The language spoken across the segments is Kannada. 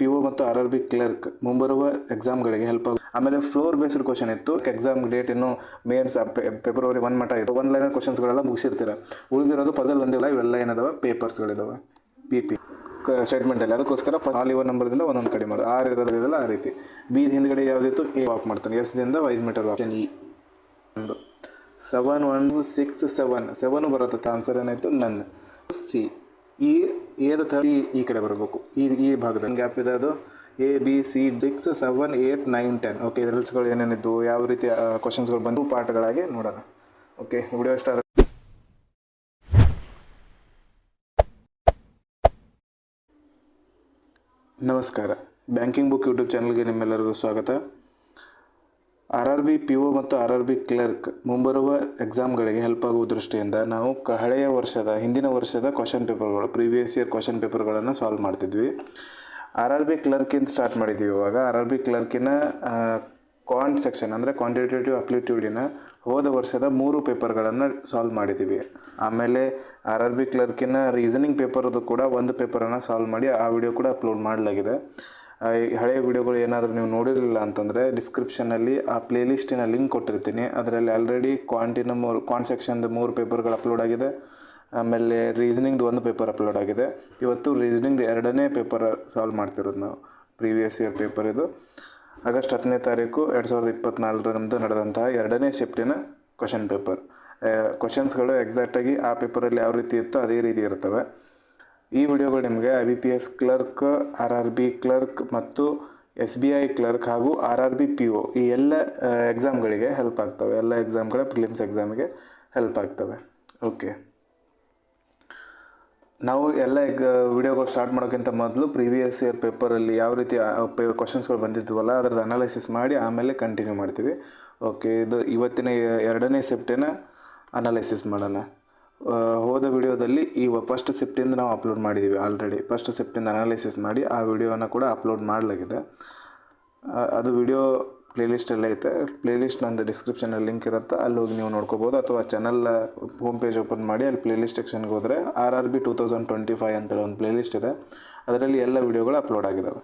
ಪಿ ಒ ಮತ್ತು ಆರ್ ಆರ್ ಬಿ ಕ್ಲರ್ಕ್ ಮುಂಬರುವ ಎಕ್ಸಾಮ್ಗಳಿಗೆ ಹೆಲ್ಪ್ ಆಗುತ್ತೆ. ಆಮೇಲೆ ಫ್ಲೋರ್ ಬೇಸ್ಡ್ ಕ್ವಶನ್ ಇತ್ತು. ಎಕ್ಸಾಮ್ ಡೇಟ್ ಇನ್ನು ಮೇನ್ಸ್ ಫೆಬ್ರವರಿ 1 ಮಟ್ಟ ಇತ್ತು. 1 ಲೈನ್ ಕ್ವಶನ್ಸ್ಗಳೆಲ್ಲ ಮುಗಿಸಿರ್ತೀರ. ಉಳಿದಿರೋದು ಪಜಲ್ ಬಂದಿಲ್ಲ. ಇವೆಲ್ಲ ಏನದಾವೆ ಪೇಪರ್ಸ್ಗಳಿದಾವೆ PP ಸ್ಟೇಟ್ಮೆಂಟಲ್ಲಿ. ಅದಕ್ಕೋಸ್ಕರ ಆಲ್ ಇವನ್ ನಂಬರ್ದಿಂದ ಒಂದೊಂದು ಕಡೆ ಮಾಡೋದು. ಆರ್ ಇರೋದ್ರಿಂದ ಆ ರೀತಿ. ಬಿ ಹಿಂದ್ಗಡೆ ಯಾವುದಿತ್ತು ಎ ವಾಕ್ ಮಾಡ್ತಾನೆ. ಎಸ್ ದಿಂದ 5 ಮೀಟರ್ ಆಪ್ಷನ್ ಇ. 7 1 6 7 ಬರುತ್ತೆ. ಆನ್ಸರ್ ಏನಾಯಿತು ನನ್. ಸಿ ಈ ಎದ ಥರ್ಡ್ ಈ ಕಡೆ ಬರಬೇಕು. ಈ ಭಾಗದಲ್ಲಿ ಗ್ಯಾಪ್ ಇದೆ. ಅದು A B C 6 7 8 9 10. ಓಕೆ, ರಿಲ್ಸ್ಗಳು ಏನೇನಿದ್ದು, ಯಾವ ರೀತಿ ಕ್ವಶನ್ಸ್ಗಳು ಬಂದು ಪಾಠಗಳಾಗಿ ನೋಡೋಣ. ಓಕೆ, ವಿಡಿಯೋ ಇಷ್ಟ ಆದ ನಮಸ್ಕಾರ. ಬ್ಯಾಂಕಿಂಗ್ ಬುಕ್ ಯೂಟ್ಯೂಬ್ ಚಾನಲ್ಗೆ ನಿಮ್ಮೆಲ್ಲರಿಗೂ ಸ್ವಾಗತ. ಆರ್ ಬಿ ಪಿ ಒ ಮತ್ತು ಆರ್ ಬಿ ಕ್ಲರ್ಕ್ ಮುಂಬರುವ ಎಕ್ಸಾಮ್ಗಳಿಗೆ ಹೆಲ್ಪ್ ಆಗುವ ದೃಷ್ಟಿಯಿಂದ ನಾವು ಹಿಂದಿನ ವರ್ಷದ ಕ್ವಶನ್ ಪೇಪರ್ಗಳು, ಪ್ರೀವಿಯಸ್ ಇಯರ್ ಕ್ವಶನ್ ಪೇಪರ್ಗಳನ್ನು ಸಾಲ್ವ್ ಮಾಡ್ತಿದ್ವಿ. ಆರ್ ಬಿ ಕ್ಲರ್ಕಿಂದ ಸ್ಟಾರ್ಟ್ ಮಾಡಿದ್ದೀವಿ. ಇವಾಗ ಆರ್ ಬಿ ಕ್ಲರ್ಕಿನ ಕ್ವಾಂಟ್ ಸೆಕ್ಷನ್ ಅಂದರೆ ಕ್ವಾಂಟಿಟೇಟಿವ್ ಅಪ್ಲಿಟ್ಯೂಡಿನ ಹೋದ ವರ್ಷದ 3 ಪೇಪರ್ಗಳನ್ನು ಸಾಲ್ವ್ ಮಾಡಿದ್ದೀವಿ. ಆಮೇಲೆ ಆರ್ ಬಿ ಕ್ಲರ್ಕಿನ ರೀಸನಿಂಗ್ ಪೇಪರ್ದು ಕೂಡ ಒಂದು ಪೇಪರನ್ನು ಸಾಲ್ವ್ ಮಾಡಿ ಆ ವಿಡಿಯೋ ಕೂಡ ಅಪ್ಲೋಡ್ ಮಾಡಲಾಗಿದೆ. ಹಳೆಯ ವಿಡಿಯೋಗಳು ಏನಾದರೂ ನೀವು ನೋಡಿರಲಿಲ್ಲ ಅಂತಂದರೆ ಡಿಸ್ಕ್ರಿಪ್ಷನಲ್ಲಿ ಆ ಪ್ಲೇಲಿಸ್ಟಿನ ಲಿಂಕ್ ಕೊಟ್ಟಿರ್ತೀನಿ. ಅದರಲ್ಲಿ ಆಲ್ರೆಡಿ ಕ್ವಾಂಟ್ ಸೆಕ್ಷನ್ದು 3 ಪೇಪರ್ಗಳು ಅಪ್ಲೋಡ್ ಆಗಿದೆ. ಆಮೇಲೆ ರೀಸನಿಂಗ್ದು 1 ಪೇಪರ್ ಅಪ್ಲೋಡ್ ಆಗಿದೆ. ಇವತ್ತು ರೀಸನಿಂಗ್ದು 2ನೇ ಪೇಪರ್ ಸಾಲ್ವ್ ಮಾಡ್ತಿರೋದು ನಾವು. ಪ್ರೀವಿಯಸ್ ಇಯರ್ ಪೇಪರ್ ಇದು. ಆಗಸ್ಟ್ 10ನೇ ತಾರೀಕು 2024ರಂದು ನಡೆದಂತಹ 2ನೇ ಶಿಫ್ಟಿನ ಕ್ವಶನ್ ಪೇಪರ್. ಕ್ವಶನ್ಸ್ಗಳು ಎಕ್ಸಾಕ್ಟಾಗಿ ಆ ಪೇಪರಲ್ಲಿ ಯಾವ ರೀತಿ ಇತ್ತೋ ಅದೇ ರೀತಿ ಇರ್ತವೆ. ಈ ವಿಡಿಯೋಗಳು ನಿಮಗೆ IBPS ಕ್ಲರ್ಕ್, RRB ಕ್ಲರ್ಕ್ ಮತ್ತು SBI ಕ್ಲರ್ಕ್ ಹಾಗೂ RRB PO ಈ ಎಲ್ಲ ಎಕ್ಸಾಮ್ಗಳಿಗೆ ಹೆಲ್ಪ್ ಆಗ್ತವೆ. ಎಲ್ಲ ಎಕ್ಸಾಮ್ಗಳ ಪ್ರಿಲಿಮ್ಸ್ ಎಕ್ಸಾಮಿಗೆ ಹೆಲ್ಪ್ ಆಗ್ತವೆ. ಓಕೆ, ನಾವು ಎಲ್ಲ ವಿಡಿಯೋಗಳು ಸ್ಟಾರ್ಟ್ ಮಾಡೋಕ್ಕಿಂತ ಮೊದಲು ಪ್ರೀವಿಯಸ್ ಇಯರ್ ಪೇಪರಲ್ಲಿ ಯಾವ ರೀತಿ ಕ್ವಶನ್ಸ್ಗಳು ಬಂದಿದ್ವಲ್ಲ ಅದರದ್ದು ಅನಾಲಿಸಿಸ್ ಮಾಡಿ ಆಮೇಲೆ ಕಂಟಿನ್ಯೂ ಮಾಡ್ತೀವಿ. ಓಕೆ, ಇದು ಇವತ್ತಿನ 2ನೇ ಶಿಫ್ಟಿನ ಅನಾಲಿಸಿಸ್ ಮಾಡೋಣ. ಹೋದ ವಿಡಿಯೋದಲ್ಲಿ ಫಸ್ಟ್ ಶಿಫ್ಟಿಂದ ನಾವು ಅಪ್ಲೋಡ್ ಮಾಡಿದ್ದೀವಿ. ಆಲ್ರೆಡಿ ಫಸ್ಟ್ ಶಿಫ್ಟಿಂದ ಅನಾಲಿಸಿಸ್ ಮಾಡಿ ಆ ವಿಡಿಯೋನ ಕೂಡ ಅಪ್ಲೋಡ್ ಮಾಡಲಾಗಿದೆ. ಅದು ವಿಡಿಯೋ ಪ್ಲೇಲಿಸ್ಟಲ್ಲೇ ಐತೆ. ಪ್ಲೇಲಿಸ್ಟ್ ನಂದು ಡಿಸ್ಕ್ರಿಪ್ಷನಲ್ಲಿ ಲಿಂಕ್ ಇರುತ್ತೆ, ಅಲ್ಲಿ ಹೋಗಿ ನೀವು ನೋಡ್ಕೋಬೋದು. ಅಥವಾ ಚಾನಲ್ ಹೋಮ್ ಪೇಜ್ ಓಪನ್ ಮಾಡಿ ಅಲ್ಲಿ ಪ್ಲೇಲಿಸ್ಟ್ ಸೆಕ್ಷನ್ಗೆ ಹೋದರೆ RRB 2025 ಅಂತೇಳಿ ಒಂದು ಪ್ಲೇಲಿಸ್ಟ್ ಇದೆ. ಅದರಲ್ಲಿ ಎಲ್ಲ ವಿಡಿಯೋಗಳು ಅಪ್ಲೋಡ್ ಆಗಿದ್ದಾವೆ.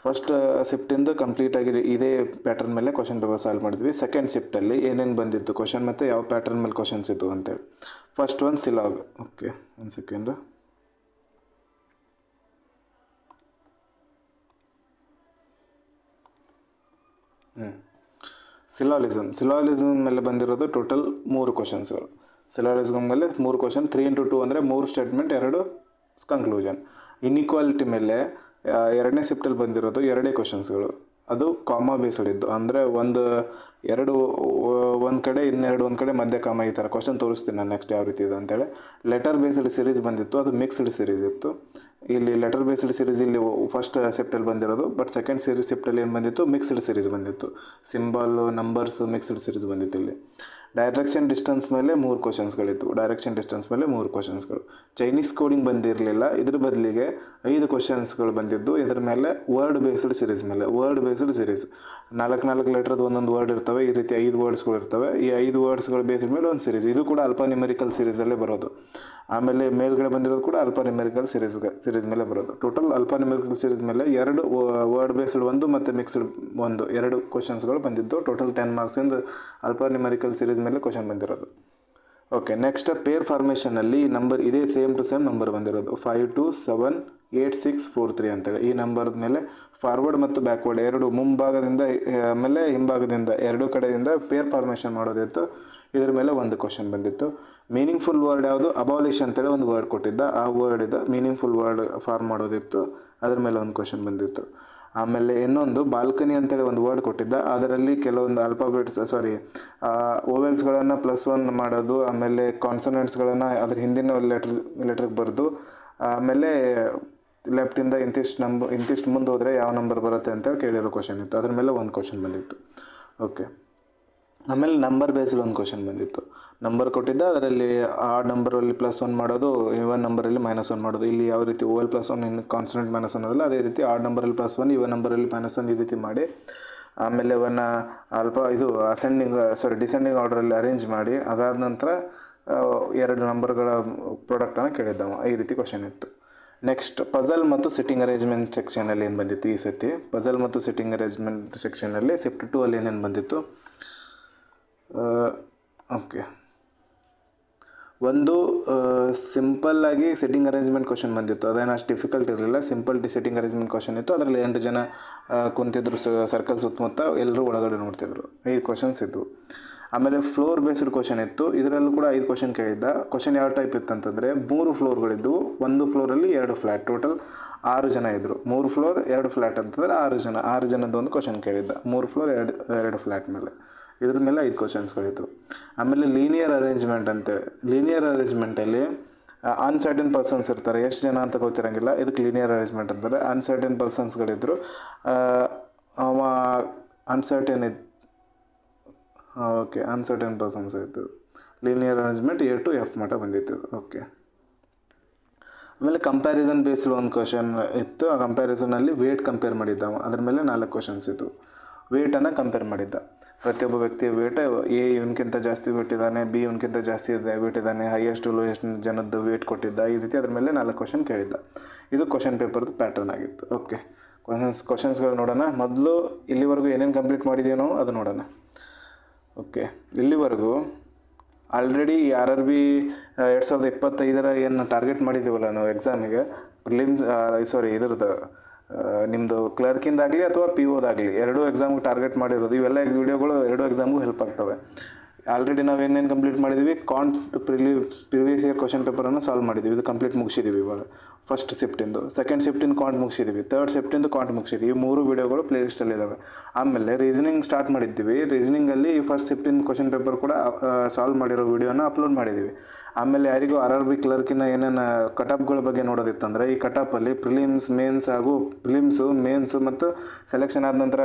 ಫಸ್ಟ್ ಶಿಫ್ಟಿಂದು ಕಂಪ್ಲೀಟಾಗಿ ಇದೇ ಪ್ಯಾಟರ್ನ್ ಮೇಲೆ ಕ್ವಶನ್ ಪೇಪರ್ ಸಾಲ್ವ್ ಮಾಡಿದ್ವಿ. ಸೆಕೆಂಡ್ ಶಿಫ್ಟಲ್ಲಿ ಏನೇನು ಬಂದಿತ್ತು ಕ್ವಶನ್ ಮತ್ತು ಯಾವ ಪ್ಯಾಟರ್ನ್ ಮೇಲೆ ಕ್ವಶನ್ಸ್ ಇತ್ತು ಅಂತೇಳಿ. ಫಸ್ಟ್ ಒನ್ ಸಿಲಾಗ್. ಓಕೆ, ಒಂದು ಸೆಕೆಂಡು. ಸಿಲಾಲಿಸಮ್ ಮೇಲೆ ಬಂದಿರೋದು ಟೋಟಲ್ 3 ಕ್ವಶನ್ಸ್ಗಳು. ಸಿಲಾಲಿಸಮ್ ಮೇಲೆ 3 ಕ್ವಶನ್, 3 into 2 ಅಂದರೆ 3 ಸ್ಟೇಟ್ಮೆಂಟ್ 2 ಕನ್ಕ್ಲೂಷನ್. ಇನ್ಇಕ್ವಾಲಿಟಿ ಮೇಲೆ 2ನೇ ಶಿಫ್ಟಲ್ಲಿ ಬಂದಿರೋದು 2 ಕ್ವಶನ್ಸ್ಗಳು. ಅದು ಕಾಮಾ ಬೇಸ್ಡ್ ಇದ್ದು, ಅಂದರೆ ಒಂದು ಕಡೆ ಇನ್ನೆರಡು ಒಂದು ಕಡೆ ಮಧ್ಯ ಕಾಮ, ಈ ಥರ ಕ್ವಶನ್ ತೋರಿಸ್ತೀನಿ ನಾನು ನೆಕ್ಸ್ಟ್ ಯಾವ ರೀತಿ ಇದೆ ಅಂತೇಳಿ. ಲೆಟರ್ ಬೇಸ್ಡ್ ಸೀರೀಸ್ ಬಂದಿತ್ತು, ಅದು ಮಿಕ್ಸ್ಡ್ ಸೀರೀಸ್ ಇತ್ತು. ಇಲ್ಲಿ ಲೆಟರ್ ಬೇಸ್ಡ್ ಸೀರೀಸ್ ಇಲ್ಲಿ ಫಸ್ಟ್ ಶಿಫ್ಟಲ್ಲಿ ಬಂದಿರೋದು. ಬಟ್ ಸೆಕೆಂಡ್ ಶಿಫ್ಟಲ್ಲಿ ಏನು ಬಂದಿತ್ತು, ಮಿಕ್ಸ್ಡ್ ಸೀರೀಸ್ ಬಂದಿತ್ತು. ಸಿಂಬಲ್, ನಂಬರ್ಸ್ ಮಿಕ್ಸ್ಡ್ ಸೀರೀಸ್ ಬಂದಿತ್ತು. ಇಲ್ಲಿ ಡೈರೆಕ್ಷನ್ ಡಿಸ್ಟೆನ್ಸ್ ಮೇಲೆ 3 ಕ್ವಶನ್ಸ್ಗಳಿತ್ತು. ಡೈರೆಕ್ಷನ್ ಡಿಸ್ಟೆನ್ಸ್ ಮೇಲೆ 3 ಕ್ವಶನ್ಸ್ಗಳು. ಚೈನೀಸ್ ಕೋಡಿಂಗ್ ಬಂದಿರಲಿಲ್ಲ. ಇದ್ರ ಬದಲಿಗೆ 5 ಕ್ವಶನ್ಸ್ಗಳು ಬಂದಿದ್ದು. ಇದರ ಮೇಲೆ ವರ್ಡ್ ಬೇಸ್ಡ್ ಸೀರೀಸ್ ಮೇಲೆ. ವರ್ಡ್ ಬೇಸ್ಡ್ ಸೀರೀಸ್ 4 ಲೆಟ್ರದ್ದು ಒಂದೊಂದು ವರ್ಡ್ ಇರ್ತವೆ. ಈ ರೀತಿ 5 ವರ್ಡ್ಸ್ಗಳು ಇರ್ತವೆ. ಈ 5 ವರ್ಡ್ಸ್ಗಳ ಬೇಸ್ಡ್ ಮೇಲೆ ಒಂದು ಸೀರೀಸ್. ಇದು ಕೂಡ ಅಲ್ಫಾ ನ್ಯೂಮೆರಿಕಲ್ ಸೀರೀಸಲ್ಲೇ ಬರೋದು. ಆಮೇಲೆ ಮೇಲ್ಗಡೆ ಬಂದಿರೋದು ಕೂಡ ಅಲ್ಫಾ ನ್ಯೂಮೆರಿಕಲ್ ಸೀರೀಸ್ ಮೇಲೆ ಬರೋದು. ಟೋಟಲ್ ಅಲ್ಫಾ ನ್ಯೂಮೆರಿಕಲ್ ಸೀರೀಸ್ ಮೇಲೆ 2 ವರ್ಡ್ ಬೇಸ್ಡ್ 1 ಮತ್ತು ಮಿಕ್ಸ್ಡ್ 2 ಕ್ವಶನ್ಸ್ಗಳು ಬಂದಿದ್ದು. ಟೋಟಲ್ 10 ಮಾರ್ಕ್ಸಿಂದ ಅಲ್ಫಾ ನ್ಯೂಮೆರಿಕಲ್ ಸೀರೀಸ್ ಮೇಲೆ ಕ್ವಶನ್ ಬಂದಿರೋದು. ಓಕೆ, ನೆಕ್ಸ್ಟ್ ಪೇರ್ ಫಾರ್ಮೇಷನಲ್ಲಿ ನಂಬರ್ ಇದೇ ಸೇಮ್ ಟು ಸೇಮ್ ನಂಬರ್ ಬಂದಿರೋದು 5 2 7 8 6 4 3 ಅಂತೇಳಿ. ಈ ನಂಬರ್ ಮೇಲೆ ಫಾರ್ವರ್ಡ್ ಮತ್ತು ಬ್ಯಾಕ್ವರ್ಡ್ 2 ಮುಂಭಾಗದಿಂದ ಆಮೇಲೆ ಹಿಂಭಾಗದಿಂದ 2 ಕಡೆಯಿಂದ ಪೇರ್ ಫಾರ್ಮೇಷನ್ ಮಾಡೋದಿತ್ತು. ಇದರ ಮೇಲೆ 1 ಕ್ವಶನ್ ಬಂದಿತ್ತು. ಮೀನಿಂಗ್ಫುಲ್ ವರ್ಡ್ ಯಾವುದು, ಅಬಾಲಿಷ್ ಅಂತೇಳಿ ಒಂದು ವರ್ಡ್ ಕೊಟ್ಟಿದ್ದ. ಆ ವರ್ಡಿದ ಮೀನಿಂಗ್ಫುಲ್ ವರ್ಡ್ ಫಾರ್ಮ್ ಮಾಡೋದಿತ್ತು. ಅದ್ರ ಮೇಲೆ 1 ಕ್ವಶನ್ ಬಂದಿತ್ತು. ಆಮೇಲೆ ಇನ್ನೊಂದು ಬಾಲ್ಕನಿ ಅಂತೇಳಿ ಒಂದು ವರ್ಡ್ ಕೊಟ್ಟಿದ್ದ. ಅದರಲ್ಲಿ ಕೆಲವೊಂದು ಓವೆಲ್ಸ್ಗಳನ್ನು +1 ಮಾಡೋದು, ಆಮೇಲೆ ಕಾನ್ಸನೆಂಟ್ಸ್ಗಳನ್ನು ಅದ್ರ ಹಿಂದಿನ ಲೆಟ್ರಿಗೆ ಬರೆದು, ಆಮೇಲೆ ಲೆಫ್ಟಿಂದ ಇಂತಿಷ್ಟು ಮುಂದೆ ಹೋದರೆ ಯಾವ ನಂಬರ್ ಬರುತ್ತೆ ಅಂತೇಳಿ ಕೇಳಿರೋ ಕ್ವಶನ್ ಇತ್ತು. ಅದ್ರ ಮೇಲೆ 1 ಕ್ವಶನ್ ಬಂದಿತ್ತು. ಓಕೆ, ಆಮೇಲೆ ನಂಬರ್ ಬೇಸ್ಡ್ 1 ಕ್ವಶನ್ ಬಂದಿತ್ತು. ನಂಬರ್ ಕೊಟ್ಟಿದ್ದ, ಅದರಲ್ಲಿ ಆ ನಂಬರಲ್ಲಿ +1 ಮಾಡೋದು, ಇವನ್ ನಂಬರಲ್ಲಿ -1 ಮಾಡೋದು. ಇಲ್ಲಿ ಯಾವ ರೀತಿ ಓವಲ್ +1 ಇನ್ನು ಕಾನ್ಸ್ಟೆಂಟ್ -1 ಅದಲ್ಲ, ಅದೇ ರೀತಿ ಆ ನಂಬರಲ್ಲಿ +1 ಇವನ್ ನಂಬರಲ್ಲಿ -1 ಈ ರೀತಿ ಮಾಡಿ, ಆಮೇಲೆ ಅವನ್ನ ಡಿಸೆಂಡಿಂಗ್ ಆರ್ಡ್ರಲ್ಲಿ ಅರೇಂಜ್ ಮಾಡಿ, ಅದಾದ ನಂತರ 2 ನಂಬರ್ಗಳ ಪ್ರಾಡಕ್ಟನ್ನು ಕೇಳಿದ್ದವ. ಈ ರೀತಿ ಕ್ವಶನ್ ಇತ್ತು. ನೆಕ್ಸ್ಟ್ ಪಜಲ್ ಮತ್ತು ಸಿಟ್ಟಿಂಗ್ ಅರೇಂಜ್ಮೆಂಟ್ ಸೆಕ್ಷನಲ್ಲಿ ಏನು ಬಂದಿತ್ತು ಈ ಸತಿ ಪಜಲ್ ಮತ್ತು ಸಿಟ್ಟಿಂಗ್ ಅರೇಂಜ್ಮೆಂಟ್ ಸೆಕ್ಷನಲ್ಲಿ ಶಿಫ್ಟ್ 2 ಅಲ್ಲಿ ಏನೇನು ಬಂದಿತ್ತು. ಓಕೆ, ಒಂದು ಸಿಂಪಲ್ಲಾಗಿ ಸಿಟ್ಟಿಂಗ್ ಅರೇಂಜ್ಮೆಂಟ್ ಕ್ವಶನ್ ಬಂದಿತ್ತು, ಅದೇನು ಅಷ್ಟು ಡಿಫಿಕಲ್ಟ್ ಇರಲಿಲ್ಲ. ಸಿಂಪಲ್ ಸಿಟ್ಟಿಂಗ್ ಅರೇಂಜ್ಮೆಂಟ್ ಕ್ವಶನ್ ಇತ್ತು. ಅದರಲ್ಲಿ 8 ಜನ ಕುಂತಿದ್ರು ಸರ್ಕಲ್ ಸುತ್ತಮುತ್ತ, ಎಲ್ಲರೂ ಒಳಗಡೆ ನೋಡ್ತಿದ್ರು. 5 ಕ್ವಶನ್ಸ್ ಇತ್ತು. ಆಮೇಲೆ ಫ್ಲೋರ್ ಬೇಸ್ಡ್ ಕ್ವಶನ್ ಇತ್ತು. ಇದರಲ್ಲೂ ಕೂಡ 5 ಕ್ವಶನ್ ಕೇಳಿದ್ದ. ಕ್ವಶನ್ ಯಾವ ಟೈಪ್ ಇತ್ತು ಅಂತಂದರೆ 3 ಫ್ಲೋರ್ಗಳಿದ್ದವು. ಒಂದು ಫ್ಲೋರಲ್ಲಿ 2 ಫ್ಲ್ಯಾಟ್, ಟೋಟಲ್ 6 ಜನ ಇದ್ದರು. 3 ಫ್ಲೋರ್ 2 ಫ್ಲ್ಯಾಟ್ ಅಂತಂದರೆ 6 ಜನದ್ದು ಒಂದು ಕ್ವಶನ್ ಕೇಳಿದ್ದ. 3 ಫ್ಲೋರ್ 2 ಫ್ಲ್ಯಾಟ್ ಮೇಲೆ, ಇದ್ರ ಮೇಲೆ 5 ಕ್ವಶನ್ಸ್ಗಳಿತ್ತು. ಆಮೇಲೆ ಲೀನಿಯರ್ ಅರೇಂಜ್ಮೆಂಟ್ ಅಂತೇಳಿ, ಲೀನಿಯರ್ ಅರೇಂಜ್ಮೆಂಟಲ್ಲಿ ಅನ್ಸರ್ಟನ್ ಪರ್ಸನ್ಸ್ ಇರ್ತಾರೆ. ಎಷ್ಟು ಜನ ಅಂತ ಗೊತ್ತಿರೋಂಗಿಲ್ಲ, ಇದಕ್ಕೆ ಲೀನಿಯರ್ ಅರೇಂಜ್ಮೆಂಟ್ ಅಂತಾರೆ. ಅನ್ಸರ್ಟನ್ ಪರ್ಸನ್ಸ್ಗಳಿದ್ದರು. ಅವ ಅನ್ಸರ್ಟನ್ ಓಕೆ, ಅನ್ಸರ್ಟನ್ ಪರ್ಸನ್ಸ್ ಇತ್ತು. Linear arrangement A to F ಮಟ್ಟ ಬಂದಿತ್ತು. ಓಕೆ, ಆಮೇಲೆ ಕಂಪ್ಯಾರಿಸನ್ ಬೇಸ್ಡ್ ಒಂದು ಕ್ವಶನ್ ಇತ್ತು. ಆ ಕಂಪ್ಯಾರಿಸನಲ್ಲಿ ವೇಟ್ ಕಂಪೇರ್ ಮಾಡಿದ್ದ. ಅದ್ರ ಮೇಲೆ 4 ಕ್ವಶನ್ಸ್ ಇತ್ತು. ವೇಟನ್ನು ಕಂಪೇರ್ ಮಾಡಿದ್ದ. ಪ್ರತಿಯೊಬ್ಬ ವ್ಯಕ್ತಿಯ ವೇಟ್ A ಇವನ್ಕಿಂತ ಜಾಸ್ತಿ ವೇಟ್ ಇದ್ದಾನೆ, B ಇವನ್ಕಿಂತ ಜಾಸ್ತಿ ವೇಟ್ ಇದ್ದಾನೆ, ಹೈಯೆಸ್ಟ್ ಲೋಯೆಸ್ಟ್ ಜನದ್ದು ವೇಟ್ ಕೊಟ್ಟಿದ್ದ. ಈ ರೀತಿ ಅದ್ರ ಮೇಲೆ 4 ಕ್ವಶನ್ ಕೇಳಿದ್ದ. ಇದು ಕ್ವಶನ್ ಪೇಪರ್ದು ಪ್ಯಾಟರ್ನ್ ಆಗಿತ್ತು. ಓಕೆ, ಕ್ವಶನ್ಸ್ಗಳು ನೋಡೋಣ. ಮೊದಲು ಇಲ್ಲಿವರೆಗೂ ಏನೇನು ಕಂಪ್ಲೀಟ್ ಮಾಡಿದ್ದೀನೋ ಅದು ನೋಡೋಣ. ಓಕೆ, ಇಲ್ಲಿವರೆಗೂ ಆಲ್ರೆಡಿ RRB 2025 ಏನು ಟಾರ್ಗೆಟ್ ಮಾಡಿದ್ದೀವಲ್ಲ ನಾವು ಎಕ್ಸಾಮಿಗೆ, ಇದ್ರದ್ದು ನಿಮ್ಮದು ಕ್ಲರ್ಕಿಂದಾಗಲಿ ಅಥವಾ POದಾಗಲಿ 2 ಎಕ್ಸಾಮ್ಗೆ ಟಾರ್ಗೆಟ್ ಮಾಡಿರೋದು. ಇವೆಲ್ಲ ವಿಡಿಯೋಗಳು 2 ಎಕ್ಸಾಮ್ಗೂ ಹೆಲ್ಪ್ ಆಗ್ತವೆ. ಆಲ್ರೆಡಿ ನಾವು ಏನೇನು ಕಂಪ್ಲೀಟ್ ಮಾಡಿದ್ದೀವಿ, ಪ್ರಿವಿಯಸ್ ಇಯರ್ ಕ್ವಶನ್ ಪೇಪರನ್ನು ಸಾಲ್ವ್ ಮಾಡಿದ್ದೀವಿ. ಇದು ಕಂಪ್ಲೀಟ್ ಮುಗಿಸಿದ್ದೀವಿ. ಇವಾಗ ಫಸ್ಟ್ ಶಿಫ್ಟಿಂದು, ಸೆಕೆಂಡ್ ಶಿಫ್ಟಿಂದು ಕಾಂಟ್ ಮುಗಿಸಿದ್ದೀವಿ, ಥರ್ಡ್ ಶಿಫ್ಟಿಂದು ಕಾಂಟ್ ಮುಗಿಸಿದ್ದೀವಿ. ಈ 3 ವಿಡಿಯೋಗಳು ಪ್ಲೇಲಿಸ್ಟಲ್ಲಿದ್ದಾವೆ. ಆಮೇಲೆ ರೀಸನಿಂಗ್ ಸ್ಟಾರ್ಟ್ ಮಾಡಿದ್ದೀವಿ. ರೀಸನಿಂಗಲ್ಲಿ ಫಸ್ಟ್ ಶಿಫ್ಟಿಂದು ಕ್ವಶನ್ ಪೇಪರ್ ಕೂಡ ಸಾಲ್ವ್ ಮಾಡಿರೋ ವಿಡಿಯೋನ ಅಪ್ಲೋಡ್ ಮಾಡಿದ್ದೀವಿ. ಆಮೇಲೆ ಯಾರಿಗೂ RRB ಕ್ಲರ್ಕಿನ ಏನೇನು ಕಟಪ್ಗಳ ಬಗ್ಗೆ ನೋಡೋದಿತ್ತಂದರೆ, ಈ ಕಟಪಲ್ಲಿ ಪ್ರಿಲಿಮ್ಸ್, ಮೇನ್ಸ್ ಹಾಗೂ ಮೇನ್ಸು ಮತ್ತು ಸೆಲೆಕ್ಷನ್ ಆದ ನಂತರ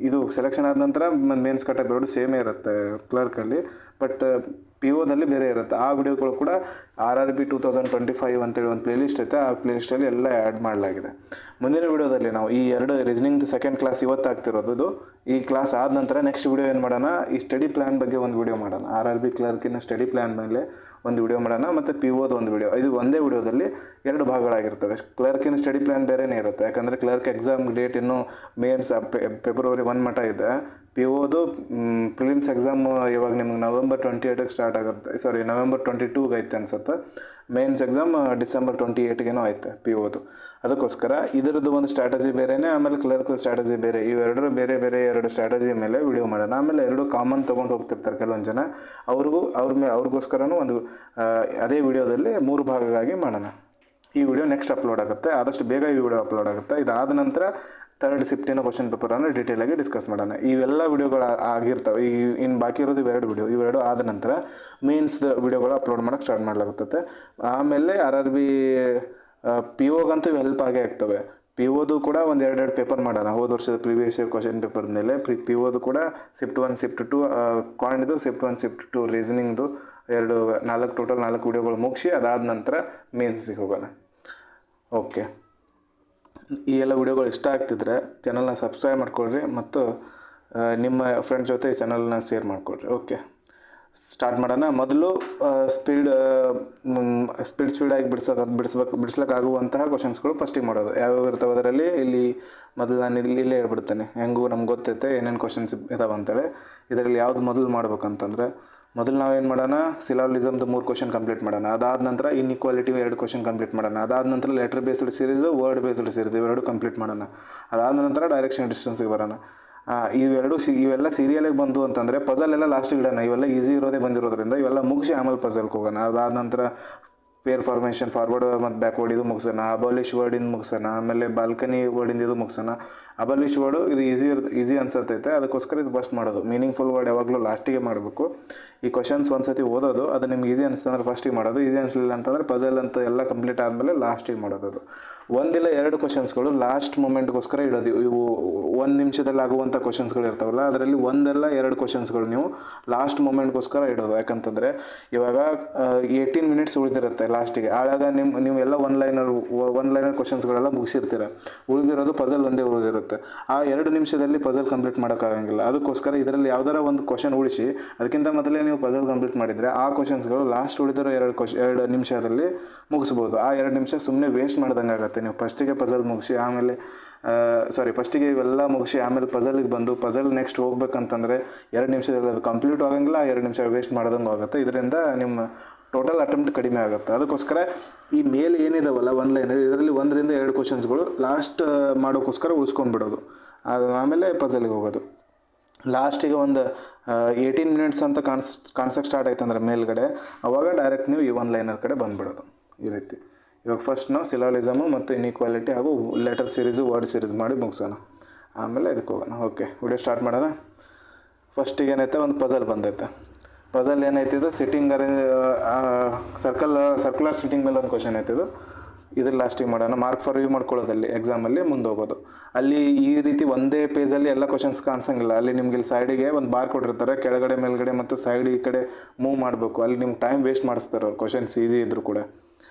ಇದು ಸೆಲೆಕ್ಷನ್ ಆದ ನಂತರ ಮೇನ್ಸ್ ಕಟಪ್ 2 ಸೇಮೇ ಇರುತ್ತೆ ಕ್ಲರ್ಕಲ್ಲಿ. ಬಟ್ POದಲ್ಲಿ ಬೇರೆ ಇರುತ್ತೆ. ಆ ವಿಡಿಯೋಗಳು ಕೂಡ RRB 2025 ಅಂತೇಳಿ ಒಂದು ಪ್ಲೇಲಿಸ್ಟ್ ಐತೆ. ಆ ಪ್ಲೇಲಿಸ್ಟಲ್ಲಿ ಎಲ್ಲ ಆ್ಯಡ್ ಮಾಡಲಾಗಿದೆ. ಮುಂದಿನ ವಿಡಿಯೋದಲ್ಲಿ ನಾವು ಈ 2 ರೀಸನಿಂಗ್ದು ಸೆಕೆಂಡ್ ಕ್ಲಾಸ್ ಇವತ್ತು ಆಗ್ತಿರೋದು. ಈ ಕ್ಲಾಸ್ ಆದ ನಂತರ ನೆಕ್ಸ್ಟ್ ವಿಡಿಯೋ ಏನು ಮಾಡೋಣ, ಈ ಸ್ಟಡಿ ಪ್ಲ್ಯಾನ್ ಬಗ್ಗೆ ಒಂದು ವಿಡಿಯೋ ಮಾಡೋಣ. RRB ಕ್ಲರ್ಕಿನ ಸ್ಟಡಿ ಪ್ಲ್ಯಾನ್ ಮೇಲೆ ಒಂದು ವಿಡಿಯೋ ಮಾಡೋಣ, ಮತ್ತು POದು ಒಂದು ವಿಡಿಯೋ. ಇದು ಒಂದೇ ವಿಡಿಯೋದಲ್ಲಿ 2 ಭಾಗಗಳಾಗಿರ್ತವೆ. ಕ್ಲರ್ಕಿನ ಸ್ಟಡಿ ಪ್ಲ್ಯಾನ್ ಬೇರೆಯೇ ಇರುತ್ತೆ, ಯಾಕಂದರೆ ಕ್ಲರ್ಕ್ ಎಕ್ಸಾಮ್ ಡೇಟ್ ಇನ್ನೂ ಮೇನ್ಸ್ ಫೆಬ್ರವರಿ 1 ಮಟ್ಟ ಇದೆ. POದು ಪ್ರಿಲಿಮ್ಸ್ ಎಕ್ಸಾಮ್ ಇವಾಗ ನಿಮ್ಗೆ ನವೆಂಬರ್ 28ಗೆ ಸ್ಟಾರ್ಟ್ ಆಗುತ್ತೆ. ನವೆಂಬರ್ 22ಗೆ ಐತೆ ಅನ್ಸುತ್ತೆ. ಮೇನ್ಸ್ ಎಕ್ಸಾಮ್ ಡಿಸೆಂಬರ್ 28ಗೇನೋ ಐತೆ POದು. ಅದಕ್ಕೋಸ್ಕರ ಇದರದ್ದು ಒಂದು ಸ್ಟ್ರಾಟಜಿ ಬೇರೆಯೇ, ಆಮೇಲೆ ಕ್ಲರ್ಕ್ ಸ್ಟ್ರಾಟಜಿ ಬೇರೆ. ಇವೆರಡರೂ ಬೇರೆ 2 ಸ್ಟ್ರಾಟಜಿ ಮೇಲೆ ವಿಡಿಯೋ ಮಾಡೋಣ. ಆಮೇಲೆ 2 ಕಾಮನ್ ತೊಗೊಂಡು ಹೋಗ್ತಿರ್ತಾರೆ ಕೆಲವೊಂದು ಜನ, ಅವ್ರಿಗೋಸ್ಕರನೂ ಒಂದು ಅದೇ ವಿಡಿಯೋದಲ್ಲಿ 3 ಭಾಗವಾಗಿ ಮಾಡೋಣ. ಈ ವಿಡಿಯೋ ನೆಕ್ಸ್ಟ್ ಅಪ್ಲೋಡ್ ಆಗುತ್ತೆ, ಆದಷ್ಟು ಬೇಗ ಈ ವಿಡಿಯೋ ಅಪ್ಲೋಡ್ ಆಗುತ್ತೆ. ಇದಾದ ನಂತರ ಥರ್ಡ್ ಶಿಫ್ಟಿನ ಕ್ವಶನ್ ಪೇಪರನ್ನು ಡೀಟೇಲಾಗಿ ಡಿಸ್ಕಸ್ ಮಾಡೋಣ. ಇವೆಲ್ಲ ವಿಡಿಯೋಗಳು ಆಗಿರ್ತವೆ. ಇನ್ನು ಬಾಕಿ ಇರೋದು 2 ವಿಡಿಯೋ. ಇವೆರಡು ಆದ ನಂತರ ಮೇನ್ಸ್ದ ವಿಡಿಯೋಗಳು ಅಪ್ಲೋಡ್ ಮಾಡೋಕ್ಕೆ ಸ್ಟಾರ್ಟ್ ಮಾಡಲಾಗುತ್ತೆ. ಆಮೇಲೆ RRB POಗಂತೂ ಹೆಲ್ಪ್ ಆಗೇ ಆಗ್ತವೆ. POದು ಕೂಡ ಒಂದು 2 ಪೇಪರ್ ಮಾಡೋಣ. ಹೋದ ವರ್ಷದ ಪ್ರಿವಿಯಸ್ ಇಯರ್ ಕ್ವಶನ್ ಪೇಪರ್ ಮೇಲೆ POದು ಕೂಡ ಶಿಫ್ಟ್ 1 ಶಿಫ್ಟ್ 2 ಕಾಂಡ್ದು, ಶಿಫ್ಟ್ 1 ಶಿಫ್ಟ್ 2 ರೀಸನಿಂಗ್ದು 4 ಟೋಟಲ್ 4 ವಿಡಿಯೋಗಳು ಮುಗಿಸಿ ಅದಾದ ನಂತರ ಮೇನ್ಸಿಗೆ ಹೋಗೋಣ. ಓಕೆ, ಈ ಎಲ್ಲ ವಿಡಿಯೋಗಳು ಇಷ್ಟ ಆಗ್ತಿದ್ರೆ ಚಾನಲ್ನ ಸಬ್ಸ್ಕ್ರೈಬ್ ಮಾಡ್ಕೊಳ್ರಿ ಮತ್ತು ನಿಮ್ಮ ಫ್ರೆಂಡ್ಸ್ ಜೊತೆ ಈ ಚಾನಲ್ನ ಶೇರ್ ಮಾಡ್ಕೊಳ್ರಿ. ಓಕೆ, ಸ್ಟಾರ್ಟ್ ಮಾಡೋಣ. ಮೊದಲು ಸ್ಪೀಡಾಗಿ ಬಿಡಿಸ್ಲಿಕ್ಕಾಗುವಂತಹ ಕ್ವಶನ್ಸ್ಗಳು ಫಸ್ಟಿಗೆ ಮಾಡೋದು. ಯಾವ್ಯಾವ ಇರ್ತವೆ ಅದರಲ್ಲಿ. ಇಲ್ಲಿ ಮೊದಲು ನಾನು ಇಲ್ಲೇ ಹೇಳ್ಬಿಡ್ತೇನೆ, ಹೆಂಗೂ ನಮ್ಗೆ ಗೊತ್ತೈತೆ ಏನೇನು ಕ್ವಶನ್ಸ್ ಇದಾವೆ ಅಂತೇಳಿ. ಇದರಲ್ಲಿ ಯಾವ್ದು ಮೊದಲು ಮಾಡ್ಬೇಕಂತಂದರೆ, ಮೊದಲು ನಾವೇನು ಮಾಡೋಣ, ಸಿಲಾಲಿಸಮ್ದು 3 ಕ್ವಶನ್ ಕಂಪ್ಲೀಟ್ ಮಾಡೋಣ. ಅದಾದ ನಂತರ ಇನ್ಇಕ್ವಾಲಿಟಿ 2 ಕ್ವಶನ್ ಕಂಪ್ಲೀಟ್ ಮಾಡೋಣ. ಅದಾದ ನಂತರ letter based series, word based series ಇವೆರಡು ಕಂಪ್ಲೀಟ್ ಮಾಡೋಣ. ಅದಾದ ನಂತರ ಡೈರೆಕ್ಷನ್ ಡಿಸ್ಟೆನ್ಸ್ಗೆ ಬರೋಣ. ಇವೆಲ್ಲ ಸೀರಿಯಲಿಗೆ ಬಂದು ಅಂತಂದರೆ ಪಜಲ್ ಎಲ್ಲ ಲಾಸ್ಟಿಗೆ ಇಡೋಣ. ಇವೆಲ್ಲ ಈಸಿ ಇರೋದೇ ಬಂದಿರೋದ್ರಿಂದ ಇವೆಲ್ಲ ಮುಗಿಸಿ ಆಮೇಲೆ ಪಜಲ್ಗೆ ಹೋಗೋಣ. ಅದಾದ ನಂತರ ಪೇರ್ ಫಾರ್ಮೇಷನ್, ಫಾರ್ವರ್ಡ್ ಮತ್ತು ಬ್ಯಾಕ್ವರ್ಡ್ ಇದು ಮುಗಿಸೋಣ. ಅಬಾಲಿಷ್ ವರ್ಡಿಂದ ಮುಗಿಸೋಣ. ಆಮೇಲೆ ಬಾಲ್ಕನಿ ವರ್ಡಿಂದ ಇದು ಮುಗಿಸೋಣ. ಅಬಾಲಿಷ್ ವರ್ಡು ಇದು ಈಸಿ ಅನ್ಸತ್ತೈತೆ, ಅದಕ್ಕೋಸ್ಕರ ಇದು ಫಸ್ಟ್ ಮಾಡೋದು. ಮೀನಿಂಗ್ಫುಲ್ ವರ್ಡ್ ಯಾವಾಗಲೂ ಲಾಸ್ಟಿಗೆ ಮಾಡಬೇಕು. ಈ ಕ್ವಶನ್ಸ್ ಒಂದು ಸತಿ ಓದೋದು, ಅದು ನಿಮ್ಗೆ ಈಸಿ ಅನಿಸ್ತಂದ್ರೆ ಫಸ್ಟಿಗೆ ಮಾಡೋದು. ಈಸಿ ಅನಿಸಲಿಲ್ಲ ಅಂತಂದರೆ ಪಜಲ್ ಅಂತ ಎಲ್ಲ ಕಂಪ್ಲೀಟ್ ಆದಮೇಲೆ ಲಾಸ್ಟಿಗೆ ಮಾಡೋದು. ಅದು 1 ಇಲ್ಲ 2 ಕ್ವಶನ್ಸ್ಗಳು ಲಾಸ್ಟ್ ಮೂಮೆಂಟ್ಗೋಸ್ಕರ ಇಡೋದು. ಇವು 1 ನಿಮಿಷದಲ್ಲಿ ಆಗುವಂಥ ಕ್ವಶನ್ಸ್ಗಳು ಇರ್ತಾವಲ್ಲ, ಅದರಲ್ಲಿ 1 ಇಲ್ಲ 2 ಕ್ವಶನ್ಸ್ಗಳು ನೀವು ಲಾಸ್ಟ್ ಮೂಮೆಂಟ್ಗೋಸ್ಕರ ಇಡೋದು. ಯಾಕಂತಂದರೆ ಇವಾಗ 18 ಮಿನಿಟ್ಸ್ ಉಳಿದಿರುತ್ತೆ ಲಾಸ್ಟಿಗೆ. ಆವಾಗ ನೀವೆಲ್ಲ ಒನ್ ಲೈನರ್ ಕ್ವಶನ್ಸ್ಗಳೆಲ್ಲ ಮುಗಿಸಿರ್ತೀರ. ಉಳಿದಿರೋದು ಪಜಲ್ ಒಂದೇ ಉಳಿದಿರುತ್ತೆ. ಆ 2 ನಿಮಿಷದಲ್ಲಿ ಪಜಲ್ ಕಂಪ್ಲೀಟ್ ಮಾಡೋಕ್ಕಾಗಂಗಿಲ್ಲ. ಅದಕ್ಕೋಸ್ಕರ ಇದರಲ್ಲಿ ಯಾವ್ದಾರ ಒಂದು ಕ್ವಶನ್ ಉಳಿಸಿ ಅದಕ್ಕಿಂತ ಮೊದಲೇ ನೀವು ಪಜಲ್ ಕಂಪ್ಲೀಟ್ ಮಾಡಿದರೆ ಆ ಕ್ವಶನ್ಸ್ಗಳು ಲಾಸ್ಟ್ ಉಳಿದಿರೋ 2 ನಿಮಿಷದಲ್ಲಿ ಮುಗಿಸ್ಬೋದು. ಆ 2 ನಿಮಿಷ ಸುಮ್ಮನೆ ವೇಸ್ಟ್ ಮಾಡ್ದಂಗೆ ಆಗುತ್ತೆ. ನೀವು ಫಸ್ಟಿಗೆ ಪಜಲ್ ಮುಗಿಸಿ ಆಮೇಲೆ ಫಸ್ಟಿಗೆ ಇವೆಲ್ಲ ಮುಗಿಸಿ ಆಮೇಲೆ ಪಜಲಿಗೆ ಬಂದು ಪಜಲ್ ನೆಕ್ಸ್ಟ್ ಹೋಗ್ಬೇಕಂತಂದರೆ 2 ನಿಮಿಷದಲ್ಲಿ ಅದು ಕಂಪ್ಲೀಟ್ ಆಗಂಗಿಲ್ಲ. 2 ನಿಮಿಷ ವೇಸ್ಟ್ ಮಾಡ್ದಂಗೆ ಆಗುತ್ತೆ. ಇದರಿಂದ ನಿಮ್ಮ ಟೋಟಲ್ ಅಟೆಂಪ್ಟ್ ಕಡಿಮೆ ಆಗುತ್ತೆ. ಅದಕ್ಕೋಸ್ಕರ ಈ ಮೇಲೆ ಏನಿದಾವಲ್ಲ ಒನ್ ಲೈನ್, ಇದರಲ್ಲಿ 1 ರಿಂದ 2 ಕ್ವಶನ್ಸ್ಗಳು ಲಾಸ್ಟ್ ಮಾಡೋಕ್ಕೋಸ್ಕರ ಉಳಿಸ್ಕೊಂಡ್ಬಿಡೋದು. ಅದು ಆಮೇಲೆ ಪಜಲಿಗೆ ಹೋಗೋದು. ಲಾಸ್ಟಿಗೆ ಒಂದು 18 ಮಿನಿಟ್ಸ್ ಅಂತ ಕಾಣಿಸೋಕ್ಕೆ ಸ್ಟಾರ್ಟ್ ಆಯ್ತು ಅಂದರೆ ಮೇಲ್ಗಡೆ, ಅವಾಗ ಡೈರೆಕ್ಟ್ ನೀವು ಈ ಒನ್ ಲೈನರ್ ಕಡೆ ಬಂದುಬಿಡೋದು. ಈ ರೀತಿ ಇವಾಗ ಫಸ್ಟ್ ನಾವು ಸಿಲಾಲಿಸಮು ಮತ್ತು ಇನ್ಇಕ್ವಾಲಿಟಿ ಹಾಗೂ ಲೆಟರ್ ಸೀರೀಸು ವರ್ಡ್ ಸೀರೀಸ್ ಮಾಡಿ ಮುಗಿಸೋಣ. ಆಮೇಲೆ ಇದಕ್ಕೆ ಹೋಗೋಣ. ಓಕೆ, ವಿಡಿಯೋ ಸ್ಟಾರ್ಟ್ ಮಾಡೋಣ. ಫಸ್ಟಿಗೆ ಏನೈತೆ, ಒಂದು ಪಜಲ್ ಬಂದೈತೆ. ಪಜಲ್ ಏನೈತೆ, ಇದು ಸಿಟ್ಟಿಂಗ್ ಸರ್ಕ್ಯುಲರ್ ಸಿಟ್ಟಿಂಗ್ ಮೇಲೆ ಒಂದು ಕ್ವಶನ್ ಐತೆ. ಇದ್ರ ಲಾಸ್ಟಿಗೆ ಮಾಡೋಣ. ಮಾರ್ಕ್ ಫಾರ್ ರಿವ್ಯೂ ಮಾಡ್ಕೊಳ್ಳೋದಲ್ಲಿ ಎಕ್ಸಾಮಲ್ಲಿ ಮುಂದೆ ಹೋಗೋದು. ಅಲ್ಲಿ ಈ ರೀತಿ ಒಂದೇ ಪೇಜಲ್ಲಿ ಎಲ್ಲ ಕ್ವಶನ್ಸ್ ಕಾಣಿಸಂಗಿಲ್ಲ. ಅಲ್ಲಿ ನಿಮ್ಗೆ ಇಲ್ಲಿ ಸೈಡಿಗೆ ಒಂದು ಬಾರ್ ಕೊಟ್ಟಿರ್ತಾರೆ, ಕೆಳಗಡೆ ಮೇಲ್ಗಡೆ ಮತ್ತು ಸೈಡ್ ಈ ಕಡೆ ಮೂವ್ ಮಾಡಬೇಕು. ಅಲ್ಲಿ ನಿಮ್ಗೆ ಟೈಮ್ ವೇಸ್ಟ್ ಮಾಡಿಸ್ತಾರೆ ಅವ್ರು, ಕ್ವಶನ್ಸ್ ಈಸಿ ಇದ್ದರೂ ಕೂಡ.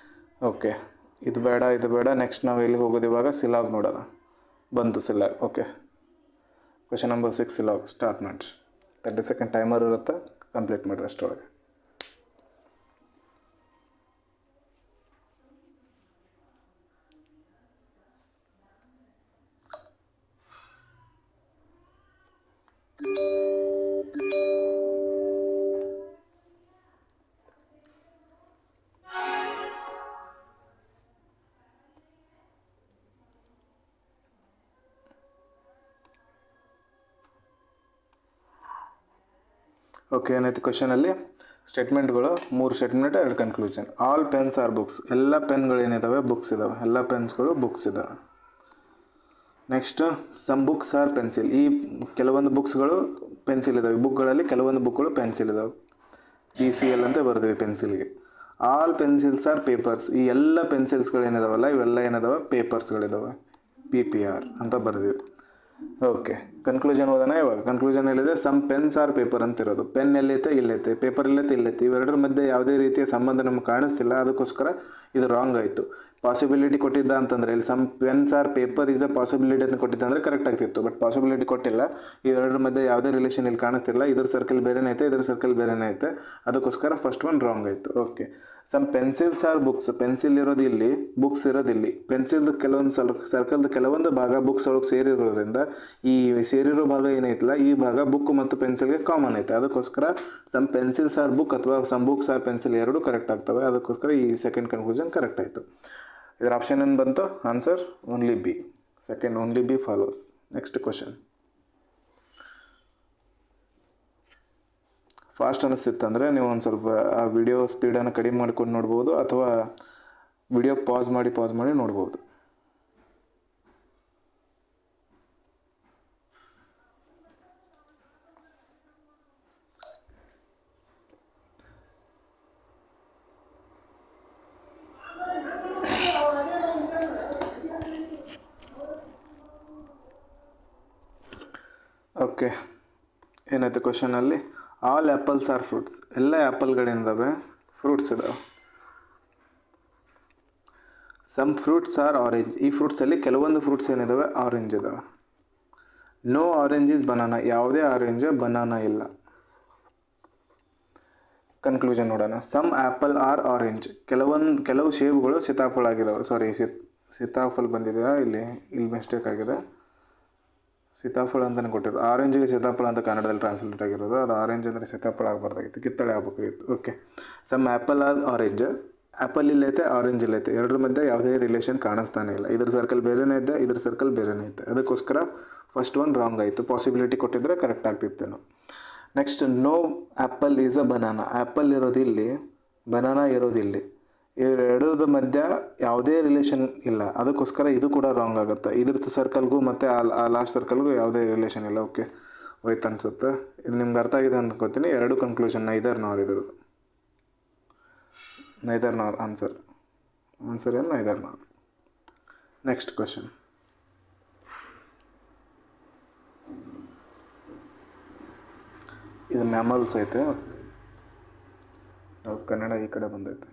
ಓಕೆ, ಇದು ಬೇಡ. ನೆಕ್ಸ್ಟ್ ನಾವು ಎಲ್ಲಿ ಹೋಗೋದು ಇವಾಗ, ಸಿಲಾಗ್ ನೋಡೋಣ. ಬಂತು ಸಿಲಾಗ್. ಓಕೆ, ಕ್ವಶನ್ ನಂಬರ್ 6 ಸಿಲಾಗ್ ಸ್ಟಾರ್ಟ್ ಮಾಡಿ. 30 ಸೆಕೆಂಡ್ ಟೈಮರ್ ಇರುತ್ತೆ, ಕಂಪ್ಲೀಟ್ ಮಾಡಿರಿ ಅಷ್ಟರೊಳಗೆ. ಓಕೆ, ಏನಾಯ್ತು ಕ್ವಶನಲ್ಲಿ ಸ್ಟೇಟ್ಮೆಂಟ್ಗಳು 3 statement 2 conclusion. All pens are books, ಎಲ್ಲ ಪೆನ್ಗಳು ಏನಿದ್ದಾವೆ ಬುಕ್ಸ್ ಇದ್ದಾವೆ. ಎಲ್ಲ ಪೆನ್ಸ್ಗಳು ಬುಕ್ಸ್ ಇದ್ದಾವೆ. Next some books are pencil, ಈ ಕೆಲವೊಂದು ಬುಕ್ಸ್ಗಳು ಪೆನ್ಸಿಲ್ ಇದ್ದಾವೆ. ಬುಕ್ಗಳಲ್ಲಿ ಕೆಲವೊಂದು ಬುಕ್ಗಳು ಪೆನ್ಸಿಲ್ ಇದ್ದಾವೆ. PCL ಅಂತ ಬರ್ತೀವಿ ಪೆನ್ಸಿಲ್ಗೆ. ಆಲ್ ಪೆನ್ಸಿಲ್ಸ್ ಆರ್ ಪೇಪರ್ಸ್, ಈ ಎಲ್ಲ ಪೆನ್ಸಿಲ್ಸ್ಗಳು ಏನಿದಾವಲ್ಲ ಇವೆಲ್ಲ ಏನಿದಾವೆ ಪೇಪರ್ಸ್ಗಳಿದ್ದಾವೆ. PPR ಅಂತ ಬರ್ತೀವಿ. ಓಕೆ, ಕನ್ಕ್ಲೂಷನ್ ಓದೋಣ. ಇವಾಗ ಕನ್ಕ್ಲೂಷನ್ ಹೇಳಿದೆ ಸಮ್ ಪೆನ್ಸ್ ಆರ್ ಪೇಪರ್ ಅಂತ ಇರೋದು. ಪೆನ್ ಎಲ್ಲೈತೆ ಇಲ್ಲೈತೆ, ಪೇಪರ್ ಎಲ್ಲೈತೆ ಇಲ್ಲೈತೆ. ಇವೆರಡರ ಮಧ್ಯೆ ಯಾವುದೇ ರೀತಿಯ ಸಂಬಂಧ ನಮ್ಗೆ ಕಾಣಿಸ್ತಿಲ್ಲ. ಅದಕ್ಕೋಸ್ಕರ ಇದು ರಾಂಗ್ ಆಯಿತು. ಪಾಸಿಬಿಲಿಟಿ ಕೊಟ್ಟಿದ್ದ ಅಂತಂದರೆ ಇಲ್ಲಿ some pens are paper is a possibility ಅಂತ ಕೊಟ್ಟಿದ್ದ ಅಂದರೆ ಕರೆಕ್ಟ್ ಆಗ್ತಿತ್ತು. ಬಟ್ ಪಾಸಿಬಿಲಿಟಿ ಕೊಟ್ಟಿಲ್ಲ. ಇವೆರಡರ ಮಧ್ಯೆ ಯಾವುದೇ ರಿಲೇಷನ್ ಇಲ್ಲಿ ಕಾಣಿಸ್ತಿಲ್ಲ. ಇದ್ರ ಸರ್ಕಲ್ ಬೇರೆನೇ ಐತೆ, ಇದ್ರ ಸರ್ಕಲ್ ಬೇರೆನೇ ಐತೆ. ಅದಕ್ಕೋಸ್ಕರ ಫಸ್ಟ್ ಒನ್ ರಾಂಗ್ ಆಯಿತು. Okay, some pencils are books, pencil ಇರೋದು ಇಲ್ಲಿ, ಬುಕ್ಸ್ ಇರೋದು ಇಲ್ಲಿ. ಪೆನ್ಸಿಲ್ದು ಕೆಲವೊಂದು ಸರ್ಕಲ್ದು ಕೆಲವೊಂದು ಭಾಗ ಬುಕ್ಸ್ ಒಳಗೆ ಸೇರಿರೋದ್ರಿಂದ ಈ ಸೇರಿರೋ ಭಾಗ ಏನೈತಲ್ಲ ಈ ಭಾಗ ಬುಕ್ ಮತ್ತು ಪೆನ್ಸಿಲ್ಗೆ ಕಾಮನ್ ಐತೆ. ಅದಕ್ಕೋಸ್ಕರ ಸಮ್ ಪೆನ್ಸಿಲ್ಸ್ ಆರ್ ಬುಕ್ ಅಥವಾ ಸಮ್ ಬುಕ್ಸ್ ಆರ್ ಪೆನ್ಸಿಲ್ ಎರಡೂ ಕರೆಕ್ಟ್ ಆಗ್ತವೆ. ಅದಕ್ಕೋಸ್ಕರ ಈ ಸೆಕೆಂಡ್ ಕನ್ಕ್ಲೂಷನ್ ಕರೆಕ್ಟ್ ಆಯಿತು. ಇದರ ಆಪ್ಷನ್ ಏನು ಬಂತು? Answer only B. Second only B follows. Next question fast ಅನ್ನಿಸ್ತಿತ್ತಂದರೆ ನೀವು ಒಂದು ಸ್ವಲ್ಪ ಆ ವಿಡಿಯೋ ಸ್ಪೀಡನ್ನು ಕಡಿಮೆ ಮಾಡ್ಕೊಂಡು ನೋಡ್ಬೋದು, ಅಥವಾ ವಿಡಿಯೋ ಪಾಸ್ ಮಾಡಿ ನೋಡ್ಬೋದು. ಓಕೆ, ಏನಾಯ್ತು ಕ್ವಶನಲ್ಲಿ? ಆಲ್ ಆ್ಯಪಲ್ಸ್ ಆರ್ ಫ್ರೂಟ್ಸ್, ಎಲ್ಲ ಆ್ಯಪಲ್ಗಳೇನಿದ್ದಾವೆ ಫ್ರೂಟ್ಸ್ ಇದ್ದಾವೆ. ಸಮ್ ಫ್ರೂಟ್ಸ್ ಆರ್ ಆರೆಂಜ್, ಈ ಫ್ರೂಟ್ಸಲ್ಲಿ ಕೆಲವೊಂದು ಫ್ರೂಟ್ಸ್ ಏನಿದ್ದಾವೆ ಆರೆಂಜ್ ಇದ್ದಾವೆ. ನೋ ಆರೆಂಜ್ ಈಸ್ ಬನಾನಾ, ಯಾವುದೇ ಆರೆಂಜ್ ಬನಾನಾ ಇಲ್ಲ. ಕನ್ಕ್ಲೂಷನ್ ನೋಡೋಣ. ಸಮ್ ಆ್ಯಪಲ್ ಆರ್ ಆರೆಂಜ್, ಕೆಲವು ಸೇಬುಗಳು ಸೀತಾಫಲ ಆಗಿದ್ದಾವೆ. ಸಾರಿ, ಸೀತಾಫಲ ಬಂದಿದೆ ಇಲ್ಲಿ ಮಿಸ್ಟೇಕ್ ಆಗಿದೆ. ಸೀತಾಫಳ ಅಂತಲೇ ಕೊಟ್ಟಿರೋದು. ಆರೆಂಜಿಗೆ ಸೀತಾಫಳ ಅಂತ ಕನ್ನಡದಲ್ಲಿ ಟ್ರಾನ್ಸ್ಲೇಟ್ ಆಗಿರೋದು. ಅದು ಆರೆಂಜ್ ಅಂದರೆ ಸೀತಾಫಳ ಆಗಬಾರ್ದಾಗಿತ್ತು, ಕಿತ್ತಳೆ ಆಗಬೇಕಾಗಿತ್ತು. Okay, some apple are orange, apple ಇಲ್ಲೈತೆ ಆರೆಂಜ್ ಇಲ್ಲೈತೆ. ಎರಡರ ಮಧ್ಯೆ ಯಾವುದೇ ರಿಲೇಷನ್ ಕಾಣಿಸ್ತಾನೆ ಇಲ್ಲ. ಇದ್ರ ಸರ್ಕಲ್ ಬೇರೆನೇ ಇದೆ, ಇದ್ರ ಸರ್ಕಲ್ ಬೇರೆನೇ ಐತೆ. ಅದಕ್ಕೋಸ್ಕರ ಫಸ್ಟ್ ಒನ್ ರಾಂಗ್ ಆಯಿತು. ಪಾಸಿಬಿಲಿಟಿ ಕೊಟ್ಟಿದ್ರೆ ಕರೆಕ್ಟ್ ಆಗ್ತಿತ್ತೇನೋ. Next no apple is a banana, apple ಇರೋದು ಇಲ್ಲಿ, ಬನಾನಾ ಇರೋದು ಇಲ್ಲಿ. ಇವೆರಡರದ ಮಧ್ಯ ಯಾವುದೇ ರಿಲೇಷನ್ ಇಲ್ಲ. ಅದಕ್ಕೋಸ್ಕರ ಇದು ಕೂಡ ರಾಂಗ್ ಆಗುತ್ತೆ. ಇದ್ರದ್ದು ಸರ್ಕಲ್ಗೂ ಮತ್ತು ಆ ಲಾಸ್ಟ್ ಸರ್ಕಲ್ಗೂ ಯಾವುದೇ ರಿಲೇಷನ್ ಇಲ್ಲ. ಓಕೆ, ಹೋಯ್ತು ಅನಿಸುತ್ತೆ. ಇದು ನಿಮ್ಗೆ ಅರ್ಥ ಆಗಿದೆ ಅಂದ್ಕೋತೀನಿ. ಎರಡು ಕನ್ಕ್ಲೂಷನ್ ನೈದರ್ ನಾರ್ ಇದ್ರದ್ದು. ನೈದರ್ ನಾರ್ ಆನ್ಸರ್ ಏನು? ನೈದರ್ ನಾರ್. Next question. ಇದು ಮ್ಯಾಮಲ್ಸ್ ಐತೆ. ಕನ್ನಡ ಈ ಕಡೆ ಬಂದೈತೆ.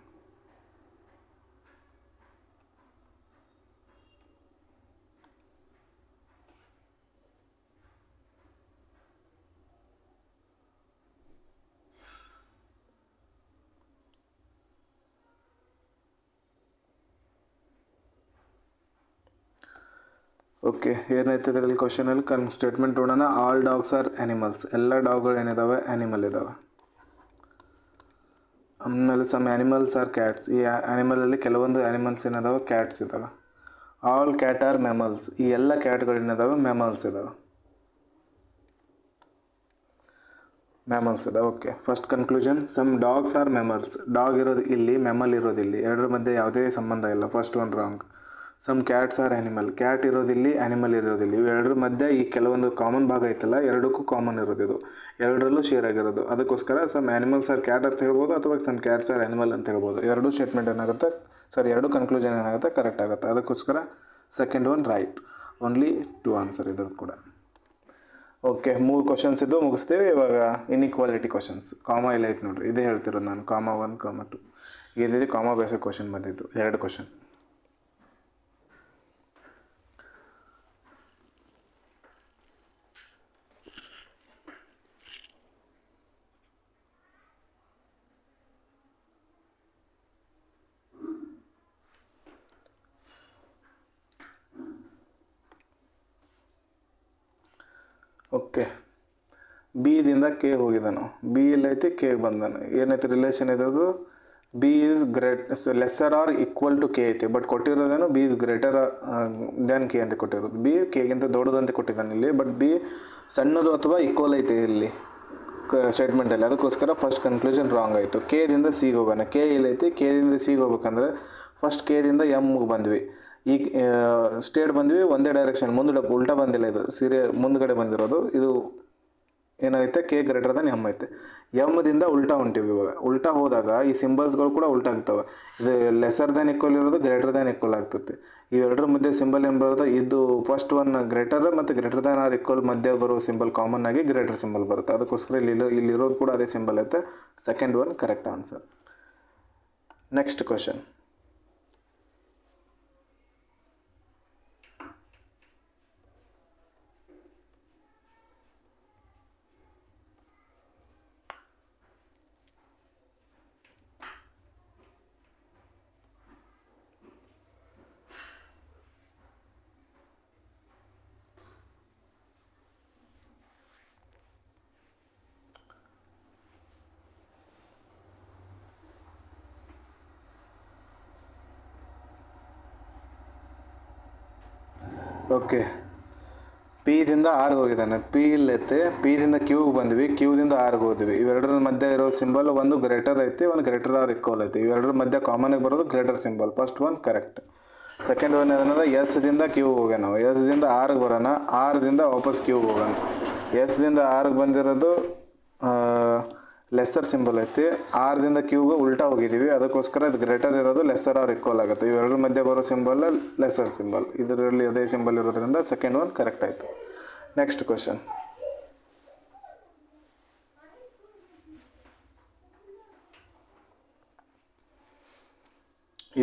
ಓಕೆ, ಏನೈತೆ ಇದರಲ್ಲಿ ಕ್ವಶನಲ್ಲಿ ಸ್ಟೇಟ್ಮೆಂಟ್ ನೋಡೋಣ. ಆಲ್ ಡಾಗ್ಸ್ ಆರ್ ಆ್ಯನಿಮಲ್ಸ್, ಎಲ್ಲ ಡಾಗ್ಗಳು ಏನಿದಾವೆ ಆ್ಯನಿಮಲ್ ಇದ್ದಾವೆ. ಆಮೇಲೆ ಸಮ್ ಆ್ಯನಿಮಲ್ಸ್ ಆರ್ ಕ್ಯಾಟ್ಸ್, ಈ ಆ್ಯನಿಮಲಲ್ಲಿ ಕೆಲವೊಂದು ಆ್ಯನಿಮಲ್ಸ್ ಏನಿದಾವೆ ಕ್ಯಾಟ್ಸ್ ಇದ್ದಾವೆ. ಆಲ್ ಕ್ಯಾಟ್ ಆರ್ ಮ್ಯಾಮಲ್ಸ್, ಈ ಎಲ್ಲ ಕ್ಯಾಟ್ಗಳು ಏನಿದಾವೆ ಮ್ಯಾಮಲ್ಸ್ ಇದ್ದಾವೆ. Okay. First conclusion, some dogs are mammals, dog ಇರೋದು ಇಲ್ಲಿ, ಮ್ಯಾಮಲ್ ಇರೋದು ಇಲ್ಲಿ, ಎರಡರ ಮಧ್ಯೆ ಯಾವುದೇ ಸಂಬಂಧ ಇಲ್ಲ. First one wrong. Some cats are animal, cat ಇರೋದಿಲ್ಲಿ, ಆ್ಯನಿಮಲ್ ಇರೋದಿಲ್ಲ. ಇವು ಎರಡರ ಮಧ್ಯೆ ಈ ಕೆಲವೊಂದು ಕಾಮನ್ ಭಾಗ ಐತಲ್ಲ, ಎರಡಕ್ಕೂ ಕಾಮನ್ ಇರೋದು, ಇದು ಎರಡರಲ್ಲೂ ಶೇರ್ ಆಗಿರೋದು. ಅದಕ್ಕೋಸ್ಕರ ಸಮ್ ಆ್ಯನಿಮಲ್ಸ್ ಆರ್ ಕ್ಯಾಟ್ ಅಂತ ಹೇಳ್ಬೋದು, ಅಥವಾ ಸಮ್ ಕ್ಯಾಟ್ಸ್ ಆರ್ ಆ್ಯನಿಮಲ್ ಅಂತ ಹೇಳ್ಬೋದು. ಎರಡೂ ಸ್ಟೇಟ್ಮೆಂಟ್ ಏನಾಗುತ್ತೆ, ಎರಡು ಕನ್ಕ್ಲೂಷನ್ ಏನಾಗುತ್ತೆ ಕರೆಕ್ಟ್ ಆಗುತ್ತೆ. ಅದಕ್ಕೋಸ್ಕರ second one right. Only 2 answer ಇದ್ರದ್ದು ಕೂಡ. ಓಕೆ, 3 ಕ್ವಶನ್ಸ್ ಇದ್ದು ಮುಗಿಸ್ತೇವೆ. ಇವಾಗ ಇನ್ಇಕ್ವಾಲಿಟಿ ಕ್ವಶನ್ಸ್. ಕಾಮ ಇಲ್ಲ ಐತೆ ನೋಡಿರಿ, ಇದೇ ಹೇಳ್ತಿರೋದು ನಾನು. ಕಾಮ 1, ಕಾಮ 2 ಈ ರೀತಿ ಕಾಮ ಬೇಸಿಕ್ ಕ್ವಶನ್ ಬಂದಿದ್ದು 2 ಕ್ವಶನ್. ಓಕೆ, ಬಿ ದಿಂದ ಕೆ ಹೋಗಿದ್ದಾನು, ಬಿ ಎಲ್ಲೈತಿ ಕೆ ಬಂದಾನು. ಏನೈತಿ ರಿಲೇಷನ್ ಇರೋದು, B is lesser or equal to K ಐತಿ. ಬಟ್ ಕೊಟ್ಟಿರೋದೇನು B is greater than K ಅಂತ ಕೊಟ್ಟಿರೋದು. ಬಿ ಕೆಗಿಂತ ದೊಡ್ಡದಂತೆ ಕೊಟ್ಟಿದ್ದಾನೆ ಇಲ್ಲಿ, ಬಟ್ ಬಿ ಸಣ್ಣದು ಅಥವಾ ಈಕ್ವಲ್ ಐತಿ ಇಲ್ಲಿ ಸ್ಟೇಟ್ಮೆಂಟಲ್ಲಿ. ಅದಕ್ಕೋಸ್ಕರ ಫಸ್ಟ್ ಕನ್ಕ್ಲೂಷನ್ ರಾಂಗ್ ಆಯಿತು. ಕೆ ದಿಂದ ಸಿಗೆ ಹೋಗೋಣ. ಕೆ ಎಲ್ಲೈತಿ, ಕೆ ದಿಂದ ಸಿಗೆ ಹೋಗ್ಬೇಕಂದ್ರೆ ಫಸ್ಟ್ ಕೆ ದಿಂದ ಎಮ್ಗೆ ಬಂದ್ವಿ. ಈಗ ಸ್ಟೇಟ್ ಬಂದ್ವಿ ಒಂದೇ ಡೈರೆಕ್ಷನ್, ಉಲ್ಟಾ ಬಂದಿಲ್ಲ. ಇದು ಮುಂದ್ಗಡೆ ಬಂದಿರೋದು. ಇದು ಏನಾಗುತ್ತೆ, ಕೆ ಗ್ರೇಟರ್ ದನ್ ಎಮ್ ಐತೆ. ಎಮ್ದಿಂದ ಉಲ್ಟಾ ಹೊಂಟಿವಿ. ಇವಾಗ ಉಲ್ಟಾ ಹೋದಾಗ ಈ ಸಿಂಬಲ್ಸ್ಗಳು ಕೂಡ ಉಲ್ಟಾ ಆಗ್ತವೆ. ಇದು ಲೆಸರ್ ದ್ಯಾನ್ ಈಕ್ವಲ್ ಇರೋದು ಗ್ರೇಟರ್ ದ್ಯಾನ್ ಈಕ್ವಲ್ ಆಗ್ತದೆ. ಇವೆರಡರ ಮಧ್ಯೆ ಸಿಂಬಲ್ ಏನು ಬರುತ್ತೆ, ಇದು ಫಸ್ಟ್ ಒನ್ ಗ್ರೇಟರ್ ಮತ್ತು ಗ್ರೇಟರ್ ದ್ಯಾನ್ ಆರ್ ಈಕ್ವಲ್ ಮಧ್ಯೆ ಬರೋ ಸಿಂಬಲ್ ಕಾಮನ್ ಆಗಿ ಗ್ರೇಟರ್ ಸಿಂಬಲ್ ಬರುತ್ತೆ. ಅದಕ್ಕೋಸ್ಕರ ಇಲ್ಲಿರೋದು ಕೂಡ ಅದೇ ಸಿಂಬಲ್ ಐತೆ. Second one correct answer. Next question. Okay, P ದಿಂದ ಆರ್ಗೆ ಹೋಗಿದ್ದಾನೆ. ಪಿ ಇಲ್ಲೈತೆ, ಪಿ ದಿಂದ ಕ್ಯೂಗೆ ಬಂದ್ವಿ, ಕ್ಯೂದಿಂದ ಆರ್ಗೆ ಹೋದ್ವಿ. ಇವೆರಡರ ಮಧ್ಯೆ ಇರೋ ಸಿಂಬಲ್ ಒಂದು ಗ್ರೇಟರ್ ಐತಿ, ಒಂದು ಗ್ರೇಟರ್ ಆರ್ ಈಕ್ವಲ್ ಐತಿ. ಇವೆರಡರ ಮಧ್ಯೆ ಕಾಮನಾಗಿ ಬರೋದು greater symbol. First one correct. Second one ಏನಂದ್ರೆ ಎಸ್ ದಿಂದ ಕ್ಯೂಗೆ ಹೋಗೋಣ ನಾವು. ಎಸ್ ದಿಂದ ಆರ್ಗೆ ಬರೋಣ, ಆರ್ದಿಂದ ವಾಪಸ್ ಕ್ಯೂಗೆ ಹೋಗೋಣ. ಎಸ್ ದಿಂದ ಆರ್ಗೆ ಬಂದಿರೋದು ಲೆಸ್ಸರ್ ಸಿಂಬಲ್ ಐತಿ. ಆರ್ದಿಂದ ಕ್ಯೂಗೆ ಉಲ್ಟಾ ಹೋಗಿದ್ದೀವಿ. ಅದಕ್ಕೋಸ್ಕರ ಇದು ಗ್ರೇಟರ್ ಇರೋದು ಲೆಸ್ಸರ್ ಆರ್ ಈಕ್ವಲ್ ಆಗುತ್ತೆ. ಇವೆರಡರ ಮಧ್ಯೆ ಬರೋ ಸಿಂಬಲ್ ಲೆಸ್ಸರ್ ಸಿಂಬಲ್. ಇದರಲ್ಲಿ ಅದೇ ಸಿಂಬಲ್ ಇರೋದ್ರಿಂದ ಸೆಕೆಂಡ್ ಒನ್ ಕರೆಕ್ಟ್ ಆಯಿತು. Next question.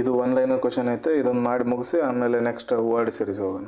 ಇದು 1 ಲೈನರ್ ಕ್ವಶನ್ ಐತೆ. ಇದೊಂದು ಮಾಡಿ ಮುಗಿಸಿ ಆಮೇಲೆ ನೆಕ್ಸ್ಟ್ ವರ್ಡ್ ಸೀರೀಸ್ ಹೋಗೋಣ.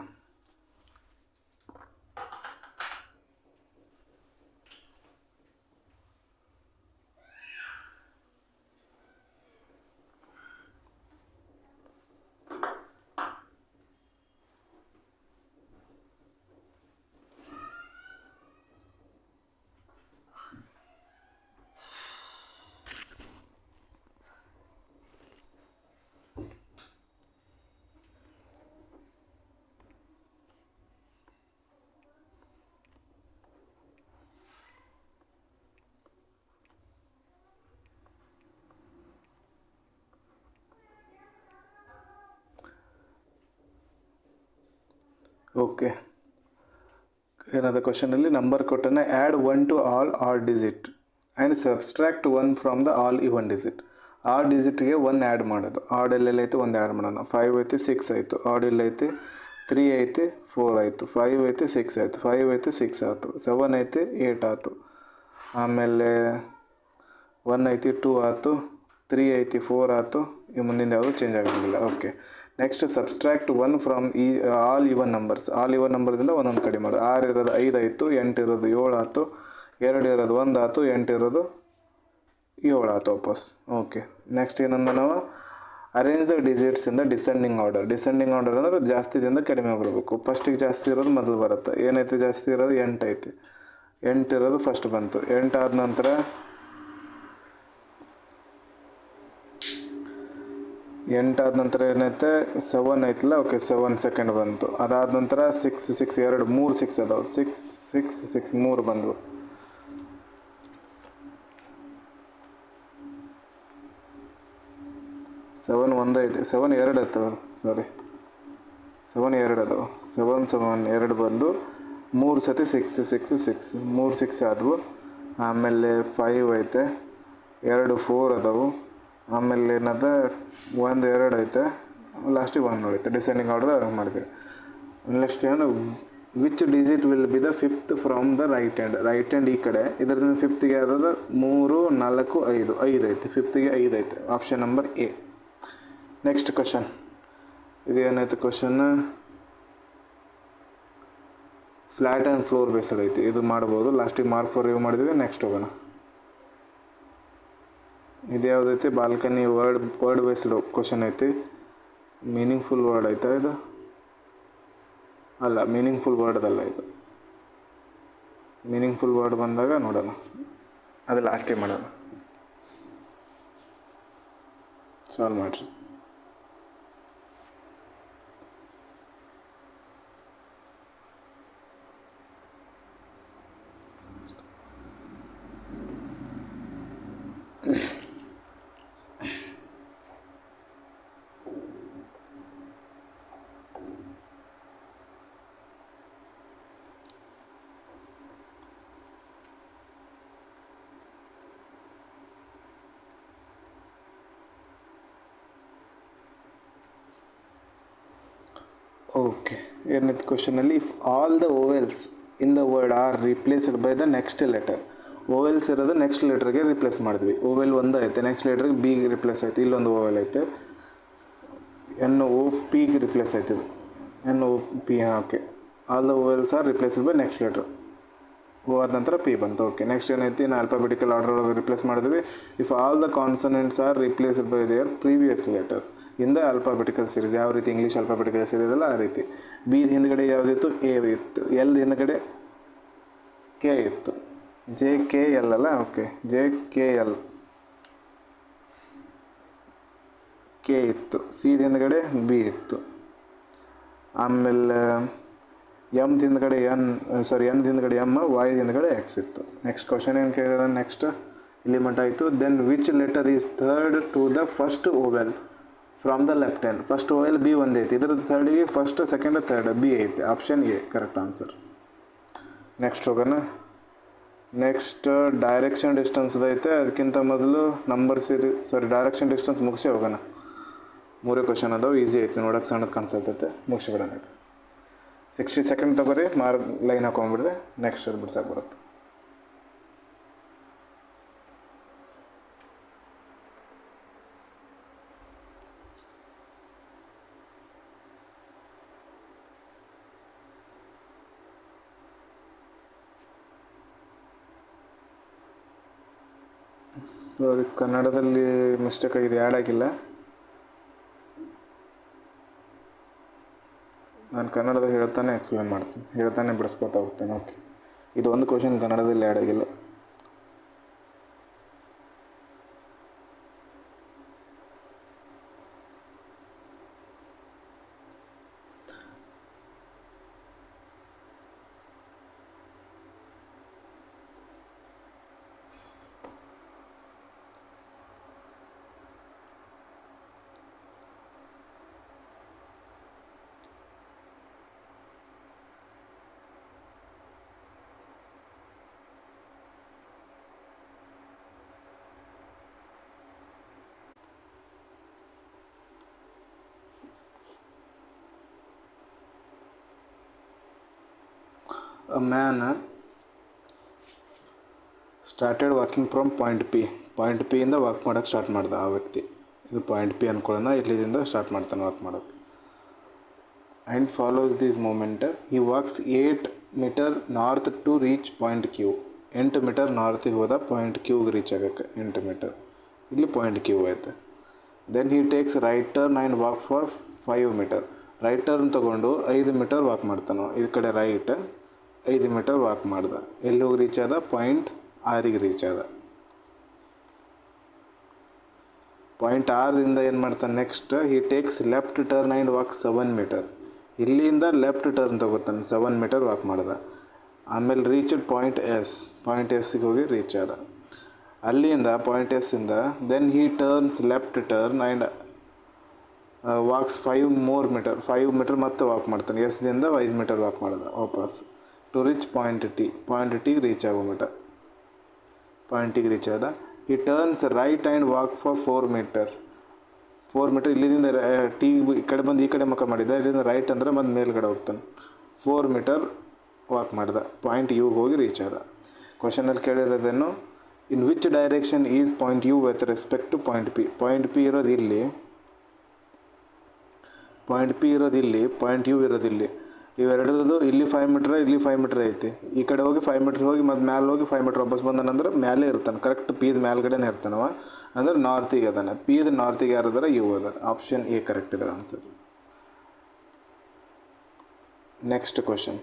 ಓಕೆ, ಏನಾದ ಕ್ವಶನಲ್ಲಿ ನಂಬರ್ ಕೊಟ್ಟನೆ. Add 1 to all odd digit and subtract 1 from the all even digit. ಆರ್ ಡಿಜಿಟ್ಗೆ 1 ಆ್ಯಡ್ ಮಾಡೋದು. ಆಡ್ ಎಲ್ಲೈತೆ 1 ಆ್ಯಡ್ ಮಾಡೋಣ. 5 ಐತಿ 6 ಆಯಿತು. ಆಡ್ ಎಲ್ಲೈತಿ 3 ಐತಿ 4 ಆಯಿತು. 5 ಐತಿ 6 ಆಯಿತು. 5 ಐತಿ 6 ಆಯಿತು. 7 ಐತಿ 8 ಆಯಿತು. ಆಮೇಲೆ 1 ಐತಿ 2 ಆಯಿತು. 3 ಐತಿ 4 ಆಯಿತು. ಈ ಮುಂದಿನ ಯಾವುದು ಚೇಂಜ್ ಆಗೋಂಗಿಲ್ಲ. Okay, next subtract 1 from all even numbers. All even ನಂಬರ್ದಿಂದ ಒಂದೊಂದು ಕಡಿಮೆ ಮಾಡೋದು. 6 ಇರೋದು 5 ಆಯಿತು. 8 ಇರೋದು 7 ಆಯಿತು. 2 ಇರೋದು 1 ಆಯಿತು. 8 ಇರೋದು 7 ಆಯಿತು ವಾಪಸ್. ಓಕೆ, ನೆಕ್ಸ್ಟ್ ಏನಂದ ನಾವು arrange the digits in the descending order. Descending order ಅಂದರೆ ಜಾಸ್ತಿದಿಂದ ಕಡಿಮೆ ಬರಬೇಕು. ಫಸ್ಟಿಗೆ ಜಾಸ್ತಿ ಇರೋದು ಮೊದಲು ಬರುತ್ತೆ. ಏನೈತೆ ಜಾಸ್ತಿ ಇರೋದು 8 ಐತಿ. 8 ಇರೋದು ಫಸ್ಟ್ ಬಂತು. 8 ಆದ ನಂತರ 8 ಆದ ನಂತರ ಏನೈತೆ 7 ಐತಲ್ಲ, ಓಕೆ 7 ಸೆಕೆಂಡ್ ಬಂತು. ಅದಾದ ನಂತರ 6 2 3 6 ಅದಾವೆ. 6 3 ಬಂದವು. 7 1 ಐತೆ. 7 2 ಐತವ, ಸಾರಿ 7 2 ಅದಾವೆ. 7 2 ಬಂದು 3 ಸತಿ 6 3 6 ಆದವು. ಆಮೇಲೆ 5 ಐತೆ, 2 4 ಅದಾವು. ಆಮೇಲೆ ಏನದ 1 2 ಐತೆ, ಲಾಸ್ಟಿಗೆ 1 ಉಳಿತೆ. ಡಿಸೆಂಡಿಂಗ್ ಆರ್ಡರ್ ಮಾಡಿದ್ದೀವಿ. ನೆಕ್ಸ್ಟ್ ಏನು, which digit will be the 5th from the right hand. Right hand ಈ ಕಡೆ, ಇದರಿಂದ 5th ಯಾವ್ದು 3 4 5 5 ಐತೆ. 5th 5 ಐತೆ. Option number A. Next question, ಇದು ಏನೈತೆ question, flat and floor based ಐತಿ. ಇದು ಮಾಡ್ಬೋದು. ಲಾಸ್ಟಿಗೆ ಮಾರ್ಕ್ ಫಾರ್ ರಿವ್ಯೂ ಮಾಡಿದ್ವಿ. ನೆಕ್ಸ್ಟ್ ಹೋಗೋಣ. ಇದು ಯಾವುದೈತಿ, ಬಾಲ್ಕನಿ ವರ್ಡ್ ಬೇಸ್ಡ್ ಕ್ವಶನ್ ಐತಿ. ಮೀನಿಂಗ್ಫುಲ್ ವರ್ಡ್ ಐತಾ ಇದು? ಅಲ್ಲ, ಮೀನಿಂಗ್ಫುಲ್ ವರ್ಡ್ದಲ್ಲ ಇದು. ಮೀನಿಂಗ್ಫುಲ್ ವರ್ಡ್ ಬಂದಾಗ ನೋಡೋಣ, ಅದು ಲಾಸ್ಟಿಗೆ ಮಾಡೋಣ. ಸಾಲ್ವ್ ಮಾಡಿರಿ. ಓಕೆ, ಎರಡನೇದು ಕ್ವಶನಲ್ಲಿ, if all the vowels in the word are replaced by the next letter. Vowels ಇರೋದು ನೆಕ್ಸ್ಟ್ ಲೆಟರ್ಗೆ ರಿಪ್ಲೇಸ್ ಮಾಡಿದ್ವಿ. ಓವೆಲ್ 1 ಐತೆ, ನೆಕ್ಸ್ಟ್ ಲೆಟರ್ಗೆ ಬಿಗೆ ರಿಪ್ಲೇಸ್ ಆಯ್ತು. ಇಲ್ಲೊಂದು ಓವೆಲ್ ಐತೆ, NOP ರಿಪ್ಲೇಸ್ ಆಯ್ತು. NOP, okay. All the vowels are replaced by next letter. O ಆದ ನಂತರ ಪಿ ಬಂತು. ಓಕೆ, ನೆಕ್ಸ್ಟ್ ಏನೈತಿ, ನಾವು ಆಲ್ಫಾಬೆಟಿಕಲ್ ಆರ್ಡರ್ ಒಳಗೆ ರಿಪ್ಲೇಸ್ ಮಾಡಿದ್ವಿ. If all the consonants are replaced by their previous letter in the alphabetical series. ಯಾವ ರೀತಿ ಇಂಗ್ಲೀಷ್ ಆಲ್ಫಾಬೆಟಿಕಲ್ ಸೀರೀಸ್ ಅಲ್ಲ ಆ ರೀತಿ. ಬಿ ಹಿಂದ್ಗಡೆ ಯಾವುದಿತ್ತು, ಎ ಇತ್ತು. ಎಲ್ ಹಿಂದ್ಗಡೆ ಕೆ ಇತ್ತು. JKL ಅಲ್ಲ, ಓಕೆ JKL ಕೆ ಇತ್ತು. ಸಿ ಹಿಂದ್ಗಡೆ ಬಿ ಇತ್ತು. ಆಮೇಲೆ ಎನ್ ಹಿಂದ್ಗಡೆ ಎಮ್, ವೈ ಹಿಂದ್ಗಡೆ ಎಕ್ಸ್ ಇತ್ತು. ನೆಕ್ಸ್ಟ್ ಕ್ವಶನ್ ಏನು ಕೇಳಿದ, ನೆಕ್ಸ್ಟ್ ಇಲ್ಲಿ ಮಟ್ಟ ಆಯಿತು. Then which letter is third to the first vowel from the left hand. First vowel B ಒಂದು ಐತಿ, ಇದ್ರದ್ದು ಥರ್ಡಿಗೆ ಫಸ್ಟ್ ಸೆಕೆಂಡ್ ಥರ್ಡ್ ಬಿ ಐತಿ. Option A correct answer. Next ಹೋಗೋಣ. ನೆಕ್ಸ್ಟ್ ಡೈರೆಕ್ಷನ್ ಡಿಸ್ಟೆನ್ಸ್ ಐತೆ. ಅದಕ್ಕಿಂತ ಮೊದಲು ಡೈರೆಕ್ಷನ್ ಡಿಸ್ಟೆನ್ಸ್ ಮುಗಿಸಿ ಹೋಗೋಣ. 3 ಕ್ವಶನ್ ಅದಾವೆ, ಈಸಿ ಐತಿ ನೋಡೋಕೆ, ಸಣ್ಣದು ಕಾಣಿಸತ್ತೈತೆ. ಮುಗಿಸ್ಬಿಡೋಣ. 60 ಸೆಕೆಂಡ್ ತಗೋರಿ, ಲೈನ್ ಹಾಕೊಂಡ್ಬಿಡ್ರಿ. ನೆಕ್ಸ್ಟ್ ಅದು ಬಿಡ್ಸಕ್ಕೆ ಬರುತ್ತೆ. ಸಾರಿ, ಕನ್ನಡದಲ್ಲಿ ಮಿಸ್ಟೇಕ್ ಆಗಿದೆ, ಆ್ಯಡ್ ಆಗಿಲ್ಲ. ನಾನು ಕನ್ನಡದಾಗ ಹೇಳ್ತಾನೆ ಎಕ್ಸ್ಪ್ಲೇನ್ ಮಾಡ್ತೀನಿ, ಹೇಳ್ತಾನೆ ಬಿಡಿಸ್ಕೊತಾ ಹೋಗ್ತೇನೆ. ಓಕೆ, ಇದು ಒಂದು ಕ್ವಶನ್ ಕನ್ನಡದಲ್ಲಿ ಆ್ಯಡ್ ಆಗಿಲ್ಲ. A man started walking from point P. Point P ಇಂದ ವಾಕ್ ಮಾಡೋಕ್ಕೆ ಸ್ಟಾರ್ಟ್ ಮಾಡ್ದ ಆ ವ್ಯಕ್ತಿ. ಇದು ಪಾಯಿಂಟ್ ಪಿ ಅಂದ್ಕೊಳ್ಳೋಣ. ಇಲ್ಲಿಂದ ಸ್ಟಾರ್ಟ್ ಮಾಡ್ತಾನೆ ವಾಕ್ ಮಾಡೋಕ್ಕೆ. And follows this movement. ಈ walks 8 metre north to reach point Q. 8 metre ನಾರ್ತಿಗೆ ಹೋದ ಪಾಯಿಂಟ್ ಕ್ಯೂಗೆ ರೀಚ್ ಆಗೋಕ್ಕೆ. 8 ಮೀಟರ್ ಇಲ್ಲಿ ಪಾಯಿಂಟ್ ಕ್ಯೂ ಐತೆ. Then he takes right turn and walk for 5 metre. Right turn ತೊಗೊಂಡು 5 ಮೀಟರ್ ವಾಕ್ ಮಾಡ್ತಾನೆ. ಈ ಕಡೆ ರೈಟ್ 5 ಮೀಟರ್ ವಾಕ್ ಮಾಡ್ದೆ. ಎಲ್ಲಿ ಹೋಗಿ ರೀಚ್ ಆದ? ಪಾಯಿಂಟ್ ಆರಿಗೆ ರೀಚ್ ಆದ. ಪಾಯಿಂಟ್ ಆರ್ದಿಂದ ಏನು ಮಾಡ್ತಾನೆ? Next he takes left turn and walk 7 metre. ಇಲ್ಲಿಂದ ಲೆಫ್ಟ್ ಟರ್ನ್ ತೊಗೋತಾನೆ, 7 ಮೀಟರ್ ವಾಕ್ ಮಾಡ್ದೆ. ಆಮೇಲೆ ರೀಚ್ಡ್ ಪಾಯಿಂಟ್ ಎಸ್. ಪಾಯಿಂಟ್ ಎಸ್ಸಿಗೆ ಹೋಗಿ ರೀಚ್ ಆದ. ಅಲ್ಲಿಂದ ಪಾಯಿಂಟ್ ಎಸ್ಸಿಂದ then he turns left turn and walks 5 metre. 5 metre ಮತ್ತೆ ವಾಕ್ ಮಾಡ್ತಾನೆ. ಎಸ್ದಿಂದ 5 ಮೀಟರ್ ವಾಕ್ ಮಾಡ್ದೆ ವಾಪಸ್ to reach point T. Point ಟಿಗೆ ರೀಚ್ ಆಗೋ ಮೀಟ. ಪಾಯಿಂಟಿಗೆ ರೀಚ್ ಆದ. ಈ turns right and walk for 4 metre. 4 metre ಇಲ್ಲಿಂದ ಟಿ ಈ ಕಡೆ ಬಂದು ಈ ಕಡೆ ಮುಖ ಮಾಡಿದ್ದೆ. ಇಲ್ಲಿಂದ ರೈಟ್ ಅಂದರೆ ಮತ್ತೆ ಮೇಲ್ಗಡೆ ಹೋಗ್ತಾನೆ. 4 ಮೀಟರ್ ವಾಕ್ ಮಾಡ್ದೆ. ಪಾಯಿಂಟ್ ಯುಗೆ ಹೋಗಿ ರೀಚ್ ಆದ. ಕ್ವಶನಲ್ಲಿ ಕೇಳಿರೋದೇನು? In which direction is point U with respect to point P. Point P ಇರೋದು ಇಲ್ಲಿ, ಪಾಯಿಂಟ್ ಪಿ ಇರೋದು ಇಲ್ಲಿ, ಪಾಯಿಂಟ್ ಯು ಇರೋದು ಇಲ್ಲಿ. ಇವೆರಡರದು ಇಲ್ಲಿ 5 ಮೀಟ್ರ್, ಇಲ್ಲಿ 5 ಮೀಟ್ರ್ ಐತಿ. ಈ ಕಡೆ ಹೋಗಿ 5 ಮೀಟ್ರ್ ಹೋಗಿ ಮತ್ತು ಮ್ಯಾಲೆ ಹೋಗಿ 5 ಮೀಟ್ರ್ ವಾಪಸ್ ಬಂದಾನಂದ್ರೆ ಮ್ಯಾಲೆ ಇರ್ತಾನೆ. ಕರೆಕ್ಟ್ ಪಿದು ಮ್ಯಾಲ್ಗಡೆನೇ ಇರ್ತಾನವ. ಅಂದ್ರೆ ನಾರ್ತಿಗೆ ಅದಾನೆ. ಪಿದು ನಾರ್ತಿಗೆ ಯಾರದಾರ? ಯು ಅದಾರ. ಆಪ್ಷನ್ ಎ ಕರೆಕ್ಟ್ ಇದೆ ಆನ್ಸರ್. Next question.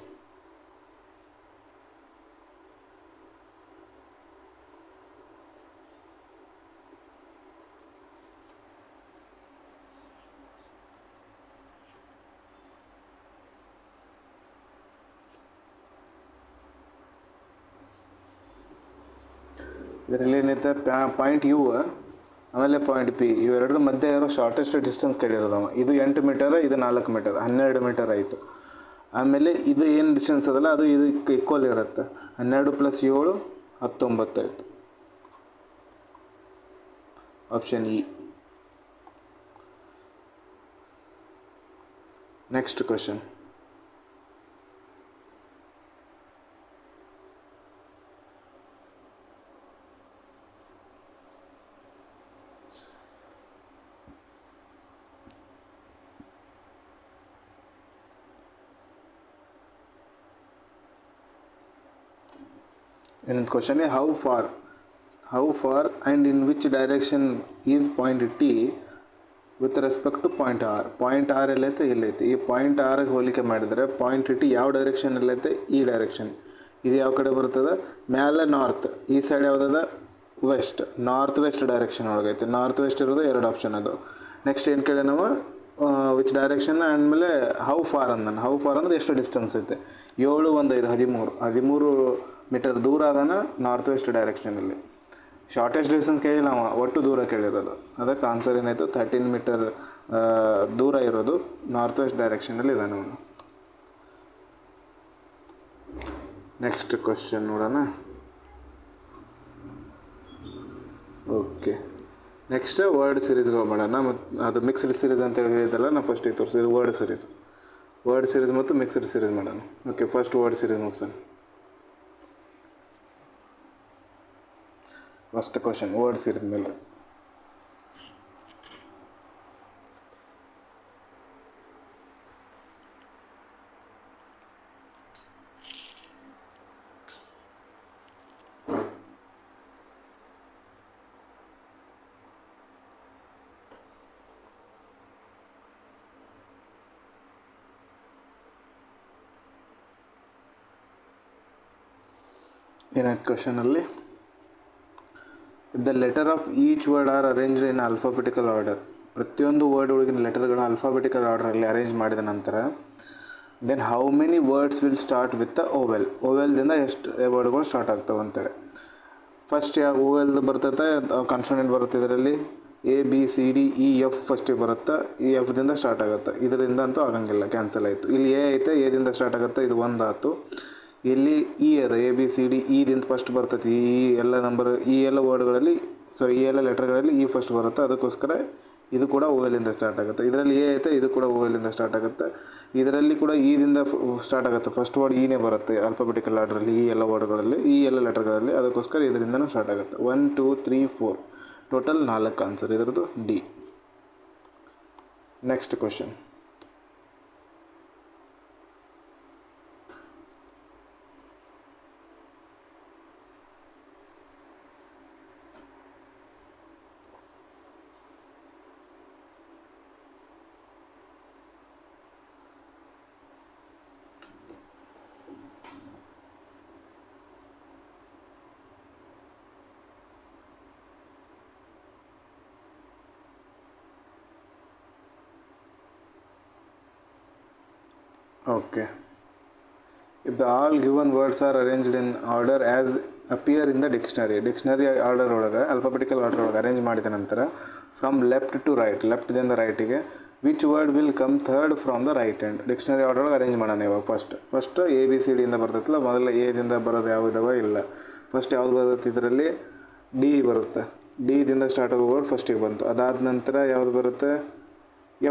ಇದರಲ್ಲಿ ಏನೈತೆ? ಪಾಯಿಂಟ್ ಯು ಆಮೇಲೆ ಪಾಯಿಂಟ್ ಪಿ ಇವೆರಡರ ಮಧ್ಯೆ ಇರೋ ಶಾರ್ಟೆಸ್ಟ್ ಡಿಸ್ಟೆನ್ಸ್ ಕೇಳಿರೋದವ. ಇದು 8 ಮೀಟರ್, ಇದು 4 ಮೀಟರ್, 12 ಮೀಟರ್ ಆಯಿತು. ಆಮೇಲೆ ಇದು ಏನು ಡಿಸ್ಟೆನ್ಸ್ ಅದಲ್ಲ ಅದು ಇದು ಈಕ್ವಲ್ ಇರುತ್ತೆ. 12 + 7 19 ಆಯಿತು. Option E. Next question. ಇನ್ನೊಂದು question, how far and in which direction is point T with respect to point R. Point R ಎಲ್ಲೈತೆ? ಇಲ್ಲೈತೆ. ಈ ಪಾಯಿಂಟ್ ಆರ್ಗೆ ಹೋಲಿಕೆ ಮಾಡಿದರೆ ಪಾಯಿಂಟ್ ಟಿ ಯಾವ ಡೈರೆಕ್ಷನ್ ಎಲ್ಲೈತೆ? ಈ ಡೈರೆಕ್ಷನ್. ಇದು ಯಾವ ಕಡೆ ಬರ್ತದೆ? ಮ್ಯಾಲೆ ನಾರ್ತ್. ಈ ಸೈಡ್ ಯಾವುದದ? ವೆಸ್ಟ್. ನಾರ್ತ್ ವೆಸ್ಟ್ ಡೈರೆಕ್ಷನ್ ಒಳಗೈತೆ. ನಾರ್ತ್ ವೆಸ್ಟ್ ಇರೋದು 2 ಆಪ್ಷನ್ ಅದು. ನೆಕ್ಸ್ಟ್ ಏನು ಕೇಳಿ ನಾವು ವಿಚ್ ಡೈರೆಕ್ಷನ್ ಆಮೇಲೆ ಹೌ ಫಾರ್ ಅಂದಾನೆ. ಹೌ ಫಾರ್ ಅಂದರೆ ಎಷ್ಟು ಡಿಸ್ಟೆನ್ಸ್ ಐತೆ? 7 1 5 13 ಮೀಟರ್ ದೂರ ಅದಾನ ನಾರ್ತ್ ವೆಸ್ಟ್ ಡೈರೆಕ್ಷನಲ್ಲಿ. ಶಾರ್ಟೆಸ್ಟ್ ಡಿಸ್ಟೆನ್ಸ್ ಕೇಳಿಲ್ಲ ಅವ, ಒಟ್ಟು ದೂರ ಕೇಳಿರೋದು. ಅದಕ್ಕೆ ಆನ್ಸರ್ ಏನಾಯಿತು? 13 ಮೀಟರ್ ದೂರ ಇರೋದು ನಾರ್ತ್ ವೆಸ್ಟ್ ಡೈರೆಕ್ಷನಲ್ಲಿ ಇದ್ದಾನೆ ಅವನು. ನೆಕ್ಸ್ಟ್ ಕ್ವಶನ್ ನೋಡೋಣ. ಓಕೆ, ನೆಕ್ಸ್ಟ್ ವರ್ಡ್ ಸೀರೀಸ್ಗಳು ಮಾಡೋಣ. ಮತ್ತು ಅದು ಮಿಕ್ಸ್ಡ್ ಸೀರೀಸ್ ಅಂತ ಹೇಳಿದಲ್ಲ, ನಾನು ಫಸ್ಟಿಗೆ ತೋರಿಸಿದ್ದು ವರ್ಡ್ ಸೀರೀಸ್ ಮತ್ತು ಮಿಕ್ಸ್ಡ್ ಸೀರೀಸ್ ಮಾಡೋಣ. ಓಕೆ, ಫಸ್ಟ್ ವರ್ಡ್ ಸೀರೀಸ್ ಮುಗಿಸೋಣ. ಫಸ್ಟ್ ಕ್ವಶನ್ ವರ್ಡ್ ಸೀರೀಸ್ ಮೇಲೆ. ಏನಾಯ್ತು ಕ್ವಶನಲ್ಲಿ? The letter of each word are arranged in alphabetical order. ಪ್ರತಿಯೊಂದು ವರ್ಡ್ ಒಳಗಿನ ಲೆಟರ್ಗಳು ಆಲ್ಫಾಬೆಟಿಕಲ್ ಆರ್ಡರಲ್ಲಿ ಅರೇಂಜ್ ಮಾಡಿದ ನಂತರ then how many words will start with the vowel. ಓವೆಲ್ದಿಂದ ಎಷ್ಟು ವರ್ಡ್ಗಳು ಸ್ಟಾರ್ಟ್ ಆಗ್ತವೆ ಅಂತೇಳಿ. ಫಸ್ಟ್ ಯಾವ ಓವೆಲ್ ಬರ್ತೈತೆ? ಕಾನ್ಸೋನೆಂಟ್ ಬರುತ್ತೆ. ಇದರಲ್ಲಿ ABCDEF ಫಸ್ಟಿಗೆ ಬರುತ್ತೆ. ಈ ಎಫ್ದಿಂದ ಸ್ಟಾರ್ಟ್ ಆಗುತ್ತೆ. ಇದರಿಂದ ಅಂತೂ ಆಗಂಗಿಲ್ಲ, ಕ್ಯಾನ್ಸಲ್ ಆಯಿತು. ಇಲ್ಲಿ ಎ ಐತೆ, ಎದಿಂದ ಸ್ಟಾರ್ಟ್ ಆಗುತ್ತೆ, ಇದು 1 ಆಯಿತು. ಇಲ್ಲಿ ಇ ಅದ, ABCD ಇದಿಂದ ಫಸ್ಟ್ ಬರ್ತೈತಿ. ಈ ಎಲ್ಲ ನಂಬರ್, ಈ ಎಲ್ಲ ವರ್ಡ್ಗಳಲ್ಲಿ ಈ ಎಲ್ಲ ಲೆಟರ್ಗಳಲ್ಲಿ ಇ ಫಸ್ಟ್ ಬರುತ್ತೆ. ಅದಕ್ಕೋಸ್ಕರ ಇದು ಕೂಡ ಓವೆಲಿಂದ ಸ್ಟಾರ್ಟ್ ಆಗುತ್ತೆ. ಇದರಲ್ಲಿ ಎ ಐತೆ, ಇದು ಕೂಡ ಓವೆಲಿಂದ ಸ್ಟಾರ್ಟ್ ಆಗುತ್ತೆ. ಇದರಲ್ಲಿ ಕೂಡ ಇದಿಂದ ಸ್ಟಾರ್ಟ್ ಆಗುತ್ತೆ. ಫಸ್ಟ್ ವರ್ಡ್ ಇನೇ ಬರುತ್ತೆ ಆಲ್ಫಾಬೆಟಿಕಲ್ ಆರ್ಡ್ರಲ್ಲಿ, ಈ ಎಲ್ಲ ವರ್ಡ್ಗಳಲ್ಲಿ, ಈ ಎಲ್ಲ ಲೆಟರ್ಗಳಲ್ಲಿ. ಅದಕ್ಕೋಸ್ಕರ ಇದರಿಂದನೂ ಸ್ಟಾರ್ಟ್ ಆಗುತ್ತೆ. 1 2 3 4 ಟೋಟಲ್ 4 ಆನ್ಸರ್ ಇದರದ್ದು D. Next question. Okay. If the all given words are arranged in order as appear in the dictionary order ಒಳಗೆ ಅಲ್ಫಾಬೆಟಿಕಲ್ ಆರ್ಡರ್ ಒಳಗೆ ಅರೇಂಜ್ ಮಾಡಿದ ನಂತರ ಫ್ರಮ್ ಲೆಫ್ಟ್ ಟು ರೈಟ್, ಲೆಫ್ಟ್ದಿಂದ ರೈಟಿಗೆ which word will come third from the right hand. Dictionary order ಒಳಗೆ ಅರೇಂಜ್ ಮಾಡೋಣ ಇವಾಗ. ಫಸ್ಟ್ ABCDಯಿಂದ ಬರ್ತೈತಲ್ಲ, ಮೊದಲು ಎದಿಂದ ಬರೋದು ಯಾವುದವ ಇಲ್ಲ. ಫಸ್ಟ್ ಯಾವ್ದು ಬರುತ್ತೆ ಇದರಲ್ಲಿ? ಡಿ ಬರುತ್ತೆ. ಡಿದಿಂದ ಸ್ಟಾರ್ಟ್ ಆಗೋ ವರ್ಡ್ ಫಸ್ಟಿಗೆ ಬಂತು. ಅದಾದ ನಂತರ ಯಾವುದು ಬರುತ್ತೆ?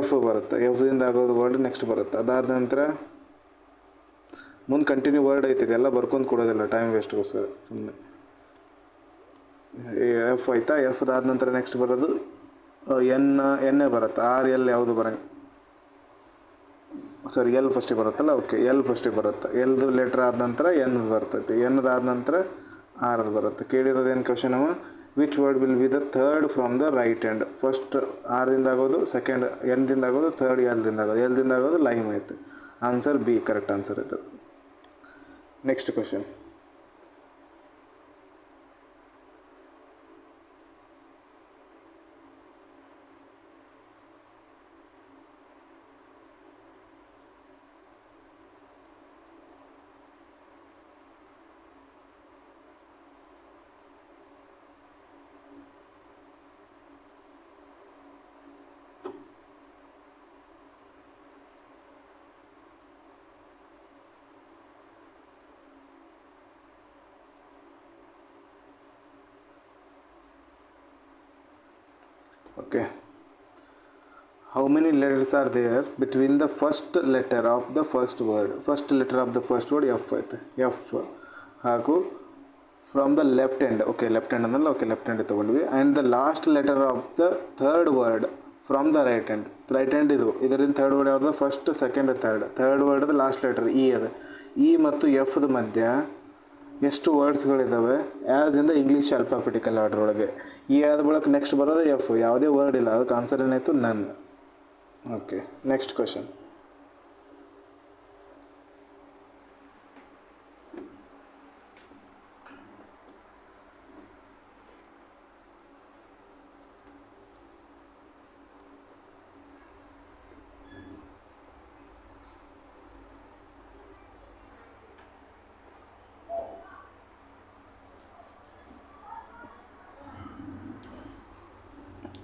ಎಫ್ ಬರುತ್ತೆ. ಎಫ್ದಿಂದ ಆಗೋದು ವರ್ಡ್ ನೆಕ್ಸ್ಟ್ ಬರುತ್ತೆ. ಅದಾದ ನಂತರ ಮುಂದೆ ಕಂಟಿನ್ಯೂ ವರ್ಡ್ ಐತಿದೆ, ಎಲ್ಲ ಬರ್ಕೊಂಡು ಕೊಡೋದಿಲ್ಲ ಟೈಮ್ ವೇಸ್ಟ್ಗೋಸ್ಕರ ಸುಮ್ಮನೆ. ಎಫ್ ಆಯಿತಾ? ಎಫ್ದಾದ ನಂತರ ನೆಕ್ಸ್ಟ್ ಬರೋದು ಎನ್ನೇ ಬರುತ್ತೆ. RL ಯಾವುದು ಎಲ್ ಫಸ್ಟಿಗೆ ಬರುತ್ತಲ್ಲ, ಓಕೆ, ಎಲ್ ಫಸ್ಟಿಗೆ ಬರುತ್ತೆ. ಎಲ್ದು ಲೆಟ್ರ್ ಆದ ನಂತರ ಎನ್ದು ಬರ್ತೈತಿ. ಎನ್ದಾದ ನಂತರ ಆರ್ದು ಬರುತ್ತೆ. ಕೇಳಿರೋದೇನು ಕ್ವಶನ್ ಅವ? Which word will be the third from the right hand. First ಆರ್ದಿಂದ ಆಗೋದು, ಸೆಕೆಂಡ್ ಎನ್ದಿಂದ ಆಗೋದು, ಥರ್ಡ್ ಎಲ್ದಿಂದ ಆಗೋದು, ಎಲ್ದಿಂದ ಆಗೋದು ಲೈಮ್ ಐತೆ. ಆನ್ಸರ್ ಬಿ ಕರೆಕ್ಟ್ ಆನ್ಸರ್ ಐತೆ. Next question. Okay. How many letters are there between the first letter of the first word? First letter of the first word F ಐತೆ. F ಹಾಗೂ from the left hand, okay left hand ಅನ್ನಲ್ಲ, ಓಕೆ ಲೆಫ್ಟ್ ಹ್ಯಾಂಡ್ ತೊಗೊಂಡ್ವಿ. And the last letter of the third word from the right hand. Right hand ಇದು, ಇದರಿಂದ ಥರ್ಡ್ ವರ್ಡ್ ಯಾವುದು? ಫಸ್ಟ್, ಸೆಕೆಂಡ್, ಥರ್ಡ್ ವರ್ಡ್ದು ಲಾಸ್ಟ್ ಲೆಟರ್ ಇ ಅದ. ಇ ಮತ್ತು ಎಫ್ದ ಮಧ್ಯ ಎಷ್ಟು ವರ್ಡ್ಸ್ಗಳಿದ್ದಾವೆ as in the English alphabetical order ಒಳಗೆ? ಈ ಆದ ಬಳಿಕ ನೆಕ್ಸ್ಟ್ ಬರೋದು ಎಫ್. ಯಾವುದೇ ವರ್ಡ್ ಇಲ್ಲ, ಅದಕ್ಕೆ ಆನ್ಸರ್ ಏನಾಯಿತು? ನನ್. Okay, next question.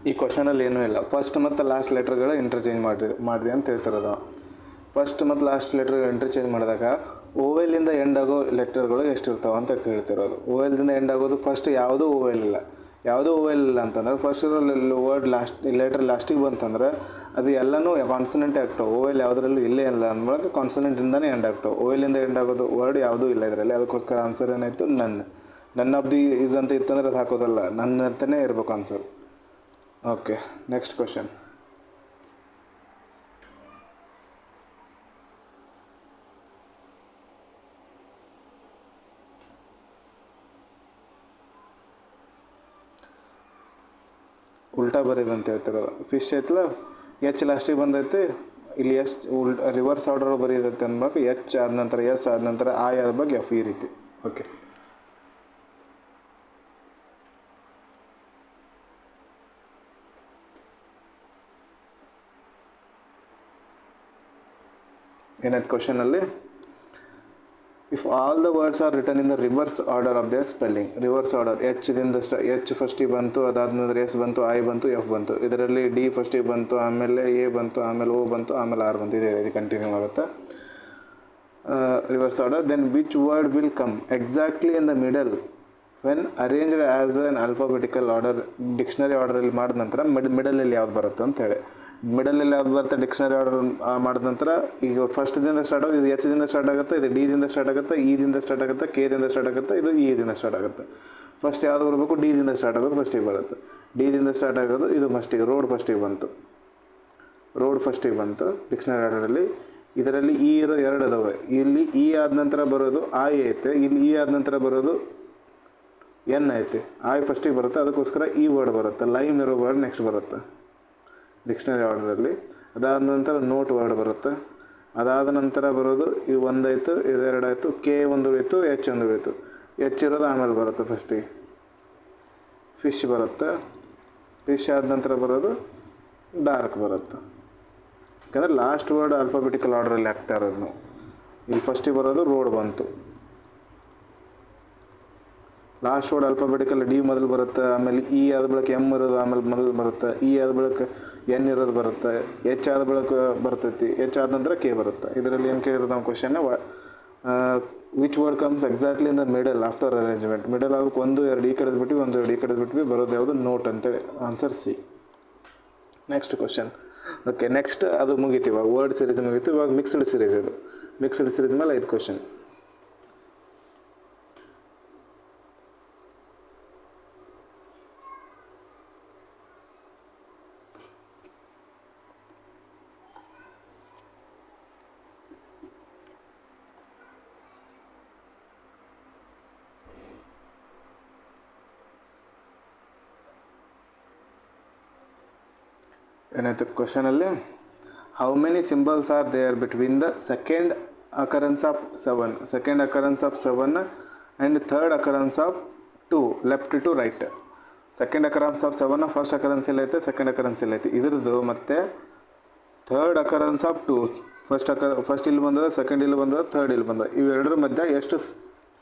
ಈ ಕ್ವಶನಲ್ಲಿ ಏನೂ ಇಲ್ಲ. ಫಸ್ಟ್ ಮತ್ತು ಲಾಸ್ಟ್ ಲೆಟರ್ಗಳು ಇಂಟರ್ಚೇಂಜ್ ಮಾಡಿರಿ ಅಂತ ಹೇಳ್ತಿರೋದು. ಫಸ್ಟ್ ಮತ್ತು ಲಾಸ್ಟ್ ಲೆಟರ್ ಇಂಟರ್ಚೇಂಜ್ ಮಾಡಿದಾಗ ಓವೆಲಿಂದ ಎಂಡ್ ಆಗೋ ಲೆಟರ್ಗಳು ಎಷ್ಟಿರ್ತಾವೆ ಅಂತ ಕೇಳ್ತಿರೋದು. ಓವೆಲ್ದಿಂದ ಎಂಡ್ ಆಗೋದು ಫಸ್ಟ್ ಯಾವುದೂ ಓವೆಲ್ ಇಲ್ಲ. ಯಾವುದೂ ಓವೆಲ್ ಇಲ್ಲ ಅಂತಂದ್ರೆ ಫಸ್ಟ್ ವರ್ಡ್ ಲೆಟರ್ ಲಾಸ್ಟಿಗೆ ಬಂತಂದ್ರೆ ಅದು ಎಲ್ಲನೂ ಕಾನ್ಸನೆಂಟೇ ಆಗ್ತಾವೆ. ಓವೆಲ್ ಯಾವುದರಲ್ಲೂ ಇಲ್ಲೇ ಇಲ್ಲ ಅಂದ್ಮೇಲೆ ಕಾನ್ಸನೆಂಟಿಂದನೇ ಎಂಡ್ ಆಗ್ತಾವೆ. ಓವೆಲಿಂದ ಎಂಡ್ ಆಗೋದು ವರ್ಡ್ ಯಾವುದೂ ಇಲ್ಲ ಇದರಲ್ಲಿ. ಅದಕ್ಕೋಸ್ಕರ ಆನ್ಸರ್ ಏನಾಯಿತು? ನನ್ ಆಫ್ ದಿ ಈಸ್ ಅಂತ ಇತ್ತಂದ್ರೆ ಅದು ಹಾಕೋದಲ್ಲ, ನನ್ನ ಅಂತಲೇ ಇರಬೇಕು ಆನ್ಸರ್. Okay, next question. ಉಲ್ಟಾ ಬರೀದು ಅಂತ ಹೇಳ್ತಿರೋದು. ಫಿಶ್ ಐತಲ್ಲ, ಎಚ್ ಲಾಸ್ಟಿಗೆ ಬಂದೈತೆ, ಇಲ್ಲಿ ಎಸ್ ರಿವರ್ಸ್ ಆರ್ಡರ್ ಬರೀದೈತೆ ಅಂದ್ಬೇಕು. ಎಚ್ ಆದ ನಂತರ ಎಸ್ ಆದ ನಂತರ ಆಯ್ ಆದ ಬಗ್ಗೆ ಎಫ್, ಈ ರೀತಿ. ಓಕೆ, ಏನಾಯ್ತು ಕ್ವಶನಲ್ಲಿ? If all the words are return in the reverse order of their spelling. Reverse order, H ಫಸ್ಟಿಗೆ ಬಂತು, ಅದಾದ ನಂತರ ಎಸ್ ಬಂತು, ಐ ಬಂತು, ಎಫ್ ಬಂತು. ಇದರಲ್ಲಿ ಡಿ ಫಸ್ಟಿಗೆ ಬಂತು, ಆಮೇಲೆ ಎ ಬಂತು, ಆಮೇಲೆ ಓ ಬಂತು, ಆಮೇಲೆ ಆರ್ ಬಂತು. ಇದೇ ರೀತಿ ಕಂಟಿನ್ಯೂ ಆಗುತ್ತೆ reverse order. Then which word will come exactly in the middle when arranged as an alphabetical order. Dictionary ಆರ್ಡರಲ್ಲಿ ಮಾಡಿದ ನಂತರ ಮಿಡಲಲ್ಲಿ ಯಾವ್ದು ಬರುತ್ತೆ ಅಂತೇಳಿ. ಮಿಡಲಲ್ಲಿ ಯಾವ್ದು ಬರುತ್ತೆ ಡಿಕ್ಷನರಿ ಆರ್ಡರ್ ಮಾಡಿದ ನಂತರ? ಈಗ ಫಸ್ಟ್ದಿಂದ ಸ್ಟಾರ್ಟ್ ಆಗೋದು, ಇದು ಎಚ್ದಿಂದ ಸ್ಟಾರ್ಟ್ ಆಗುತ್ತೆ, ಇದು ಡಿದಿಂದ ಸ್ಟಾರ್ಟ್ ಆಗುತ್ತೆ, ಇದಿಂದ ಸ್ಟಾರ್ಟ್ ಆಗುತ್ತೆ, ಕೆದಿಂದ ಸ್ಟಾರ್ಟ್ ಆಗುತ್ತೆ, ಇದು ಇದಿಂದ ಸ್ಟಾರ್ಟ್ ಆಗುತ್ತೆ. ಫಸ್ಟ್ ಯಾವುದು ಬರಬೇಕು? ಡಿದಿಂದ ಸ್ಟಾರ್ಟ್ ಆಗೋದು ಫಸ್ಟಿಗೆ ಬರುತ್ತೆ. ಡಿದಿಂದ ಸ್ಟಾರ್ಟ್ ಆಗೋದು ಇದು ಫಸ್ಟಿಗೆ, ರೋಡ್ ಫಸ್ಟಿಗೆ ಬಂತು ಡಿಕ್ಷನರಿ ಆರ್ಡರಲ್ಲಿ. ಇದರಲ್ಲಿ ಇ ಇರೋದು ಎರಡು ಅದಾವೆ. ಇಲ್ಲಿ ಇ ಆದ ನಂತರ ಬರೋದು ಆಯ್ ಐತೆ, ಇಲ್ಲಿ ಇ ಆದ ನಂತರ ಬರೋದು ಎನ್ ಐತೆ. ಆಯ್ ಫಸ್ಟಿಗೆ ಬರುತ್ತೆ, ಅದಕ್ಕೋಸ್ಕರ ಈ ವರ್ಡ್ ಬರುತ್ತೆ. ಲೈಮ್ ಇರೋ ವರ್ಡ್ ನೆಕ್ಸ್ಟ್ ಬರುತ್ತೆ ಡಿಕ್ಷನರಿ ಆರ್ಡರಲ್ಲಿ. ಅದಾದ ನಂತರ ನೋಟ್ ವರ್ಡ್ ಬರುತ್ತೆ. ಅದಾದ ನಂತರ ಬರೋದು ಈ ಒಂದಾಯಿತು, ಇದೆರಡಾಯಿತು, ಕೆ ಒಂದು ಉಳಿತು, ಎಚ್ ಒಂದು ಉಳಿತು. ಎಚ್ ಇರೋದು ಆಮೇಲೆ ಬರುತ್ತೆ ಫಸ್ಟಿಗೆ. ಫಿಶ್ ಬರುತ್ತೆ. ಫಿಶ್ ಆದ ನಂತರ ಬರೋದು ಡಾರ್ಕ್ ಬರುತ್ತೆ. ಯಾಕಂದರೆ ಲಾಸ್ಟ್ ವರ್ಡ್ ಆಲ್ಫಾಬೆಟಿಕಲ್ ಆರ್ಡ್ರಲ್ಲಿ ಹಾಕ್ತಾ ಇರೋದು ನಾವು. ಇಲ್ಲಿ ಫಸ್ಟಿಗೆ ಬರೋದು ರೋಡ್ ಬಂತು, ಲಾಸ್ಟ್ ವರ್ಡ್ ಆಲ್ಫಾಬೆಟಿಕಲ್ ಡಿ ಮೊದಲು ಬರುತ್ತೆ, ಆಮೇಲೆ ಇ ಆದ ಬಳಿಕ ಎಮ್ ಇರೋದು ಆಮೇಲೆ ಮೊದಲು ಬರುತ್ತೆ, ಇ ಆದ ಬಳಿಕ ಎನ್ ಇರೋದು ಬರುತ್ತೆ, ಎಚ್ ಆದ ಬಳಿಕ ಬರ್ತೈತಿ, ಎಚ್ ಆದ ನಂತರ ಕೆ ಬರುತ್ತೆ. ಇದರಲ್ಲಿ ಏನು ಕೇಳಿರೋದು ನಾವು question, which word comes exactly in the middle after arrangement. Middle ಆಗೋಕ್ಕೆ 1 2 ಈ ಕಡೆದು ಬಿಟ್ವಿ, 1 2 ಈ ಕಡೆದು ಬಿಟ್ವಿ, ಬರೋದು ಯಾವುದು ನೋಟ್ ಅಂತೇಳಿ. Answer C. Next question. Okay, next ಅದು ಮುಗೀತು. ಇವಾಗ ವರ್ಡ್ ಸೀರೀಸ್ ಮುಗೀತು. ಇವಾಗ ಮಿಕ್ಸ್ಡ್ ಸೀರೀಸ್. ಇದು ಮಿಕ್ಸ್ಡ್ ಸೀರೀಸ್ ಮೇಲೆ 5 ಕ್ವಶನ್. ಏನಾಯ್ತು ಕ್ವಶನಲ್ಲಿ, how many symbols are there between the second occurrence of 7 and third occurrence of 2 left to right. Second occurrence of 7 first occurrence ಎಲ್ಲ ಐತೆ, ಸೆಕೆಂಡ್ ಅಕರೆನ್ಸ್ ಎಲ್ಲ ಐತೆ. ಇದ್ರದ್ದು ಮತ್ತು ಥರ್ಡ್ ಅಕರೆನ್ಸ್ ಆಫ್ 2, ಫಸ್ಟ್ ಇಲ್ಲಿ ಬಂದದ, ಸೆಕೆಂಡ್ ಇಲ್ಲಿ ಬಂದದ, ಥರ್ಡ್ ಇಲ್ಲಿ ಬಂದದ. ಇವೆರಡರ ಮಧ್ಯೆ ಎಷ್ಟು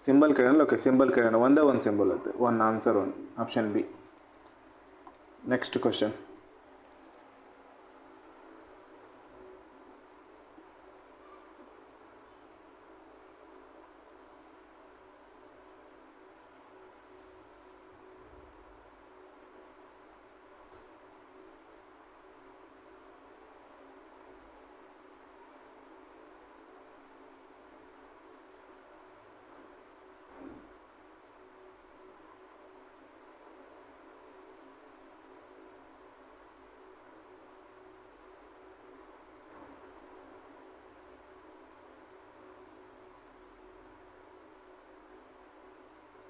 ಸಿಂಬಲ್ ಕೇಳೋಣ? ಓಕೆ, ಸಿಂಬಲ್ ಕೇಳೋಣ. ಒಂದೇ ಒಂದು ಸಿಂಬಲ್ ಐತೆ. Answer 1, option B. Next question.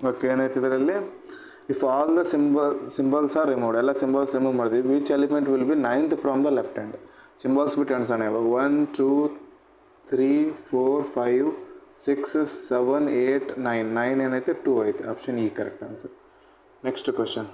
Okay, ಏನಾಯ್ತು ಇದರಲ್ಲಿ, if all the symbols are removed, ಎಲ್ಲ ಸಿಂಬಲ್ಸ್ ರಿಮೂವ್ ಮಾಡಿದ್ವಿ, which element will be 9th from the left hand. Symbols ಬಿಟ್ಟು ಎಣ್ಸೋಣ ಇವಾಗ. 1 2 3 4 5 6 7 8 9 ಏನೈತೆ 2 ಐತೆ. Option E correct answer. Next question.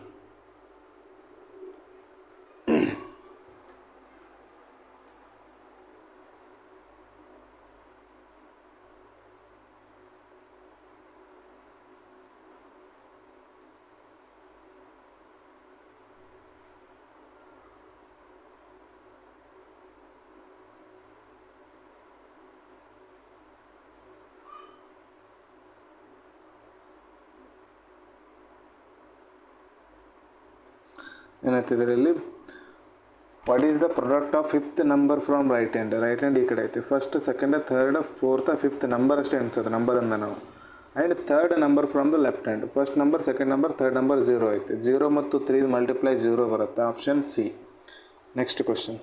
ಏನಾಯ್ತು ಇದರಲ್ಲಿ, what is the product of 5th number from right hand. Right hand ಈ ಕಡೆ ಐತೆ. First second third fourth 5th number ಅಷ್ಟೇ ಎಣಿಸೋದು, ನಂಬರಿಂದ ನಾವು. And third number from the left hand. First number, second number, third number 0 ಐತೆ. 0 ಮತ್ತು 3 ಮಲ್ಟಿಪ್ಲೈ 0 ಬರುತ್ತೆ. Option C. Next question.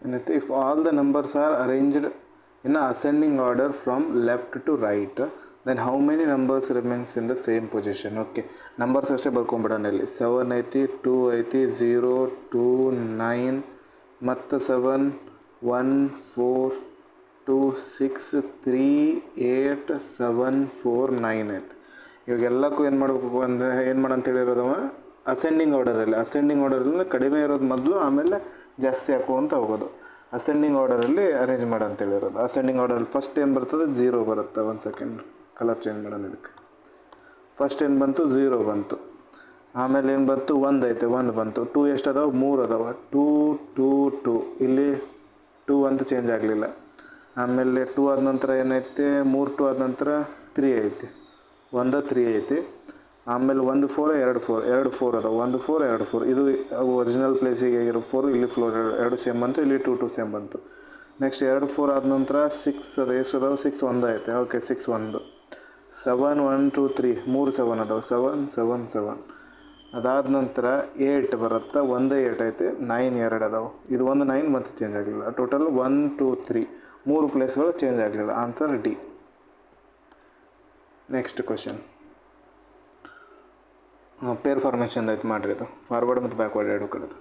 ಏನೈತೆ, if all the numbers are arranged in ascending order from left to right, then how many numbers remains in the same position. Okay, numbers ಅಷ್ಟೇ ಬರ್ಕೊಂಬಿಡೋಣ. ಇಲ್ಲಿ 7 ಐತಿ, 2 ಐತಿ, 0 2 9 ಮತ್ತು 7 1 4 2 6 3 8 7 4 9 ಐತೆ. ಇವಾಗೆಲ್ಲಕ್ಕೂ ಏನು ಮಾಡಬೇಕು ಅಂದರೆ, ಏನು ಮಾಡಂತ ಹೇಳಿರೋದವ ಅಸೆಂಡಿಂಗ್ ಆರ್ಡರಲ್ಲಿ ಕಡಿಮೆ ಇರೋದು ಮೊದಲು, ಆಮೇಲೆ ಜಾಸ್ತಿ ಹಾಕುವಂತ ಹೋಗೋದು. ಅಸೆಂಡಿಂಗ್ ಆರ್ಡರಲ್ಲಿ ಅರೇಂಜ್ ಮಾಡಂತೇಳಿರೋದು. ಅಸೆಂಡಿಂಗ್ ಆರ್ಡರಲ್ಲಿ ಫಸ್ಟ್ ಏನು ಬರ್ತದೆ, 0 ಬರುತ್ತೆ. 1 ಸೆಕೆಂಡ್, ಕಲರ್ ಚೇಂಜ್ ಮಾಡೋಣ ಇದಕ್ಕೆ. ಫಸ್ಟ್ ಏನು ಬಂತು, 0 ಬಂತು. ಆಮೇಲೆ ಏನು ಬಂತು, 1 ಐತೆ, 1 ಬಂತು. 2 ಎಷ್ಟು ಅದಾವೆ, 3 ಅದಾವೆ. 2 2 2 ಇಲ್ಲಿ 2 ಅಂತ ಚೇಂಜ್ ಆಗಲಿಲ್ಲ. ಆಮೇಲೆ 2 ಆದ ನಂತರ ಏನೈತೆ, 3 2 ಆದ ನಂತರ 3 ಐತಿ. 1 3 ಐತಿ. ಆಮೇಲೆ 1 4 2 4 ಅದಾವೆ. 1 4 2 4 ಇದು ಒರಿಜಿನಲ್ ಪ್ಲೇಸಿಗೆ ಇರೋ 4, ಇಲ್ಲಿ 2 ಸೇಮ್ ಬಂತು, ಇಲ್ಲಿ 2 2 ಸೇಮ್ ಬಂತು. ನೆಕ್ಸ್ಟ್ 2 4 ಆದ ನಂತರ 6 ಅದು ಎಷ್ಟು ಅದಾವೆ, 6 1 ಐತೆ. ಓಕೆ, 6 1 7 1 2 3 3 7 ಅದಾವೆ. 7 7 7 ಅದಾದ ನಂತರ 8 ಬರುತ್ತೆ, ಒಂದು 8 ಐತೆ, 9 2 ಅದಾವೆ. ಇದು ಒಂದು 9 ಮತ್ತೆ ಚೇಂಜ್ ಆಗಲಿಲ್ಲ. ಟೋಟಲ್ 1 2 3 3 ಪ್ಲೇಸ್ಗಳು ಚೇಂಜ್ ಆಗಲಿಲ್ಲ. Answer D. Next question, pair formation ಐತೆ ಮಾಡಿರಿ. ಅದು ಫಾರ್ವರ್ಡ್ ಮತ್ತು ಬ್ಯಾಕ್ವರ್ಡ್ ಎರಡು ಕಡೆದು.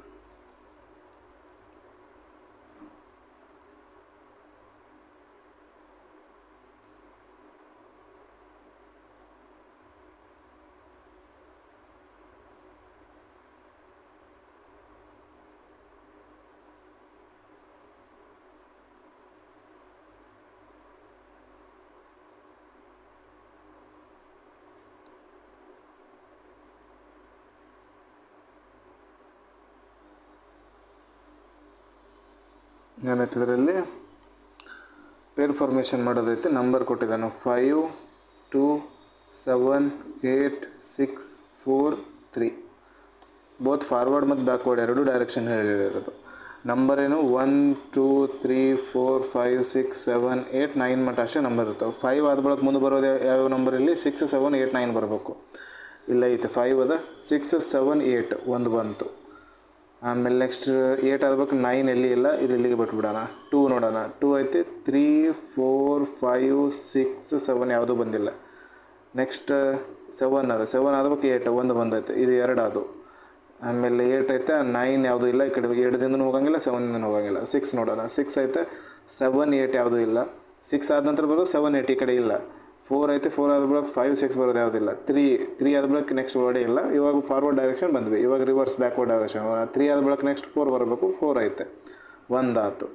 ಏನೈತೆ ಇದರಲ್ಲಿ ಪೇರ್ ಫಾರ್ಮೇಷನ್ ಮಾಡೋದೈತೆ. ನಂಬರ್ ಕೊಟ್ಟಿದ್ದಾನೆ 5 2 7 8 6 4 3. ಬೋತ್ ಫಾರ್ವರ್ಡ್ ಮತ್ತು ಬ್ಯಾಕ್ವರ್ಡ್ ಎರಡು ಡೈರೆಕ್ಷನ್ ಹೇಳಿರೋದು. ನಂಬರ್ ಏನು 1 2 3 4 5 6 7 8 9 ಮಟ್ಟ ಅಷ್ಟೇ ನಂಬರ್ ಇರ್ತಾವೆ. 5 ಆದ ಬಳಿಕ ಮುಂದೆ ಬರೋದು ಯಾವ ನಂಬರಲ್ಲಿ 6 7 8 9 ಬರಬೇಕು. ಇಲ್ಲ ಐತೆ 5 ಅದ, 6 7 8 ಒಂದು ಬಂತು. ಆಮೇಲೆ ನೆಕ್ಸ್ಟ್ 8 ಆದ್ಬೇಕು, 9 ಎಲ್ಲಿ ಇಲ್ಲ, ಇದು ಇಲ್ಲಿಗೆ ಬಿಟ್ಬಿಡೋಣ. 2 ನೋಡೋಣ, 2 ಐತೆ, 3 4 5 6 7 ಯಾವುದೂ ಬಂದಿಲ್ಲ. ನೆಕ್ಸ್ಟ್ 7 ಅದ, 7 ಆದ್ಬೇಕು 8 ಒಂದು ಬಂದೈತೆ, ಇದು 2 ಅದು. ಆಮೇಲೆ 8 ಐತೆ, 9 ಯಾವುದೂ ಇಲ್ಲ, ಈ ಕಡೆ 8ದಿಂದ ಹೋಗಂಗಿಲ್ಲ, 7ದಿಂದ ಹೋಗಂಗಿಲ್ಲ. 6 ನೋಡೋಣ, 6 ಐತೆ, 7 8 ಯಾವುದೂ ಇಲ್ಲ. 6 ಆದ ನಂತರ ಬರೋದು 7 8 ಈ ಕಡೆ ಇಲ್ಲ. 4 ಐತೆ, 4 ಆದ ಬಳಿಕ 5 6 ಬರೋದು ಯಾವುದಿಲ್ಲ. 3 ಆದ ಬಳಿಕ ನೆಕ್ಸ್ಟ್ ವರ್ಡೇ ಇಲ್ಲ. ಇವಾಗ ಫಾರ್ವರ್ಡ್ ಡೈರೆಕ್ಷನ್ ಬಂದ್ವಿ, ಇವಾಗ ರಿವರ್ಸ್ ಬ್ಯಾಕ್ವರ್ಡ್ ಡೈರೆಕ್ಷನ್. 3 ಆದ ಬಳಿಕ ನೆಕ್ಸ್ಟ್ 4 ಬರಬೇಕು, 4 ಐತೆ, ಒಂದಾಯ್ತು.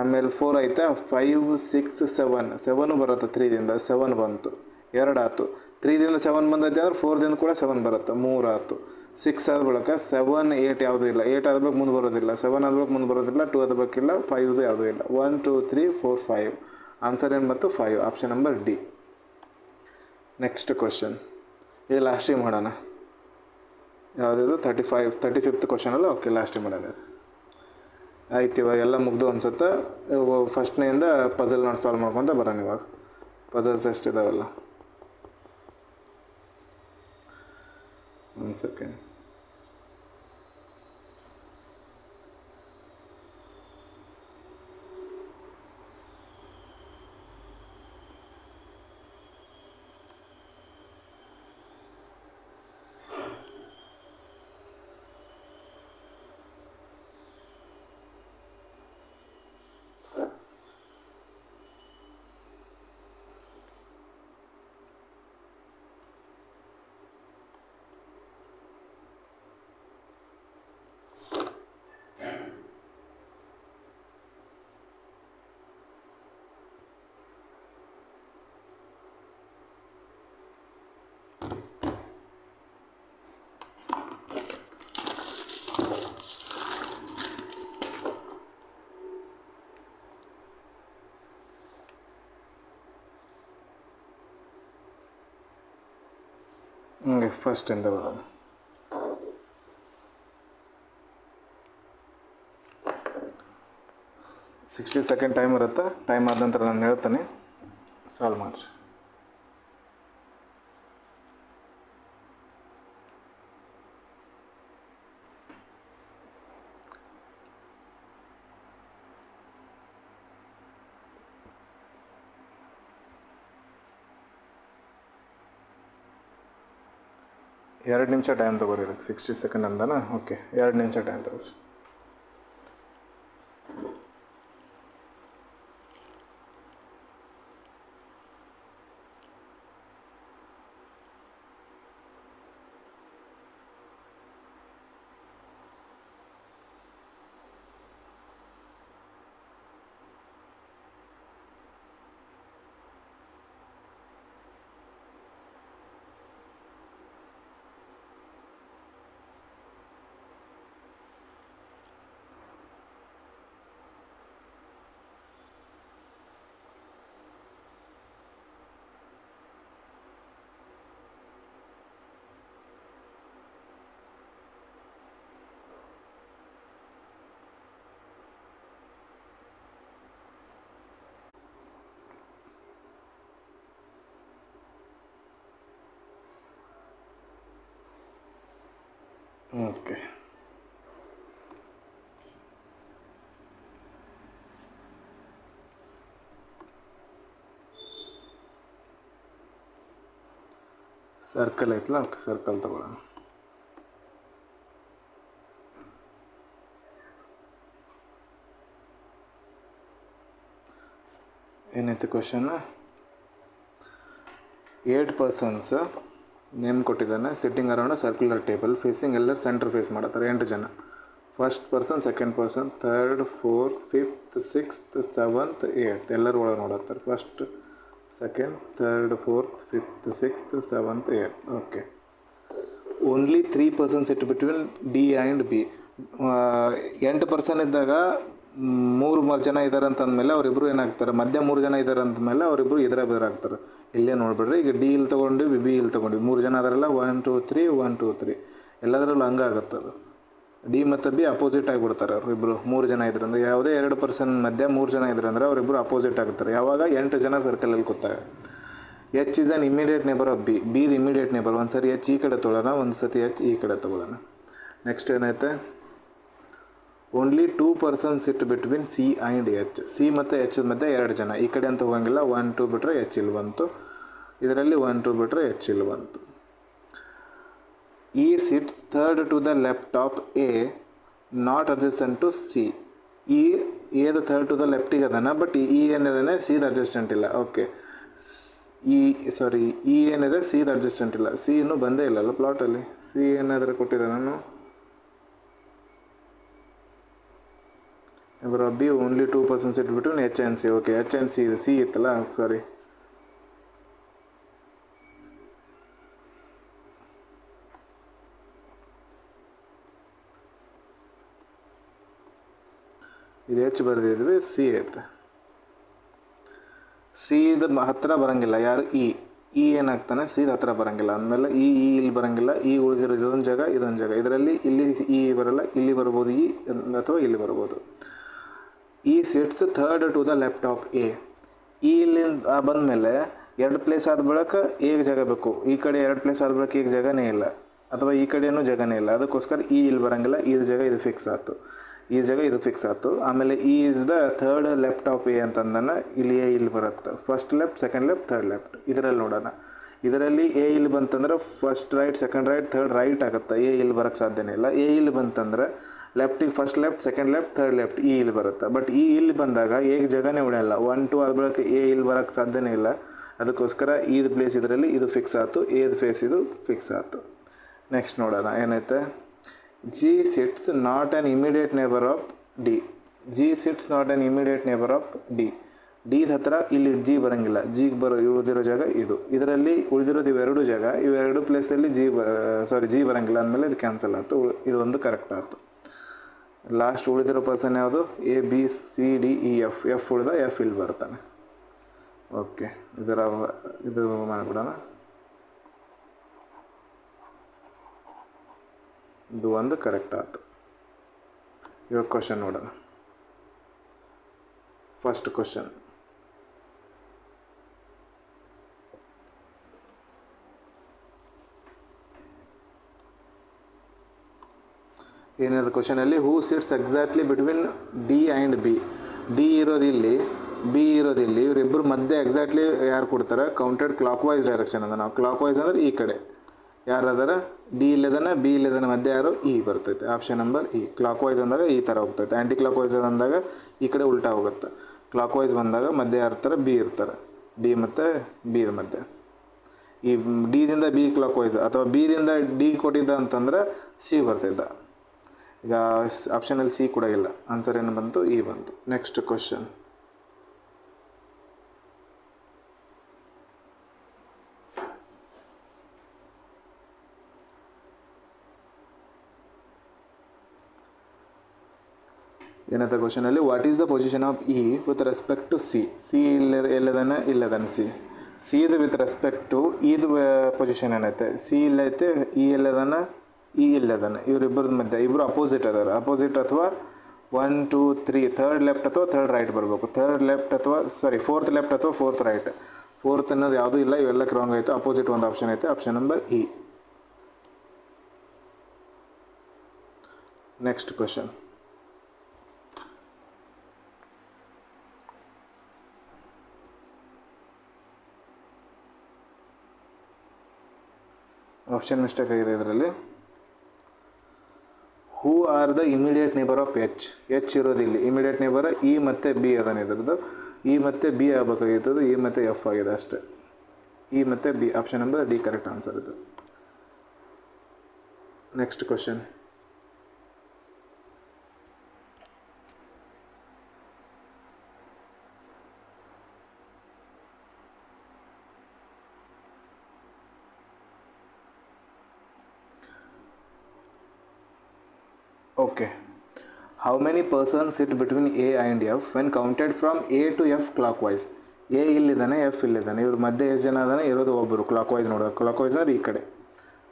ಆಮೇಲೆ 4 ಐತೆ, 5 6 7 7 ಬರುತ್ತೆ, 3ದಿಂದ 7 ಬಂತು, 2 ಆಯ್ತು. 3ದಿಂದ 7 ಬಂದೈತೆ ಅಂದ್ರೆ 4ದಿಂದ ಕೂಡ 7 ಬರುತ್ತೆ, 3 ಆಯ್ತು. 6 ಆದ ಬಳಿಕ 7 8 ಯಾವುದೂ ಇಲ್ಲ. 8 ಆದ ಬಳಿಕ ಮುಂದೆ ಬರೋದಿಲ್ಲ, 7 ಆದ ಬಳಿಕ ಮುಂದೆ ಬರೋದಿಲ್ಲ, 2 ಆದ ಬಳಿಕಿಲ್ಲ, 5 ಯಾವುದೂ ಇಲ್ಲ. 1 2 3 4 5 ಆನ್ಸರ್ ಏನು ಬಂತು? 5. Option number D. Next question, ಇದು ಲಾಸ್ಟಿಗೆ ಮಾಡೋಣ. ಯಾವುದಿದು 35th ಕ್ವಶನ್ ಅಲ್ಲ? ಓಕೆ, ಲಾಸ್ಟಿಗೆ ಮಾಡೋಣ. ಆಯ್ತು, ಇವಾಗ ಎಲ್ಲ ಮುಗ್ದು ಅನ್ಸುತ್ತೆ. ಫಸ್ಟ್ನೆಯಿಂದ ಪಜಲ್ ನೋಡಿ ಸಾಲ್ವ್ ಮಾಡ್ಕೊತ ಬರೋಣ. ಇವಾಗ ಪಜಲ್ಸ್ ಎಷ್ಟಿದಾವಲ್ಲ, ಒಂದು ಸೆಕೆಂಡ್. ಹಂಗೆ ಫಸ್ಟಿಂದ ಬರೋಣ. 60 ಸೆಕೆಂಡ್ ಟೈಮ್ ಇರುತ್ತೆ. ಟೈಮ್ ಆದ ನಂತರ ನಾನು ಹೇಳ್ತೇನೆ, ಸಾಲ್ವ್ ಮಾಡಿ. ಎರಡು ನಿಮಿಷ ಟೈಮ್ ತೊಗೊರಿ. ಇದಕ್ಕೆ 60 ಸೆಕೆಂಡ್ ಅಂದನಾ? ಓಕೆ, 2 ನಿಮಿಷ ಟೈಮ್ ತೊಗೊರಿ. ಓಕೆ. ಸರ್ಕಲ್ ಐತಲ್ಲ, ಓಕೆ ಸರ್ಕಲ್ ತಗೊಳ್ಳೋಣ. ಏನೈತೆ ಕ್ವಶನ್? 8 persons ನೇಮ್ ಕೊಟ್ಟಿದ್ದಾನೆ. Sitting around circular table facing ಎಲ್ಲರೂ ಸೆಂಟರ್ ಫೇಸ್ ಮಾಡತ್ತಾರೆ. 8 ಜನ. First person, second person, third, fourth, fifth, sixth, seventh, eighth ಎಲ್ಲರೂ ಒಳಗೆ ನೋಡತ್ತಾರೆ. First, second, third, fourth, fifth, sixth, seventh, eighth. Okay. Only 3 persons it between D and B. 8 person ಇದ್ದಾಗ 3 ಜನ ಇದ್ದಾರೆ ಅಂತಂದಮೇಲೆ ಅವರಿಬ್ಬರು ಏನಾಗ್ತಾರೆ, ಮಧ್ಯ 3 ಜನ ಇದ್ದಾರೆ ಅಂದಮೇಲೆ ಅವರಿಬ್ಬರು ಎದುರಾಗ್ತಾರೆ. ಇಲ್ಲೇ ನೋಡಿಬಿಡ್ರಿ, ಈಗ ಡಿ ಇಲ್ಲಿ ತೊಗೊಂಡಿವಿ, ಬಿ ಇಲ್ಲಿ ತೊಗೊಂಡಿವಿ. 3 ಜನ ಅದರಲ್ಲ, 1 2 3 1 2 3 ಎಲ್ಲದರಲ್ಲೂ ಹಂಗಾಗತ್ತೆ. ಅದು ಡಿ ಮತ್ತು ಬಿ ಅಪೋಸಿಟ್ ಆಗಿಬಿಡ್ತಾರೆ. ಅವರಿಬ್ಬರು 3 ಜನ ಇದ್ರು ಅಂದರೆ, ಯಾವುದೇ 2 ಪರ್ಸನ್ ಮಧ್ಯೆ 3 ಜನ ಇದ್ರು ಅಂದರೆ ಅವರಿಬ್ಬರು ಅಪೋಸಿಟ್ ಆಗುತ್ತಾರೆ. ಯಾವಾಗ 8 ಜನ ಸರ್ಕಲಲ್ಲಿ ಕೂತಾಗ. H is an immediate neighbour of B. ಬಿದು ಇಮಿಡಿಯೇಟ್ ನೇಬರ್. ಒಂದು ಸರಿ ಎಚ್ ಈ ಕಡೆ ತೊಗೊಳ್ಳೋಣ, ಒಂದು ಸತಿ ಎಚ್ ಈ ಕಡೆ ತೊಗೊಳ್ಳೋಣ. ನೆಕ್ಸ್ಟ್ ಏನೈತೆ? Only 2 persons it between C and H. C ಮತ್ತು ಎಚ್ ಮಧ್ಯೆ 2 ಜನ. ಈ ಕಡೆ ಅಂತ ಹೋಗಂಗಿಲ್ಲ. 1 2 ಬಿಟ್ಟರೆ ಎಚ್ ಇಲ್ಲಿ ಬಂತು. ಇದರಲ್ಲಿ 1 2 ಬಿಟ್ಟರೆ ಎಚ್ ಇಲ್ಲಿ ಬಂತು. E sits third to the left of A not adjacent to C. ಈ ಎದ ಥರ್ಡ್ ಟು ದ ಲೆಫ್ಟಿಗೆ ಅದಾನ, ಬಟ್ ಇ ಏನಿದಾನೆ ಸಿದು ಅಡ್ಜಸ್ಟೆಂಟ್ ಇಲ್ಲ. ಓಕೆ. ಇ ಏನಿದೆ ಸಿದು ಅಡ್ಜಸ್ಟೆಂಟ್ ಇಲ್ಲ. ಸಿ ಇನ್ನೂ ಬಂದೇ ಇಲ್ಲಲ್ಲ ಪ್ಲಾಟಲ್ಲಿ. ಸಿ ಏನಾದರೂ ಕೊಟ್ಟಿದ್ದೆ ನಾನು. ಇವರು ಬಿ ಓನ್ಲಿ 2 persons ಇಟ್ಬಿಟ್ಟು H and C. Okay, H and C ಇದೆ. ಸಿ ಇತ್ತಲ್ಲ, ಸಾರಿ. ಇದು ಎಚ್ ಬರೆದಿದ್ವಿ, ಸಿ ಐತೆ. ಸಿದ ಹತ್ತಿರ ಬರೋಂಗಿಲ್ಲ ಯಾರು? ಇ ಏನಾಗ್ತಾನೆ ಸಿದ ಹತ್ತಿರ ಬರೋಂಗಿಲ್ಲ ಅಂದಮೇಲೆ ಇಲ್ಲಿ ಬರೋಂಗಿಲ್ಲ. ಉಳಿದಿರೋ ಇದೊಂದು ಜಾಗ, ಇದೊಂದು ಜಾಗ. ಇದರಲ್ಲಿ ಇಲ್ಲಿ ಇ ಬರಲ್ಲ, ಇಲ್ಲಿ ಬರ್ಬೋದು ಇ, ಅಥವಾ ಇಲ್ಲಿ ಬರ್ಬೋದು. E sits third to the left of A. ಇಲ್ಲಿಂದ ಬಂದಮೇಲೆ 2 ಪ್ಲೇಸ್ ಆದ ಬಳಿಕ ಏಗೆ ಜಾಗ ಬೇಕು. ಈ ಕಡೆ 2 ಪ್ಲೇಸ್ ಆದ ಬಳಿಕ ಈಗ ಜಾಗನೇ ಇಲ್ಲ, ಅಥವಾ ಈ ಕಡೆಯೂ ಜಾಗನೇ ಇಲ್ಲ. ಅದಕ್ಕೋಸ್ಕರ ಇಲ್ಲಿ ಬರೋಂಗಿಲ್ಲ. ಇದು ಜಾಗ ಇದು ಫಿಕ್ಸ್ ಆಯ್ತು, ಈ ಜಾಗ ಇದು ಫಿಕ್ಸ್ ಆಯ್ತು. ಆಮೇಲೆ E is the third left of A ಅಂತಂದನ. ಇಲ್ಲಿ ಎ ಇಲ್ಲಿ ಬರುತ್ತೆ. First left, second left, third left. ಇದರಲ್ಲಿ ನೋಡೋಣ. ಇದರಲ್ಲಿ ಎ ಇಲ್ಲಿ ಬಂತಂದ್ರೆ first right, second right, third right ಆಗುತ್ತೆ. ಎ ಇಲ್ಲಿ ಬರೋಕ್ಕೆ ಸಾಧ್ಯನೇ ಇಲ್ಲ. ಎ ಇಲ್ಲಿ ಬಂತಂದ್ರೆ ಲೆಫ್ಟಿಗೆ first left, second left, third left, E ಇಲ್ಲಿ ಬರುತ್ತೆ. ಬಟ್ ಇ ಇಲ್ಲಿ ಬಂದಾಗ ಎಗೆ ಜಾಗನೇ ಉಳಿಯಲ್ಲ. 1 2 ಆದ ಬಳಿಕ ಎ ಇಲ್ಲಿ ಬರೋಕ್ಕೆ ಸಾಧ್ಯನೇ ಇಲ್ಲ. ಅದಕ್ಕೋಸ್ಕರ ಇದು ಪ್ಲೇಸ್ ಇದರಲ್ಲಿ ಇದು ಫಿಕ್ಸ್ ಆಯ್ತು. ಎದು ಫೇಸ್ ಇದು ಫಿಕ್ಸ್ ಆಯ್ತು. ನೆಕ್ಸ್ಟ್ ನೋಡೋಣ ಏನೈತೆ. G sits not an immediate neighbour of D. G sits not an immediate neighbour of D. ಡಿದ ಹತ್ರ ಇಲ್ಲಿ ಜಿ ಬರೋಂಗಿಲ್ಲ. ಜಿಗೆ ಉಳಿದಿರೋ ಜಾಗ ಇದು. ಇದರಲ್ಲಿ ಉಳಿದಿರೋದು ಇವೆರಡು ಜಾಗ. ಇವೆರಡು ಪ್ಲೇಸಲ್ಲಿ ಜಿ ಬರೋಂಗಿಲ್ಲ ಅಂದಮೇಲೆ ಇದು ಕ್ಯಾನ್ಸಲ್ ಆಯ್ತು. ಇದು ಒಂದು ಕರೆಕ್ಟ್ ಆಯ್ತು. ಲಾಸ್ಟ್ ಉಳಿದಿರೋ ಪರ್ಸನ್ ಯಾವುದು? A B C D E F. F ಉಳಿದ, ಎಫ್ ಇಲ್ಲಿ ಬರ್ತಾನೆ. ಓಕೆ, ಇದು ಮಾಡಿಬಿಡೋಣ. ಇದು ಒಂದು ಕರೆಕ್ಟ್ ಆಯ್ತು. ಇವಾಗ ಕ್ವಶನ್ ನೋಡೋಣ. First question. ಏನಿದೆ ಕ್ವಶನಲ್ಲಿ? Who sits exactly between D and B. D ಇರೋದಿಲ್ಲಿ, ಬಿ ಇರೋದಿಲ್ಲಿ. ಇವರಿಬ್ಬರು ಮಧ್ಯೆ ಎಕ್ಸಾಕ್ಟ್ಲಿ ಯಾರು ಕೊಡ್ತಾರೆ? ಕೌಂಟೆಡ್ ಕ್ಲಾಕ್ ವೈಸ್ ಡೈರೆಕ್ಷನ್ ಅದ. ನಾವು ಕ್ಲಾಕ್ ವೈಸ್ ಅಂದ್ರೆ ಈ ಕಡೆ ಯಾರು ಅದಾರ? ಡಿ ಇಲ್ಲದನ, ಬಿ ಇಲ್ಲದನ, ಮಧ್ಯೆ ಯಾರು? ಇ ಬರ್ತೈತೆ. Option number E. Clockwise ಅಂದಾಗ ಈ ಥರ ಹೋಗ್ತೈತೆ. ಆ್ಯಂಟಿ ಕ್ಲಾಕ್ ವೈಸ್ ಅಂದಾಗ ಈ ಕಡೆ ಉಲ್ಟಾ ಹೋಗುತ್ತೆ. ಕ್ಲಾಕ್ ವೈಸ್ ಬಂದಾಗ ಮಧ್ಯೆ ಯಾರು ಇರ್ತಾರೆ? ಬಿ ಇರ್ತಾರೆ. ಡಿ ಮತ್ತು ಬಿದ ಮಧ್ಯೆ. ಈ ಡಿದಿಂದ ಬಿ ಕ್ಲಾಕ್ ವೈಸ್, ಅಥವಾ ಬಿದಿಂದ ಡಿ ಕೊಟ್ಟಿದ್ದ ಅಂತಂದ್ರೆ ಸಿ ಬರ್ತಿದ್ದ. ಈಗ ಆಪ್ಷನಲ್ಲಿ ಸಿ ಕೂಡ ಇಲ್ಲ. ಆನ್ಸರ್ ಏನು ಬಂತು? ಇ ಬಂತು. Next question. ಏನಂತ ಕ್ವಶನಲ್ಲಿ? What is the position of E with respect to C. C ಇಲ್ಲದಾನೆ ಸಿ ಇದು ವಿತ್ ರೆಸ್ಪೆಕ್ಟ್ ಟು ಇದು ಪೊಸಿಷನ್ ಏನೈತೆ? ಸಿ ಇಲ್ಲೈತೆ, ಇ ಎಲ್ಲದಾನ, ಇ ಇಲ್ಲದಾನೆ. ಇವರಿಬ್ಬರದ ಮಧ್ಯೆ ಇಬ್ಬರು ಅಪೋಸಿಟ್ ಅದಾರ. ಅಪೋಸಿಟ್ ಅಥವಾ 1 2 3 ಥರ್ಡ್ ಲೆಫ್ಟ್ ಅಥವಾ ಥರ್ಡ್ ರೈಟ್ ಬರಬೇಕು. ಥರ್ಡ್ ಲೆಫ್ಟ್ ಅಥವಾ ಫೋರ್ತ್ ಲೆಫ್ಟ್ ಅಥವಾ ಫೋರ್ತ್ ರೈಟ್. ಫೋರ್ತ್ ಅನ್ನೋದು ಯಾವುದೂ ಇಲ್ಲ. ಇವೆಲ್ಲ ರಾಂಗ್ ಆಯಿತು. ಅಪೋಸಿಟ್ ಒಂದು ಆಪ್ಷನ್ ಐತೆ. Option number E. Next question. Option mistake ಆಗಿದೆ ಇದರಲ್ಲಿ. Who are the immediate neighbour of H ಇರೋದು ಇಲ್ಲಿ ಇಮಿಡಿಯೇಟ್ ನೇಬರ್ ಇ ಮತ್ತು ಬಿ ಅದಾನೆ ಇದ್ರದ್ದು. ಇ ಮತ್ತು ಬಿ ಆಗಬೇಕಾಗಿತ್ತು, ಇ ಮತ್ತು ಎಫ್ ಆಗಿದೆ ಅಷ್ಟೇ. ಇ ಮತ್ತು B, option number D correct answer ಇದು. Next question. Okay. How many persons sit between A and F when counted from A to F clockwise? A ಇಲ್ಲಿದ್ದಾನೆ, ಎಫ್ ಇಲ್ಲಿದ್ದಾನೆ, ಇವ್ರ ಮಧ್ಯೆ ಎಷ್ಟು ಜನ ಅದಾನೆ? ಇರೋದು ಒಬ್ಬರು. ಕ್ಲಾಕ್ವೈಸ್ ನೋಡೋದು, ಕ್ಲಾಕ್ವೈಸ್ ಅಂದ್ರೆ ಈ ಕಡೆ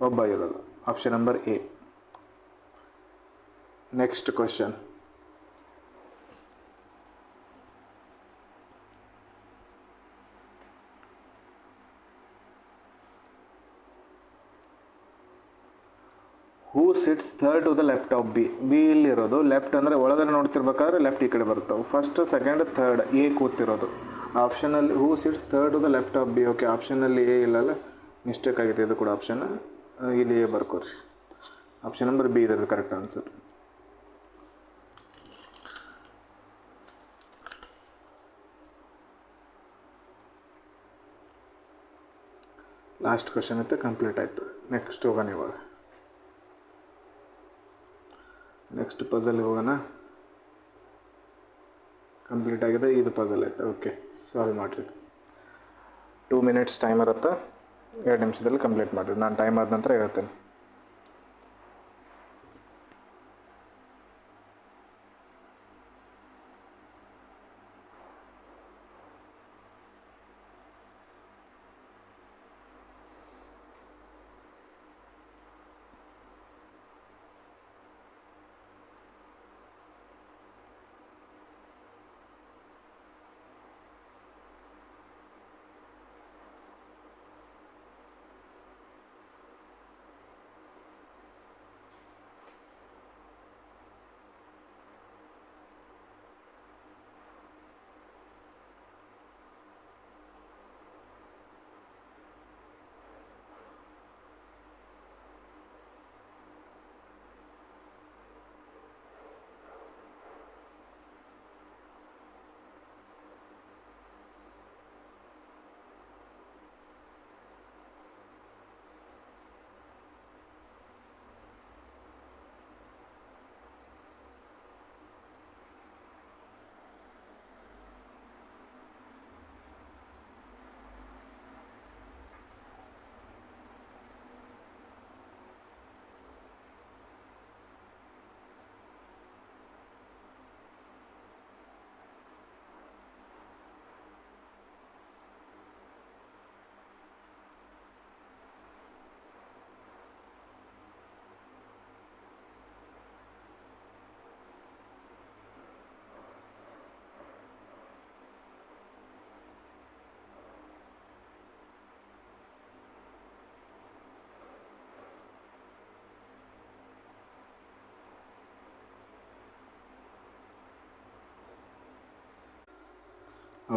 ಒಬ್ಬ ಇರೋದು. Option number A. Next question. Who sits third to the left of B? B ಇಲ್ಲಿರೋದು, ಲೆಫ್ಟ್ ಅಂದರೆ ಒಳಗಡೆ ನೋಡ್ತಿರ್ಬೇಕಾದ್ರೆ ಲೆಫ್ಟ್ ಈ ಕಡೆ ಬರ್ತವೆ. ಫಸ್ಟ್ ಸೆಕೆಂಡ್ ಥರ್ಡ್ ಎ ಕೂತಿರೋದು. ಆಪ್ಷನಲ್ಲಿ who sits third to the left of B. Okay, ಆಪ್ಷನಲ್ಲಿ ಎ ಇಲ್ಲಲ್ಲ, ಮಿಸ್ಟೇಕ್ ಆಗಿದೆ ಇದು ಕೂಡ. ಆಪ್ಷನ್ ಇಲ್ಲಿ ಎ ಬರ್ಕೋರಿ. ಆಪ್ಷನ್ ನಂಬರ್ ಬಿ ಇದ್ರದ್ದು ಕರೆಕ್ಟ್ ಆನ್ಸರ್. ಲಾಸ್ಟ್ ಕ್ವಶನ್ ಐತೆ, ಕಂಪ್ಲೀಟ್ ಆಯಿತು. ನೆಕ್ಸ್ಟ್ ಹೋಗೋಣ ಇವಾಗ. ನೆಕ್ಸ್ಟ್ ಪಜಲ್ಗೆ ಹೋಗೋಣ. ಕಂಪ್ಲೀಟ್ ಆಗಿದೆ, ಇದು ಪಜಲ್ ಐತೆ. ಓಕೆ, ಸಾಲ್ವ್ ಮಾಡಿರಿ. 2 minutes ಟೈಮ್ ಇರುತ್ತೆ, 2 ನಿಮಿಷದಲ್ಲಿ ಕಂಪ್ಲೀಟ್ ಮಾಡಿರಿ. ನಾನು ಟೈಮ್ ಆದ ನಂತರ ಹೇಳ್ತೇನೆ.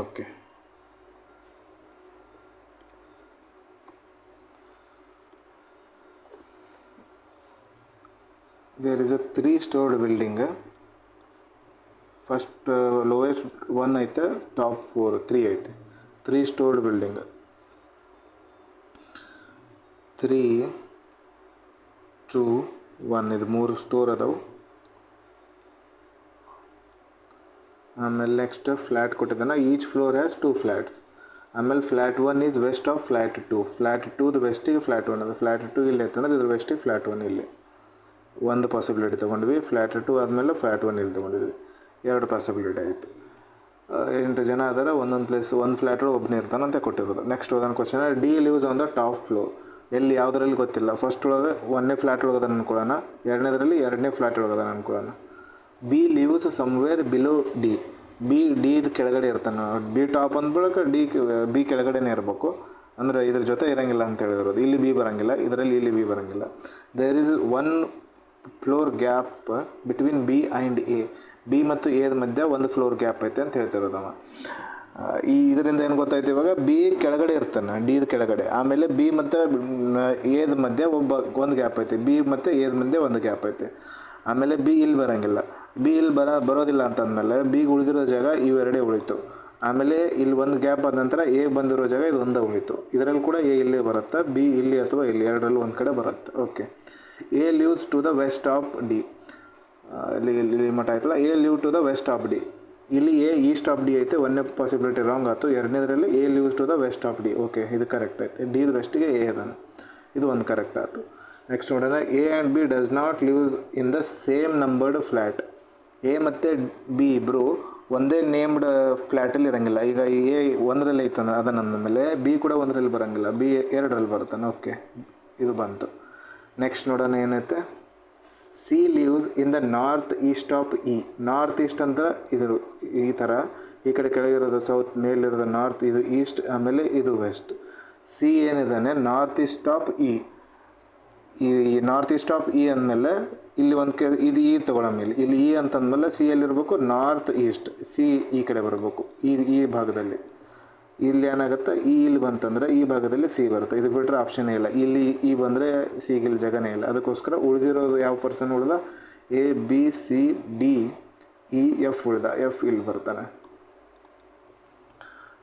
Okay, there is a 3-stored building. First lowest 1 ಐತೆ, ಟಾಪ್ 4 3 ಐತೆ. 3-stored ಬಿಲ್ಡಿಂಗ್, 3 2 1 ಇದು 3 ಸ್ಟೋರ್ ಅದಾವು. ಆಮೇಲೆ ನೆಕ್ಸ್ಟ್ ಫ್ಲ್ಯಾಟ್ ಕೊಟ್ಟಿದ್ದಾನೆ. Each floor has 2 flats. ಆಮೇಲೆ flat 1 is west of flat 2. Flat 2ದು ವೆಸ್ಟಿಗೆ ಫ್ಲ್ಯಾಟ್ 1 ಅದು. ಫ್ಲ್ಯಾಟ್ 2 ಇಲ್ಲಿ ಐತಂದ್ರೆ ಇದ್ರ ವೆಸ್ಟಿಗೆ ಫ್ಲ್ಯಾಟ್ 1 ಇಲ್ಲಿ. ಒಂದು ಪಾಸಿಬಿಲಿಟಿ ತೊಗೊಂಡ್ವಿ. ಫ್ಲ್ಯಾಟ್ 2 ಆದಮೇಲೆ ಫ್ಲ್ಯಾಟ್ 1 ಇಲ್ಲಿ ತೊಗೊಂಡಿದ್ವಿ. 2 ಪಾಸಿಬಿಲಿಟಿ ಆಯಿತು. 8 ಜನ ಅದರ, ಒಂದೊಂದು ಪ್ಲೇಸ್, ಒಂದು ಫ್ಲ್ಯಾಟ್ ಒಳಗೆ ಒಬ್ಬನೇ ಇರ್ತಾನಂತ ಕೊಟ್ಟಿರೋದು. ನೆಕ್ಸ್ಟ್ ಓದೋಣ question. D lives on the top floor. ಎಲ್ಲಿ ಯಾವುದರಲ್ಲಿ ಗೊತ್ತಿಲ್ಲ. ಫಸ್ಟ್ ಒಳಗೆ 1ನೇ ಫ್ಲ್ಯಾಟ್ ಒಳಗದ ಅನ್ಕೊಳ್ಳೋಣ, 2ನೇದರಲ್ಲಿ 2ನೇ ಫ್ಲ್ಯಾಟ್ ಒಳಗದ ಅನ್ಕೊಳ್ಳೋಣ. B lives somewhere below D. B ಡಿದು ಕೆಳಗಡೆ ಇರ್ತಾನೆ. ಬಿ ಟಾಪ್ ಅಂದ್ಬಿಡಕ್ಕೆ ಬಿ ಕೆಳಗಡೆನೇ ಇರಬೇಕು. ಅಂದರೆ ಇದ್ರ ಜೊತೆ ಇರೋಂಗಿಲ್ಲ ಅಂತ ಹೇಳಿರೋದು. ಇಲ್ಲಿ ಬಿ ಬರೋಂಗಿಲ್ಲ, ಇದರಲ್ಲಿ ಇಲ್ಲಿ ಬಿ ಬರೋಂಗಿಲ್ಲ. There is 1 floor gap between B and A. B ಮತ್ತು ಎದ ಮಧ್ಯೆ ಒಂದು ಫ್ಲೋರ್ ಗ್ಯಾಪ್ ಐತೆ ಅಂತ ಹೇಳ್ತಿರೋದು ಅವ. ಇದರಿಂದ ಏನು ಗೊತ್ತಾಯ್ತು, ಇವಾಗ ಬಿ ಕೆಳಗಡೆ ಇರ್ತಾನೆ, ಡಿದ ಕೆಳಗಡೆ. ಆಮೇಲೆ ಬಿ ಮತ್ತು ಎದ ಮಧ್ಯೆ ಒಂದು ಗ್ಯಾಪ್ ಐತೆ, ಬಿ ಮತ್ತು ಎದ ಮಧ್ಯೆ ಒಂದು ಗ್ಯಾಪ್ ಐತೆ. ಆಮೇಲೆ ಬಿ ಇಲ್ಲಿ ಬರೋಂಗಿಲ್ಲ, ಬಿ ಇಲ್ಲಿ ಬರೋದಿಲ್ಲ ಅಂತಂದಮೇಲೆ ಬಿಗೆ ಉಳಿದಿರೋ ಜಾಗ ಇವೆರಡೇ ಉಳಿತು. ಆಮೇಲೆ ಇಲ್ಲಿ ಒಂದು ಗ್ಯಾಪ್ ಆದ ನಂತರ ಎ ಬಂದಿರೋ ಜಾಗ ಇದು ಒಂದೇ ಉಳಿತು. ಇದರಲ್ಲಿ ಕೂಡ ಎ ಇಲ್ಲಿ ಬರುತ್ತೆ, ಬಿ ಇಲ್ಲಿ ಅಥವಾ ಇಲ್ಲಿ ಎರಡರಲ್ಲಿ ಒಂದು ಕಡೆ ಬರುತ್ತೆ. Okay, A lives to the west of D. ಇಲ್ಲಿ ಮಟ್ಟ ಆಯ್ತಲ್ಲ, A live to the west of D. ಇಲ್ಲಿ ಎ ಈಸ್ಟ್ ಆಫ್ ಡಿ ಐತೆ, ಒಂದನೇ ಪಾಸಿಬಿಲಿಟಿ ರಾಂಗ್ ಆಯಿತು. ಎರಡನೇದರಲ್ಲಿ A lives to the west of D. Okay, ಇದು ಕರೆಕ್ಟ್ ಐತೆ. ಡಿದ ವೆಸ್ಟಿಗೆ ಎ ಅದಾನೆ, ಇದು ಒಂದು ಕರೆಕ್ಟ್ ಆಯಿತು. ನೆಕ್ಸ್ಟ್ ನೋಡೋಣ, A and B does not leaves in the same numbered flat. A ಮತ್ತು ಬಿ ಇಬ್ಬರು ಒಂದೇ ನೇಮ್ಡ್ ಫ್ಲ್ಯಾಟಲ್ಲಿ ಇರೋಂಗಿಲ್ಲ. ಈಗ ಎ ಒಂದರಲ್ಲಿ ಐತಂದ್ರೆ ಅದನ್ನ ಅಂದಮೇಲೆ ಬಿ ಕೂಡ ಒಂದರಲ್ಲಿ ಬರೋಂಗಿಲ್ಲ, ಬಿ ಎರಡರಲ್ಲಿ ಬರ್ತಾನೆ. ಓಕೆ, ಇದು ಬಂತು. ನೆಕ್ಸ್ಟ್ ನೋಡೋಣ ಏನೈತೆ, C lives in the north east of E. North east ಅಂದ್ರೆ ಇದು ಈ ಥರ, ಈ ಕಡೆ ಕೆಳಗಿರೋದು ಸೌತ್, ಮೇಲಿರೋದು ನಾರ್ತ್, ಇದು ಈಸ್ಟ್, ಆಮೇಲೆ ಇದು ವೆಸ್ಟ್. ಸಿ ಏನಿದ್ದಾನೆ ನಾರ್ತ್ ಈಸ್ಟ್ ಆಫ್ ಇ. ಈ ನಾರ್ತ್ ಈಸ್ಟ್ ಆಫ್ ಇ ಅಂದಮೇಲೆ ಇಲ್ಲಿ ಒಂದು ಇದು ಇ ತೊಗೊಳಮೇಲೆ ಇಲ್ಲಿ ಇ ಅಂತಂದಮೇಲೆ ಸಿ ಎಲ್ಲಿರಬೇಕು, ನಾರ್ತ್ ಈಸ್ಟ್. ಸಿ ಈ ಕಡೆ ಬರಬೇಕು, ಈ ಭಾಗದಲ್ಲಿ. ಇಲ್ಲಿ ಏನಾಗುತ್ತೆ, ಇಲ್ಲಿ ಬಂತಂದರೆ ಈ ಭಾಗದಲ್ಲಿ ಸಿ ಬರುತ್ತೆ. ಇದು ಬಿಟ್ಟರೆ ಆಪ್ಷನ್ನೇ ಇಲ್ಲ. ಇಲ್ಲಿ ಇ ಬಂದರೆ ಸಿಗಿಲ್ಲಿ ಜಾಗನೇ ಇಲ್ಲ. ಅದಕ್ಕೋಸ್ಕರ ಉಳಿದಿರೋದು ಯಾವ ಪರ್ಸನ್ ಉಳ್ದ, A B C D E F ಉಳ್ದ. ಎಫ್ ಇಲ್ಲಿ ಬರ್ತಾನೆ.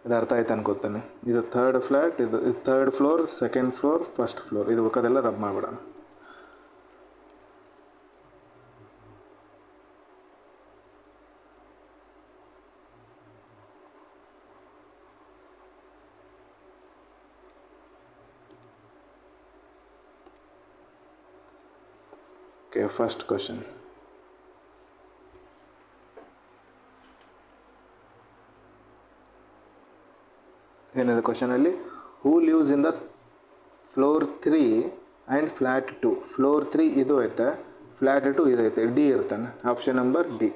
ಇದು ಅರ್ಥ ಆಯ್ತು ಅನ್ಕೋತಾನೆ. ಇದು ಥರ್ಡ್ ಫ್ಲ್ಯಾಟ್, ಇದು third floor, second floor, first floor. ಇದು ಬೇಕಾದೆಲ್ಲ ರಬ್ ಮಾಡಿಬಿಡೋಣ. Okay, first question. ಏನಿದೆ ಕ್ವಶನಲ್ಲಿ, who lives in the floor 3 and flat 2. Floor 3 ಇದು ಐತೆ, ಫ್ಲ್ಯಾಟ್ 2 ಇದು ಐತೆ. ಡಿ ಇರ್ತಾನೆ, option number D.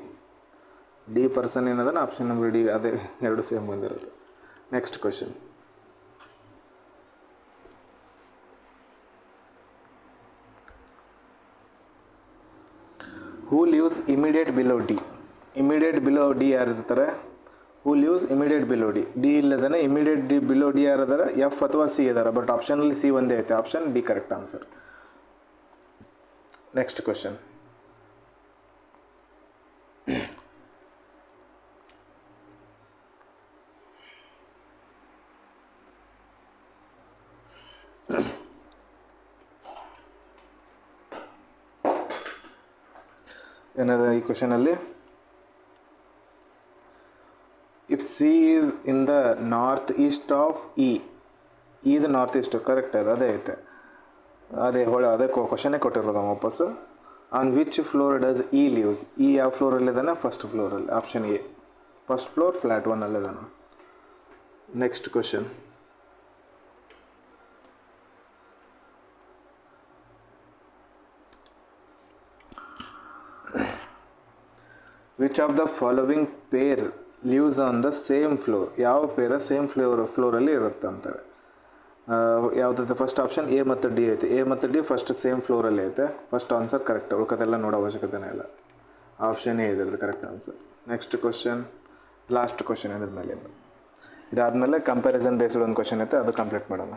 D person ಏನದಾನ, ಆಪ್ಷನ್ ನಂಬರ್ ಡಿ. ಅದೇ ಎರಡು ಸೇಮ್ ಬಂದಿರುತ್ತೆ. Next question, who lives immediate below D. Immediate below D ಯಾರು ಇರ್ತಾರೆ, who lives immediate below D. D ಇಲ್ಲದಾನೆ, ಇಮಿಡಿಯೇಟ್ ಡಿ ಬಿಲೋ ಡಿ ಯಾರು ಅದಾರ, ಎಫ್ ಅಥವಾ ಸಿ ಇದಾರೆ. ಬಟ್ ಆಪ್ಷನಲ್ಲಿ ಸಿ ಒಂದೇ ಐತೆ, option D correct answer. Next question, ಏನದ ಈ ಕ್ವಶನಲ್ಲಿ, if C is in the north east of E. ಇದು ನಾರ್ತ್ ಈಸ್ಟ್ ಕರೆಕ್ಟ್ ಇದೆ, ಅದೇ ಐತೆ. ಅದೇ ಕ್ವಶನೇ ಕೊಟ್ಟಿರೋದು ವಾಪಸ್. On which floor does E lives. E ಯಾವ ಫ್ಲೋರಲ್ಲಿದ್ದಾನೆ, ಫಸ್ಟ್ ಫ್ಲೋರಲ್ಲಿ. Option A, first floor, flat 1 ಅಲ್ಲಿದ್ದಾನೆ. Next question, which of the following pair lives on the same floor. ಯಾವ ಪೇರ ಸೇಮ್ ಫ್ಲೋರಲ್ಲಿ ಇರುತ್ತೆ ಅಂತೇಳಿ. ಯಾವುದಾದ್ರು ಫಸ್ಟ್ ಆಪ್ಷನ್ ಎ ಮತ್ತು ಡಿ ಐತೆ. ಎ ಮತ್ತು ಡಿ ಫಸ್ಟ್ ಸೇಮ್ ಫ್ಲೋರಲ್ಲಿ ಐತೆ. ಫಸ್ಟ್ ಆನ್ಸರ್ ಕರೆಕ್ಟ್, ಉಳ್ಕೋದೆಲ್ಲ ನೋಡೋ ಅವಶ್ಯಕತೆನೇ ಇಲ್ಲ. ಆಪ್ಷನ್ ಎ ಇದ್ರದ್ದು correct answer. Next question, last question ಇದ್ರ ಮೇಲಿಂದ. ಇದಾದಮೇಲೆ ಕಂಪ್ಯಾರಿಸನ್ ಬೇಸ್ಡ್ ಒಂದು ಕ್ವಶನ್ ಐತೆ, ಅದು ಕಂಪ್ಲೀಟ್ ಮಾಡೋಣ.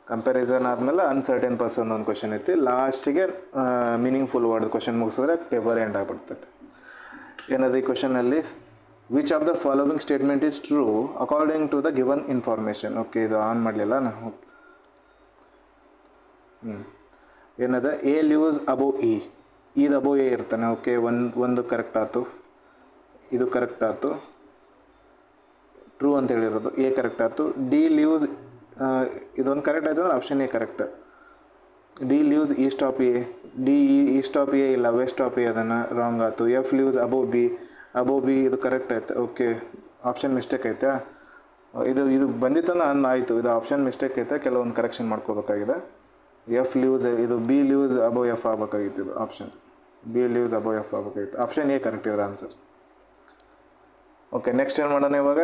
ಕಂಪ್ಯಾರಿಸನ್ ಆದಮೇಲೆ ಅನ್ಸರ್ಟನ್ ಪರ್ಸನ್ ಒಂದು ಕ್ವಶನ್ ಐತಿ. ಲಾಸ್ಟಿಗೆ ಮೀನಿಂಗ್ಫುಲ್ ವರ್ಡ್ ಕ್ವಶನ್ ಮುಗಿಸಿದ್ರೆ ಪೇಪರ್ ಎಂಡ್ ಆಗಿಬಿಡ್ತೈತೆ. ಏನದು ಈ ಕ್ವಶನಲ್ಲಿ, which of the following statement is true according to the given information. Okay, ಇದು ಆನ್ ಮಾಡಲಿಲ್ಲ ನಾನು. ಏನದ, ಎ ಲಿವ್ಸ್ ಅಬೋ ಇ. ಇದು ಅಬೋ ಎ ಇರ್ತಾನೆ. ಓಕೆ, ಒಂದು ಕರೆಕ್ಟ್ ಆಯ್ತು, ಇದು ಕರೆಕ್ಟ್ ಆಯ್ತು, ಟ್ರೂ ಅಂತ ಹೇಳಿರೋದು. ಎ ಕರೆಕ್ಟ್ ಆಯ್ತು. ಡಿ ಲಿವ್ಸ್, ಇದೊಂದು ಕರೆಕ್ಟ್ ಆಯ್ತು ಅಂದ್ರೆ option A correct. D lives east of A. D east of A ಇಲ್ಲ, ವೆಸ್ಟ್ ಆಫ್ ಎ ಅದನ್ನು ರಾಂಗ್ ಆಯ್ತು. ಎಫ್ ಲಿವ್ಸ್ ಅಬೋ ಬಿ. ಅಬೋ ಬಿ ಇದು ಕರೆಕ್ಟ್ ಆಯ್ತು. ಓಕೆ, ಆಪ್ಷನ್ ಮಿಸ್ಟೇಕ್ ಐತೆ. ಇದು ಬಂದಿತ್ತಂದ್ರೆ ಆಯಿತು. ಇದು ಆಪ್ಷನ್ ಮಿಸ್ಟೇಕ್ ಐತೆ, ಕೆಲವೊಂದು ಕರೆಕ್ಷನ್ ಮಾಡ್ಕೋಬೇಕಾಗಿದೆ. ಎಫ್ ಲಿವ್ಸ್, ಇದು ಬಿ ಲಿವ್ಸ್ ಅಬೋ ಎಫ್ ಆಗಬೇಕಾಗಿತ್ತು. ಇದು ಆಪ್ಷನ್ ಬಿ ಲಿವ್ಸ್ ಅಬೋ ಎಫ್ ಆಗಬೇಕಾಗಿತ್ತು. ಆಪ್ಷನ್ ಎ ಕರೆಕ್ಟ್ ಇದ್ರೆ ಆನ್ಸರ್. ಓಕೆ, ನೆಕ್ಸ್ಟ್ ಏನು ಮಾಡೋಣ ಇವಾಗ,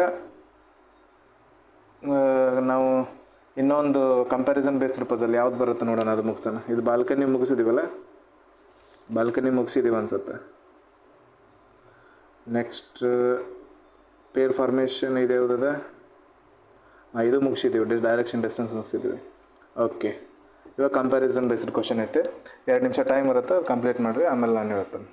ನಾವು ಇನ್ನೊಂದು ಕಂಪ್ಯಾರಿಸನ್ ಬೇಸ್ಡ್ ಪಜಲ್ ಯಾವ್ದು ಬರುತ್ತೆ ನೋಡೋಣ, ಅದು ಮುಗಿಸೋಣ. ಇದು ಬಾಲ್ಕನಿ ಮುಗಿಸಿದೀವಲ್ಲ, ಬಾಲ್ಕನಿ ಮುಗಿಸಿದ್ದೀವಿ ಅನ್ಸುತ್ತೆ. ನೆಕ್ಸ್ಟ್ ಪೇರ್ ಫಾರ್ಮೇಷನ್ ಇದೆ ಯಾವುದದ, ಇದು ಮುಗಿಸಿದ್ದೀವಿ, ಡೈರೆಕ್ಷನ್ ಡಿಸ್ಟೆನ್ಸ್ ಮುಗಿಸಿದ್ದೀವಿ. ಓಕೆ, ಇವಾಗ ಕಂಪ್ಯಾರಿಸನ್ ಬೇಸ್ಡ್ ಕ್ವಶನ್ ಐತೆ. 2 ನಿಮಿಷ ಟೈಮ್ ಇರುತ್ತೆ, ಅದು ಕಂಪ್ಲೀಟ್ ಮಾಡಿರಿ, ಆಮೇಲೆ ನಾನು ಹೇಳ್ತೇನೆ.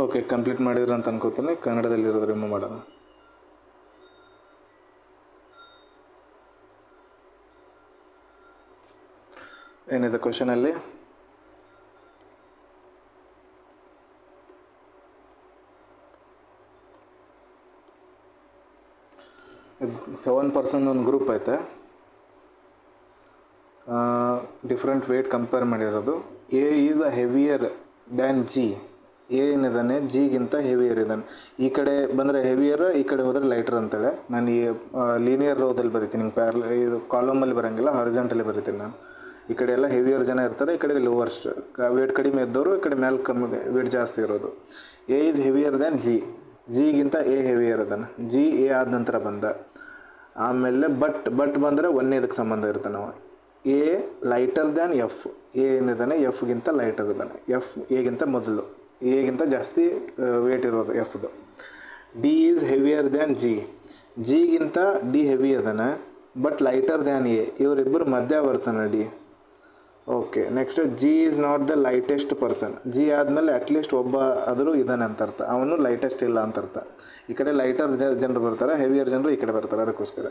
ಓಕೆ, ಕಂಪ್ಲೀಟ್ ಮಾಡಿದ್ರೆ ಅಂತ ಅನ್ಕೋತೀನಿ. ಕನ್ನಡದಲ್ಲಿರೋದು ರಿಮೂವ್ ಮಾಡೋಣ. ಏನಿದೆ ಕ್ವಶನಲ್ಲಿ? ಸೆವೆನ್ ಪರ್ಸನ್ ಒಂದು ಗ್ರೂಪ್ ಐತೆ, ಡಿಫ್ರೆಂಟ್ ವೇಟ್ ಕಂಪೇರ್ ಮಾಡಿರೋದು. A is a heavier than G. A ಏನಿದ್ದಾನೆ ಜಿಗಿಂತ ಹೆವಿಯರ್ ಇದ್ದಾನೆ. ಈ ಕಡೆ ಬಂದರೆ ಹೆವಿಯರ್, ಈ ಕಡೆ ಹೋದರೆ ಲೈಟರ್ ಅಂತೇಳಿ ನಾನು ಈ ಲೀನಿಯರ್ ರೋದಲ್ಲಿ ಬರಿತೀನಿ. ಇದು ಕಾಲಮಲ್ಲಿ ಬರೋಂಗಿಲ್ಲ, ಹಾರಿಜಾಂಟಲ್ಲಿ ಬರಿತೀನಿ ನಾನು. ಈ ಕಡೆ ಎಲ್ಲ ಹೆವಿಯರ್ ಜನ ಇರ್ತಾರೆ, ಈ ಕಡೆ ಲೋವರ್ಸ್ಟ್ ವೇಟ್ ಕಡಿಮೆ ಇದ್ದವರು, ಈ ಕಡೆ ಮೇಲೆ ಕಮ್ಮಿ ವೇಟ್ ಜಾಸ್ತಿ ಇರೋದು. A is heavier than G. ಜಿಗಿಂತ ಎ ಹೆವಿಯರ್ ಅದಾನೆ. ಜಿ ಎ ಆದ ನಂತರ ಬಂದ. ಆಮೇಲೆ ಬಟ್ ಬಂದರೆ ಒಂದನೇದಕ್ಕೆ ಸಂಬಂಧ ಇರ್ತಾನೆ ನಾವು. A lighter than F. A ಏನಿದ್ದಾನೆ ಎಫ್ಗಿಂತ ಲೈಟರ್ ಇದ್ದಾನೆ. ಎಫ್ ಎಗಿಂತ ಮೊದಲು, ಎಗಿಂತ ಜಾಸ್ತಿ ವೇಟ್ ಇರೋದು ಎಫ್ದು. D is heavier than G. ಜಿಗಿಂತ ಡಿ ಹೆವಿ ಅದಾನೆ, ಬಟ್ ಲೈಟರ್ ದ್ಯಾನ್ ಎ. ಇವರಿಬ್ಬರು ಮಧ್ಯ ಬರ್ತಾನೆ D. Okay, next G is not the lightest person. G ಆದಮೇಲೆ ಅಟ್ಲೀಸ್ಟ್ ಒಬ್ಬ ಆದರೂ ಇದ್ದಾನೆ ಅಂತ ಅರ್ಥ, ಅವನು ಲೈಟೆಸ್ಟ್ ಇಲ್ಲ ಅಂತ ಅರ್ಥ. ಈ ಕಡೆ ಲೈಟರ್ ಜನರು ಬರ್ತಾರೆ, ಹೆವಿಯರ್ ಜನರು ಈ ಕಡೆ ಬರ್ತಾರೆ, ಅದಕ್ಕೋಸ್ಕರ.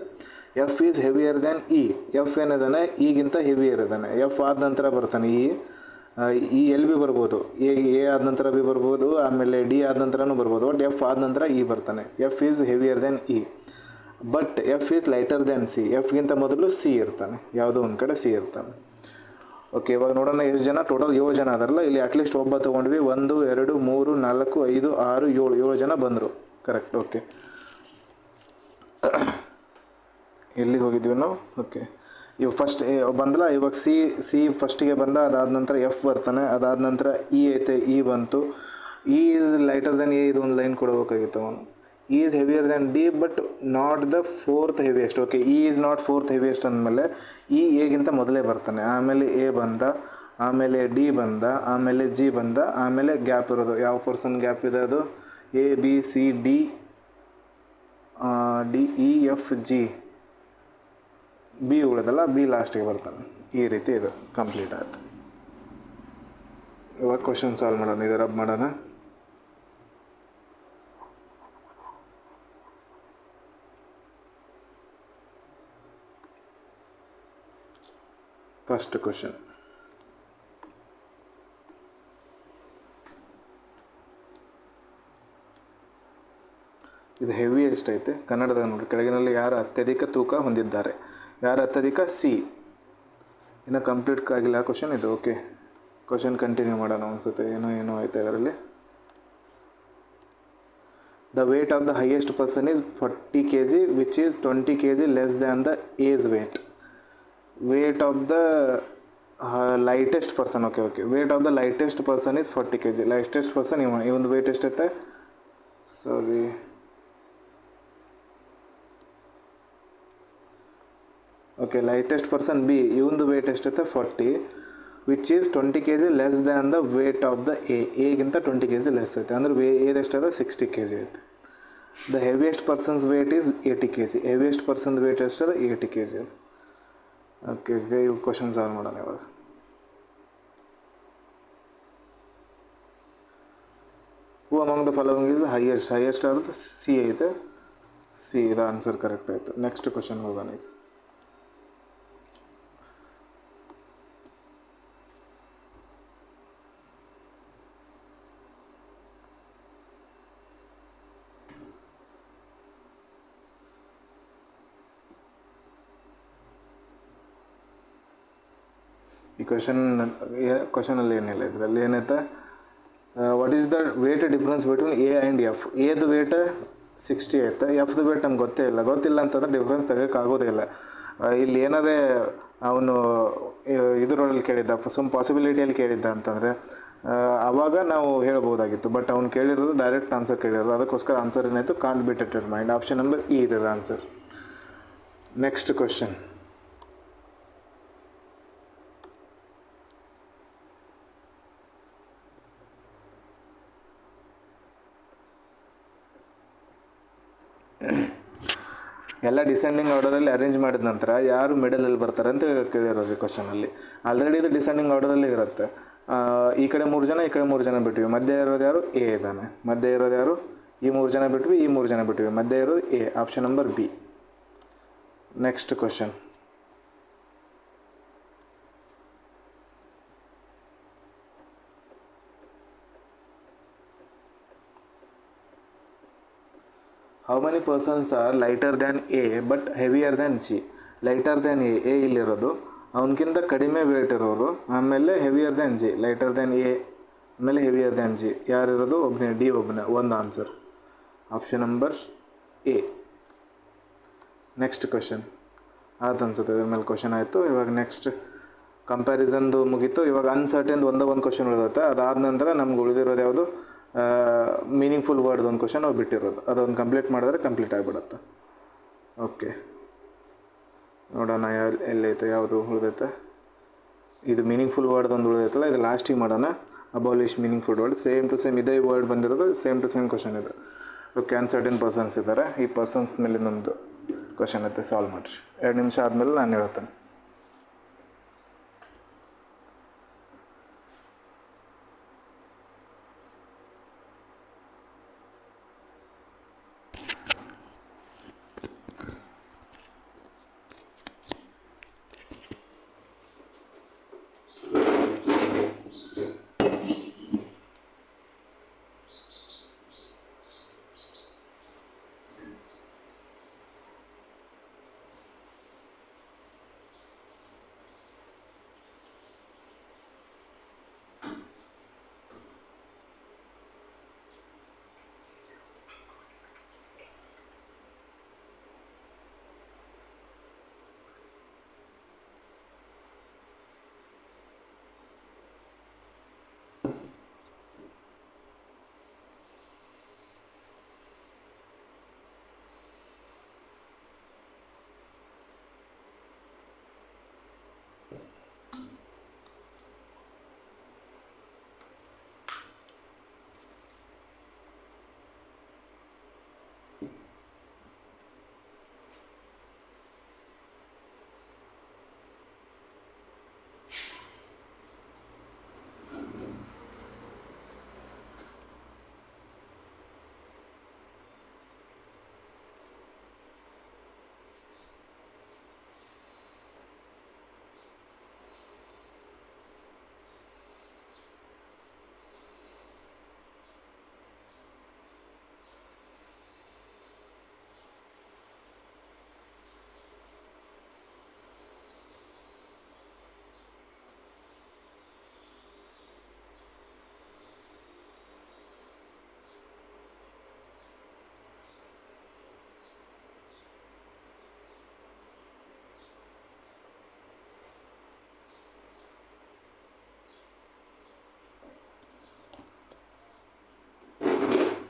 F is heavier than E. F ಏನಿದ್ದಾನೆ ಈಗಿಂತ ಹೆವಿಯರ್ ಇದ್ದಾನೆ. ಎಫ್ ಆದ ನಂತರ ಬರ್ತಾನೆ ಈ ಎಲ್ ಬಿ ಬರ್ಬೋದು, ಎ ಆದ ನಂತರ ಬಿ ಬರ್ಬೋದು, ಆಮೇಲೆ ಡಿ ಆದ ನಂತರನೂ ಬರ್ಬೋದು. ಬಟ್ ಎಫ್ ಆದ ನಂತರ ಇ ಬರ್ತಾನೆ. F is heavier than E, but F is lighter than C. ಎಫ್ಗಿಂತ ಮೊದಲು ಸಿ ಇರ್ತಾನೆ, ಯಾವುದೋ ಒಂದು ಕಡೆ ಸಿ ಇರ್ತಾನೆ. ಓಕೆ, ಇವಾಗ ನೋಡೋಣ ಎಷ್ಟು ಜನ. ಟೋಟಲ್ 7 ಜನ ಅದಾರಲ್ಲ, ಇಲ್ಲಿ ಅಟ್ಲೀಸ್ಟ್ ಒಬ್ಬ ತೊಗೊಂಡ್ವಿ. 1 2 3 4 5 6 7 ಜನ ಬಂದರು. ಕರೆಕ್ಟ್. ಓಕೆ, ಎಲ್ಲಿಗೆ ಹೋಗಿದ್ವಿ ನಾವು? ಓಕೆ, ಇವಾಗ ಫಸ್ಟ್ ಬಂದಲ್ಲ, ಇವಾಗ ಸಿ ಫಸ್ಟಿಗೆ ಬಂದ, ಅದಾದ ನಂತರ ಎಫ್ ಬರ್ತಾನೆ, ಅದಾದ ನಂತರ ಇ ಐತೆ, ಇ ಬಂತು. E is lighter than A, ಇದು ಒಂದು ಲೈನ್ ಕೊಡಬೇಕಾಗಿತ್ತು ಅವನು. E is heavier than D but not the fourth heaviest. Okay, E is not fourth heaviest ಅಂದಮೇಲೆ ಇ ಎಗಿಂತ ಮೊದಲೇ ಬರ್ತಾನೆ, ಆಮೇಲೆ ಎ ಬಂದ, ಆಮೇಲೆ ಡಿ ಬಂದ, ಆಮೇಲೆ ಜಿ ಬಂದ, ಆಮೇಲೆ ಗ್ಯಾಪ್ ಇರೋದು. ಯಾವ ಪರ್ಸನ್ ಗ್ಯಾಪ್ ಇದೆ ಅದು? A B C D D E F G, B ಉಳಿದಲ್ಲ, ಬಿ ಲಾಸ್ಟಿಗೆ ಬರ್ತಾನೆ. ಈ ರೀತಿ ಇದು ಕಂಪ್ಲೀಟ್ ಆಯಿತು. ಇವಾಗ ಕ್ವಶನ್ ಸಾಲ್ವ್ ಮಾಡೋಣ, ಇದು ರಬ್ ಮಾಡೋಣ. First question. ಇದು ಹೆವಿಯೆಸ್ಟ್ ಐತೆ ಕನ್ನಡದಾಗ ನೋಡಿ. ಕೆಳಗಿನಲ್ಲಿ ಯಾರು ಅತ್ಯಧಿಕ ತೂಕ ಹೊಂದಿದ್ದಾರೆ? ಯಾರು ಅತ್ಯಧಿಕ? ಸಿ. ಇನ್ನು ಕಂಪ್ಲೀಟ್ ಆಗಿಲ್ಲ ಕ್ವಶನ್ ಇದು. ಓಕೆ, ಕ್ವಶನ್ ಕಂಟಿನ್ಯೂ ಮಾಡೋಣ ಅನಿಸುತ್ತೆ. ಏನೋ ಆಯ್ತು ಇದರಲ್ಲಿ. The weight of the highest person is 40 kg which is 20 kg less than the age weight. Weight of the lightest person. Okay weight of the lightest person is 40 kg. Lightest person ಇವೊಂದು ವೇಟ್ ಎಷ್ಟೈತೆ? Sorry, okay, lightest person B. ಇವಂದು ವೇಟ್ ಎಷ್ಟೈತೆ? 40, which is 20 kg less than the weight of the ಎಗಿಂತ 20 kg ಲೆಸ್ ಐತೆ. ಅಂದ್ರೆ ಏದು ಎಷ್ಟೈತೆ? 60 kg ಐತೆ. The heaviest persons weight is 80 kg. Heaviest person weight ಎಷ್ಟದ? 80 kg ಅದು. ಓಕೆ, ಇವು ಕ್ವಶನ್ ಸಾಲ್ವ್ ಮಾಡೋಣ ಇವಾಗ. Who among the following is highest ಆಗುತ್ತೆ? ಸಿ ಐತೆ. ಸಿ, ಇದು ಆನ್ಸರ್ ಕರೆಕ್ಟ್ ಆಯಿತು. ನೆಕ್ಸ್ಟ್ ಕ್ವಶನ್ ಹೋಗೋಣ ಈಗ. ಈ ಕ್ವಶನಲ್ಲಿ ಏನಿಲ್ಲ. ಇದರಲ್ಲಿ ಏನೈತೆ? What is the weight difference between A and F? ಎದು ವೇಟ್ 60 ಐತೆ, ಎಫ್ದು ವೇಟ್ ನಮ್ಗೆ ಗೊತ್ತಿಲ್ಲ ಅಂತಂದ್ರೆ ಡಿಫ್ರೆನ್ಸ್ ತೆಗೋಕ್ಕಾಗೋದೇ ಇಲ್ಲ. ಇಲ್ಲಿ ಏನಾರೇ ಅವನು ಇದರೊಳಗೆ ಕೇಳಿದ್ದ, ಪಾಸಿಬಿಲಿಟಿಯಲ್ಲಿ ಕೇಳಿದ್ದ ಅಂತಂದರೆ ಆವಾಗ ನಾವು ಹೇಳ್ಬೋದಾಗಿತ್ತು. ಬಟ್ ಅವ್ನು ಕೇಳಿರೋದು ಡೈರೆಕ್ಟ್ ಆನ್ಸರ್ ಕೇಳಿರೋದು. ಅದಕ್ಕೋಸ್ಕರ ಆನ್ಸರ್ ಏನಾಯಿತು? Can't be determined. Option number E ಇದರ ಆನ್ಸರ್. Next question. ಎಲ್ಲ ಡಿಸೆಂಡಿಂಗ್ ಆರ್ಡರಲ್ಲಿ ಅರೇಂಜ್ ಮಾಡಿದ ನಂತರ ಯಾರು ಮಿಡಲಲ್ಲಿ ಬರ್ತಾರೆ ಅಂತ ಕೇಳಿರೋದು ಈ ಕ್ವಶನಲ್ಲಿ. ಆಲ್ರೆಡಿ ಇದು ಡಿಸೆಂಡಿಂಗ್ ಆರ್ಡರಲ್ಲಿ ಇರುತ್ತೆ. ಈ ಕಡೆ 3 ಜನ, ಈ ಕಡೆ 3 ಜನ ಬಿಟ್ವಿ. ಮಧ್ಯೆ ಇರೋದು ಯಾರು? ಎ ಇದ್ದಾನೆ. ಮಧ್ಯೆ ಇರೋದು ಯಾರು? ಈ 3 ಜನ ಬಿಟ್ವಿ, ಈ 3 ಜನ ಬಿಟ್ವಿ. ಮಧ್ಯೆ ಇರೋದು A. Option number B. Next question. How many persons are lighter than A but heavier than G? Lighter than A ಇಲ್ಲಿರೋದು, ಅವನಕ್ಕಿಂತ ಕಡಿಮೆ ವೇಟ್ ಇರೋರು, ಆಮೇಲೆ heavier than G. Lighter than A ಆಮೇಲೆ ಹೆವಿಯರ್ ದ್ಯಾನ್ ಜಿ ಯಾರಿರೋದು? ಒಬ್ಬನೇ, ಡಿ ಒಬ್ಬನೇ. ಒಂದು answer. Option number A. Next question ಆಯ್ತು ಅನ್ಸುತ್ತೆ. ಇದ್ರ ಮೇಲೆ ಕ್ವಶನ್ ಆಯಿತು. ಇವಾಗ ನೆಕ್ಸ್ಟ್ ಕಂಪ್ಯಾರಿಸನ್ದು ಮುಗೀತು. ಇವಾಗ ಅನ್ಸರ್ಟೆನ್ ಒಂದು ಕ್ವಶನ್ ಉಳಿದತ್ತೆ. ಅದಾದ ನಂತರ ನಮ್ಗೆ ಉಳಿದಿರೋದು ಯಾವುದು? ಮೀನಿಂಗ್ಫುಲ್ ವರ್ಡ್ದು ಒಂದು ಕ್ವಶನ್ ನಾವು ಬಿಟ್ಟಿರೋದು. ಅದೊಂದು ಕಂಪ್ಲೀಟ್ ಮಾಡಿದ್ರೆ ಕಂಪ್ಲೀಟ್ ಆಗಿಬಿಡುತ್ತೆ. ಓಕೆ, ನೋಡೋಣ ಎಲ್ಲೈತೆ, ಯಾವುದು ಉಳಿದೈತೆ. ಇದು ಮೀನಿಂಗ್ಫುಲ್ ವರ್ಡ್ ಒಂದು ಉಳಿದೈತಲ್ಲ, ಇದು ಲಾಸ್ಟಿಗೆ ಮಾಡೋಣ. Abolish meaningful word. Same to same ಇದೇ ವರ್ಡ್ ಬಂದಿರೋದು, ಸೇಮ್ ಟು ಸೇಮ್ ಕ್ವಶನ್ ಇದು. ಓಕೆ, ಅನ್ಸರ್ಟನ್ ಪರ್ಸನ್ಸ್ ಇದ್ದಾರೆ. ಈ ಪರ್ಸನ್ಸ್ ಮೇಲೆ ನಮ್ಮದು ಕ್ವಶನ್ ಐತೆ, ಸಾಲ್ವ್ ಮಾಡಿರಿ. 2 ನಿಮಿಷ ಆದಮೇಲೆ ನಾನು ಹೇಳ್ತೇನೆ.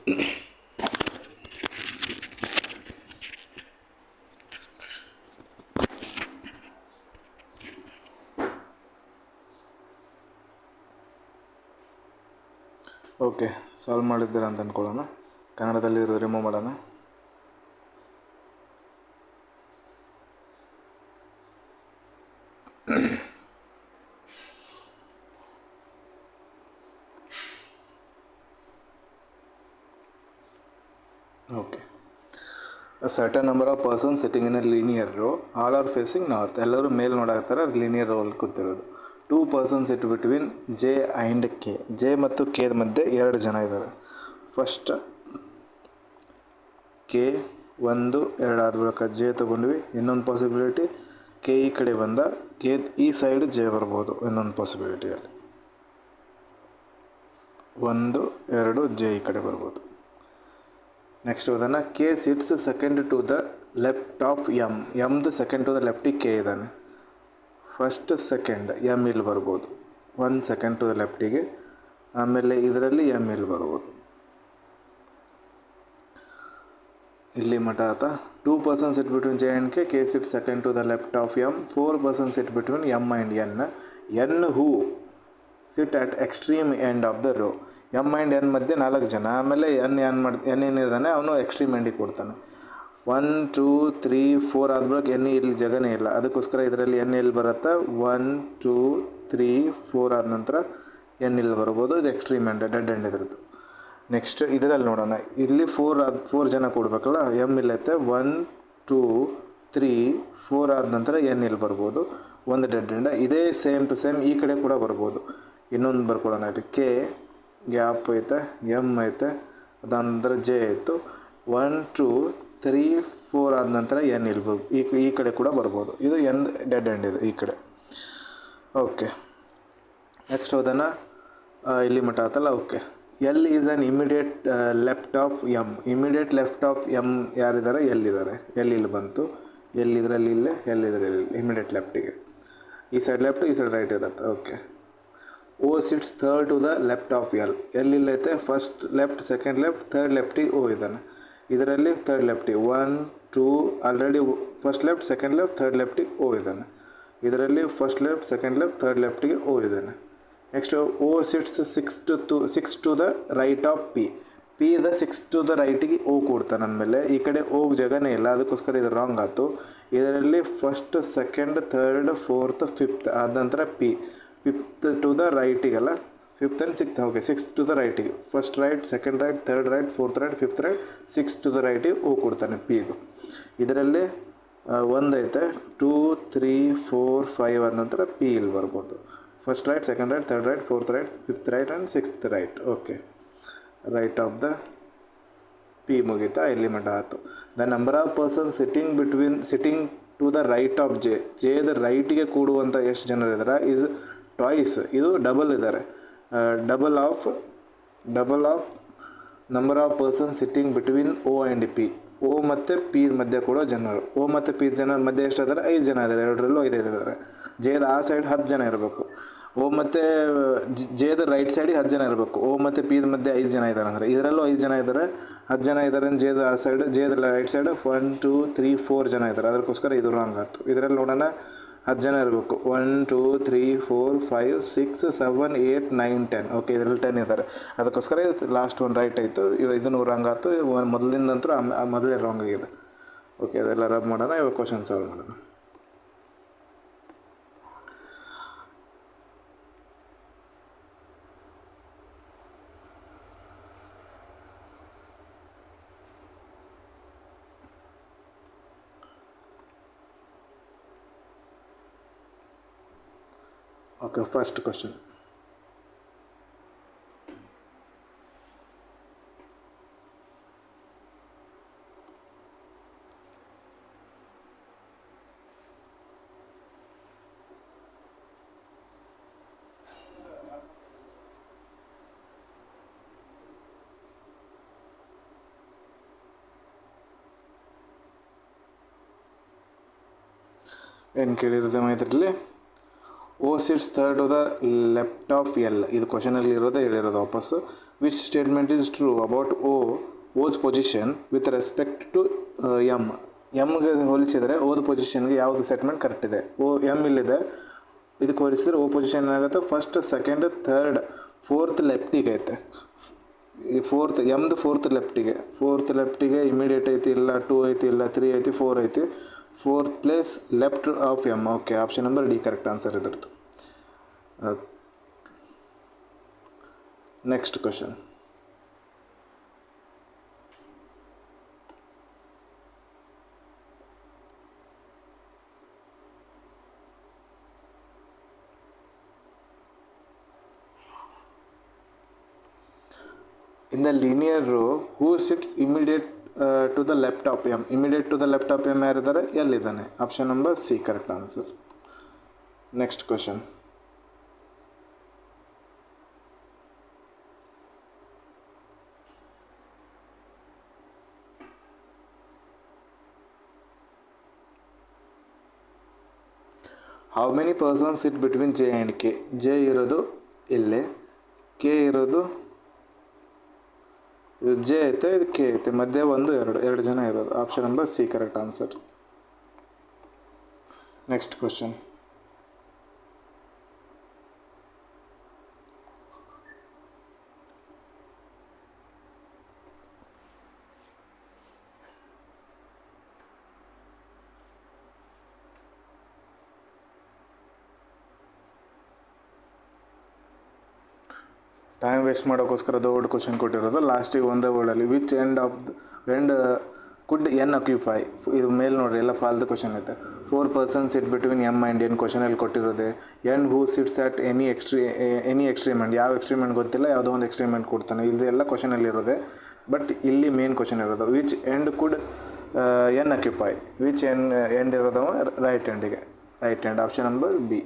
ಓಕೆ, ಸಾಲ್ವ್ ಮಾಡಿದ್ದೀರಾ ಅಂತ ಅಂದ್ಕೊಳ್ಳೋಣ. ಕನ್ನಡದಲ್ಲಿ ರಿಮೂವ್ ಮಾಡೋಣ. Okay, a certain number of persons sitting in a linear row, all are facing north. ಎಲ್ಲರೂ ಮೇಲ್ ನೋಡಾಕತ್ತಾರೆ, linear roll ಕೂತಿರೋದು. 2 persons sit between J and K. J ಮತ್ತು K ಮಧ್ಯೆ 2 ಜನ ಇದ್ದಾರೆ. ಫಸ್ಟ್ K 1 2 ಆದ ಬಳಿಕ J ತೊಗೊಂಡ್ವಿ. ಇನ್ನೊಂದು ಪಾಸಿಬಿಲಿಟಿ K ಈ ಕಡೆ ಬಂದ, K ಈ ಸೈಡ್ J ಬರ್ಬೋದು. ಇನ್ನೊಂದು ಪಾಸಿಬಿಲಿಟಿಯಲ್ಲಿ 1 2 J ಈ ಕಡೆ ಬರ್ಬೋದು. ನೆಕ್ಸ್ಟ್ ಹೋದನ K sits second to the left of M. ಎಮ್ದು ಸೆಕೆಂಡ್ ಟು ದ ಲೆಫ್ಟಿಗೆ K ಇದ್ದಾನೆ. ಫಸ್ಟ್ ಸೆಕೆಂಡ್ M ಇಲ್ಲಿ ಬರ್ಬೋದು. 1 ಸೆಕೆಂಡ್ ಟು ದ ಲೆಫ್ಟಿಗೆ, ಆಮೇಲೆ ಇದರಲ್ಲಿ M ಇಲ್ಲಿ ಬರ್ಬೋದು. ಇಲ್ಲಿ ಮಟ ಆತ. 2 persons sit between J and K. K sits second to the left of M. 4 persons sit between M and N. N who sit at extreme end of the row. M and N ಮಧ್ಯೆ 4 ಜನ. ಆಮೇಲೆ N ಏನಿದ್ದಾನೆ ಅವನು ಎಕ್ಸ್ಟ್ರೀಮ್ ಎಂಡಿಗೆ ಕೊಡ್ತಾನೆ. 1 2 3 4 ಆದ ಬಳಿಕ N ಇಲ್ಲಿ ಜಗನೇ ಇಲ್ಲ. ಅದಕ್ಕೋಸ್ಕರ ಇದರಲ್ಲಿ N ಎಲ್ಲಿ ಬರುತ್ತೆ? 1 2 3 4 ಆದ ನಂತರ N ಇಲ್ಲಿ ಬರ್ಬೋದು. ಇದು ಎಕ್ಸ್ಟ್ರೀಮ್ ಎಂಡ್, ಡೆಡ್ ಎಂಡ್ ಇದ್ರದ್ದು. ನೆಕ್ಸ್ಟ್ ಇದರಲ್ಲಿ ನೋಡೋಣ. ಇಲ್ಲಿ 4 ಜನ ಕೊಡಬೇಕಲ್ಲ, M ಇಲ್ಲೈತೆ. 1 2 3 4 ಆದ ನಂತರ N ಇಲ್ಲಿ ಬರ್ಬೋದು. ಒಂದು ಡೆಡ್ ಎಂಡ್. ಇದೇ ಸೇಮ್ ಟು ಸೇಮ್ ಈ ಕಡೆ ಕೂಡ ಬರ್ಬೋದು. ಇನ್ನೊಂದು ಬರ್ಕೊಳ್ಳೋಣ. ಇಲ್ಲಿ K ಗ್ಯಾಪ್ ಐತೆ, M ಐತೆ, ಅದಾನಂತರ J ಆಯಿತು. 1 2 3 4 ಆದ ನಂತರ N ಇಲ್ಲಿ ಈ ಕಡೆ ಕೂಡ ಬರ್ಬೋದು. ಇದು N ಡೆಡ್ ಎಂಡ್ ಇದು ಈ ಕಡೆ. ಓಕೆ, ನೆಕ್ಸ್ಟ್ ಹೋದನ ಇಲ್ಲಿ ಮಟ್ಟ ಆತಲ್ಲ. Okay, L is on immediate left of M. Immediate left of M ಯಾರಿದ್ದಾರೆ? ಎಲ್ಲಿದ್ದಾರೆ. L ಇಲ್ಲಿ ಬಂತು. ಎಲ್ಲಿದ್ರಲ್ಲಿ ಇಲ್ಲೇ, ಎಲ್ಲಿದ್ರಲ್ಲಿ ಇಮಿಡಿಯೇಟ್ ಲೆಫ್ಟಿಗೆ. ಈ ಸೈಡ್ ಲೆಫ್ಟ್, ಈ ಸೈಡ್ ರೈಟ್ ಇರುತ್ತೆ. Okay, O sits third to the left of L. L ಇಲ್ಲೈತೆ. First left, second left, third ಲೆಫ್ಟಿಗೆ O ಇದ್ದಾನೆ. ಇದರಲ್ಲಿ ಥರ್ಡ್ ಲೆಫ್ಟಿಗೆ 1 2 already first left, second left, third ಲೆಫ್ಟಿಗೆ O ಇದ್ದಾನೆ. ಇದರಲ್ಲಿ first left, second left, third ಲೆಫ್ಟಿಗೆ O ಇದ್ದಾನೆ. Next O sits 6 to the right of P. P the 6 to the ರೈಟಿಗೆ O ಕೊಡ್ತಾನೆ. ಅಂದಮೇಲೆ ಈ ಕಡೆ O ಜಗನೇ ಇಲ್ಲ, ಅದಕ್ಕೋಸ್ಕರ ಇದು ರಾಂಗ್ ಆಯಿತು. ಇದರಲ್ಲಿ first, second, third, fourth, fifth ಆದ ನಂತರ P. 5th ಟು ದ ರೈಟಿಗಲ್ಲ, 5th and 6th. Okay, 6th to the ರೈಟಿಗೆ. First right, second right, third right, fourth right, fifth right, 6th to the ರೈಟಿಗೆ O ಕೊಡ್ತಾನೆ P ಇದು. ಇದರಲ್ಲಿ 1 ಐತೆ. 2 3 4 5 ಆದ ನಂತರ P ಇಲ್ಲಿ ಬರ್ಬೋದು. First right, second right, third right, fourth right, fifth right and 6th right. Okay, right of the P ಮುಗೀತಾ. ಇಲ್ಲಿ ಮಟ್ಟ ಆಯಿತು. The number of person sitting to the right of J. Jದ ರೈಟಿಗೆ ಕೂಡುವಂಥ ಎಷ್ಟು ಜನರು ಇದ್ದಾರೆ? Is twice. ಇದು ಡಬಲ್ ಇದ್ದಾರೆ. Double of number of person sitting between O and P. O ಮತ್ತು P ಮಧ್ಯೆ ಕೂಡ ಜನರು. O ಮತ್ತು P ಜನರ ಮಧ್ಯೆ ಎಷ್ಟು ಇದ್ದಾರೆ? 5 ಜನ ಇದ್ದಾರೆ. 2ರಲ್ಲೂ 5 ಇದ್ದಾರೆ. Jದ ಆ ಸೈಡ್ 10 ಜನ ಇರಬೇಕು. O ಮತ್ತು Jದ ರೈಟ್ ಸೈಡಿಗೆ 10 ಜನ ಇರಬೇಕು. O ಮತ್ತು P ಮಧ್ಯೆ 5 ಜನ ಇದ್ದಾರೆ. ಅಂದರೆ ಇದರಲ್ಲೂ 5 ಜನ ಇದ್ದಾರೆ. 10 ಜನ ಇದ್ದಾರೆ. Jದ ಆ ಸೈಡ್, Jದ ರೈಟ್ ಸೈಡ್ 1 2 3 4 ಜನ ಇದ್ದಾರೆ. ಅದಕ್ಕೋಸ್ಕರ ಇದು ರಾಂಗ್ ಆಯಿತು. ಇದರಲ್ಲಿ ನೋಡೋಣ, 10 ಜನ ಇರಬೇಕು. 1 2 3 4 5 6 7 8 9 10. ಓಕೆ, ಇದರಲ್ಲಿ 10 ಇದ್ದಾರೆ. ಅದಕ್ಕೋಸ್ಕರ ಇದು ಲಾಸ್ಟ್ ಒಂದು ರೈಟ್ ಆಯಿತು. ಇದನ್ನು ರಾಂಗ್ ಆಯಿತು. ಮೊದಲಿಂದಂತೂ ಮೊದಲೇ ರಾಂಗ್ ಆಗಿದೆ. ಓಕೆ, ಅದೆಲ್ಲ ರಬ್ ಮಾಡೋಣ. ಇವಾಗ ಕ್ವಶನ್ ಸಾಲ್ವ್ ಮಾಡೋಣ. Okay, first question. ಏನು ಕೇಳಿರೋದು ಇದರಲ್ಲಿ? O sits third to the left of L. ಇದು ಕ್ವಶನಲ್ಲಿ ಇರೋದೇ ಹೇಳಿರೋದು ವಾಪಸ್ಸು. Which statement is true about O's position with respect to M. ಎಮ್ಗೆ ಹೋಲಿಸಿದರೆ ಓದ್ ಪೊಸಿಷನ್ಗೆ ಯಾವುದು ಸ್ಟೇಟ್ಮೆಂಟ್ ಕರೆಕ್ಟ್ ಇದೆ? ಎಮ್ ಇಲ್ಲಿದೆ, ಇದಕ್ಕೆ ಹೋಲಿಸಿದ್ರೆ ಓ ಪೊಸಿಷನ್ ಏನಾಗುತ್ತೆ, ಫಸ್ಟ್ ಸೆಕೆಂಡ್ ಥರ್ಡ್ ಫೋರ್ತ್ ಲೆಫ್ಟಿಗೆ ಐತೆ. ಈ ಫೋರ್ತ್ ಲೆಫ್ಟಿಗೆ ಇಮಿಡಿಯೇಟ್ ಐತಿ, ಇಲ್ಲ 2 ಐತಿ, ಇಲ್ಲ 3 ಐತಿ, 4 ಐತಿ. Fourth place left of M. Okay, option number D correct answer ಇದ್ರದ್ದು. Next question. In the linear row, who sits immediate to the left of M? Immediate to the left of M ಯಾರಿದ್ದಾರೆ? ಎಲ್ ಇದ್ದಾನೆ. Option number C correct answer. Next question. How many persons sit between J and K? J ಇರೋದು ಇಲ್ಲೇ, ಕೆ ಇರೋದು ಇದು ಜೆ ಐತೆ, ಇದು ಕೆ ಐತೆ, ಮಧ್ಯೆ ಎರಡು ಜನ ಇರೋದು. Option number C correct answer. Next question. Time waste ಮಾಡೋಕ್ಕೋಸ್ಕರ ದೊಡ್ಡ ಕ್ವಶನ್ ಕೊಟ್ಟಿರೋದು. ಲಾಸ್ಟಿಗೆ ಒಂದೇ ವರ್ಡಲ್ಲಿ which end could N occupy. ಇದು ಮೇಲೆ ನೋಡ್ರಿ, ಎಲ್ಲ ಫಾಲ್ತು ಕ್ವಶನ್ ಐತೆ. 4 persons sit between M and N ಕ್ವಶನಲ್ಲಿ ಕೊಟ್ಟಿರೋದೆ. N who sits at any extreme end. ಯಾವ ಎಕ್ಸ್ಟ್ರೀಮೆಂಟ್ ಗೊತ್ತಿಲ್ಲ, ಯಾವುದೋ ಒಂದು ಎಕ್ಸ್ಟ್ರೀಮೆಂಟ್ ಕೊಡ್ತಾನೆ. ಇದೆಲ್ಲ ಕ್ವಶನಲ್ಲಿ ಇರೋದೆ, ಬಟ್ ಇಲ್ಲಿ ಮೇನ್ ಕ್ವಶನ್ ಇರೋದು which end could N occupy. Which end ಇರೋದವ right end. Option number B.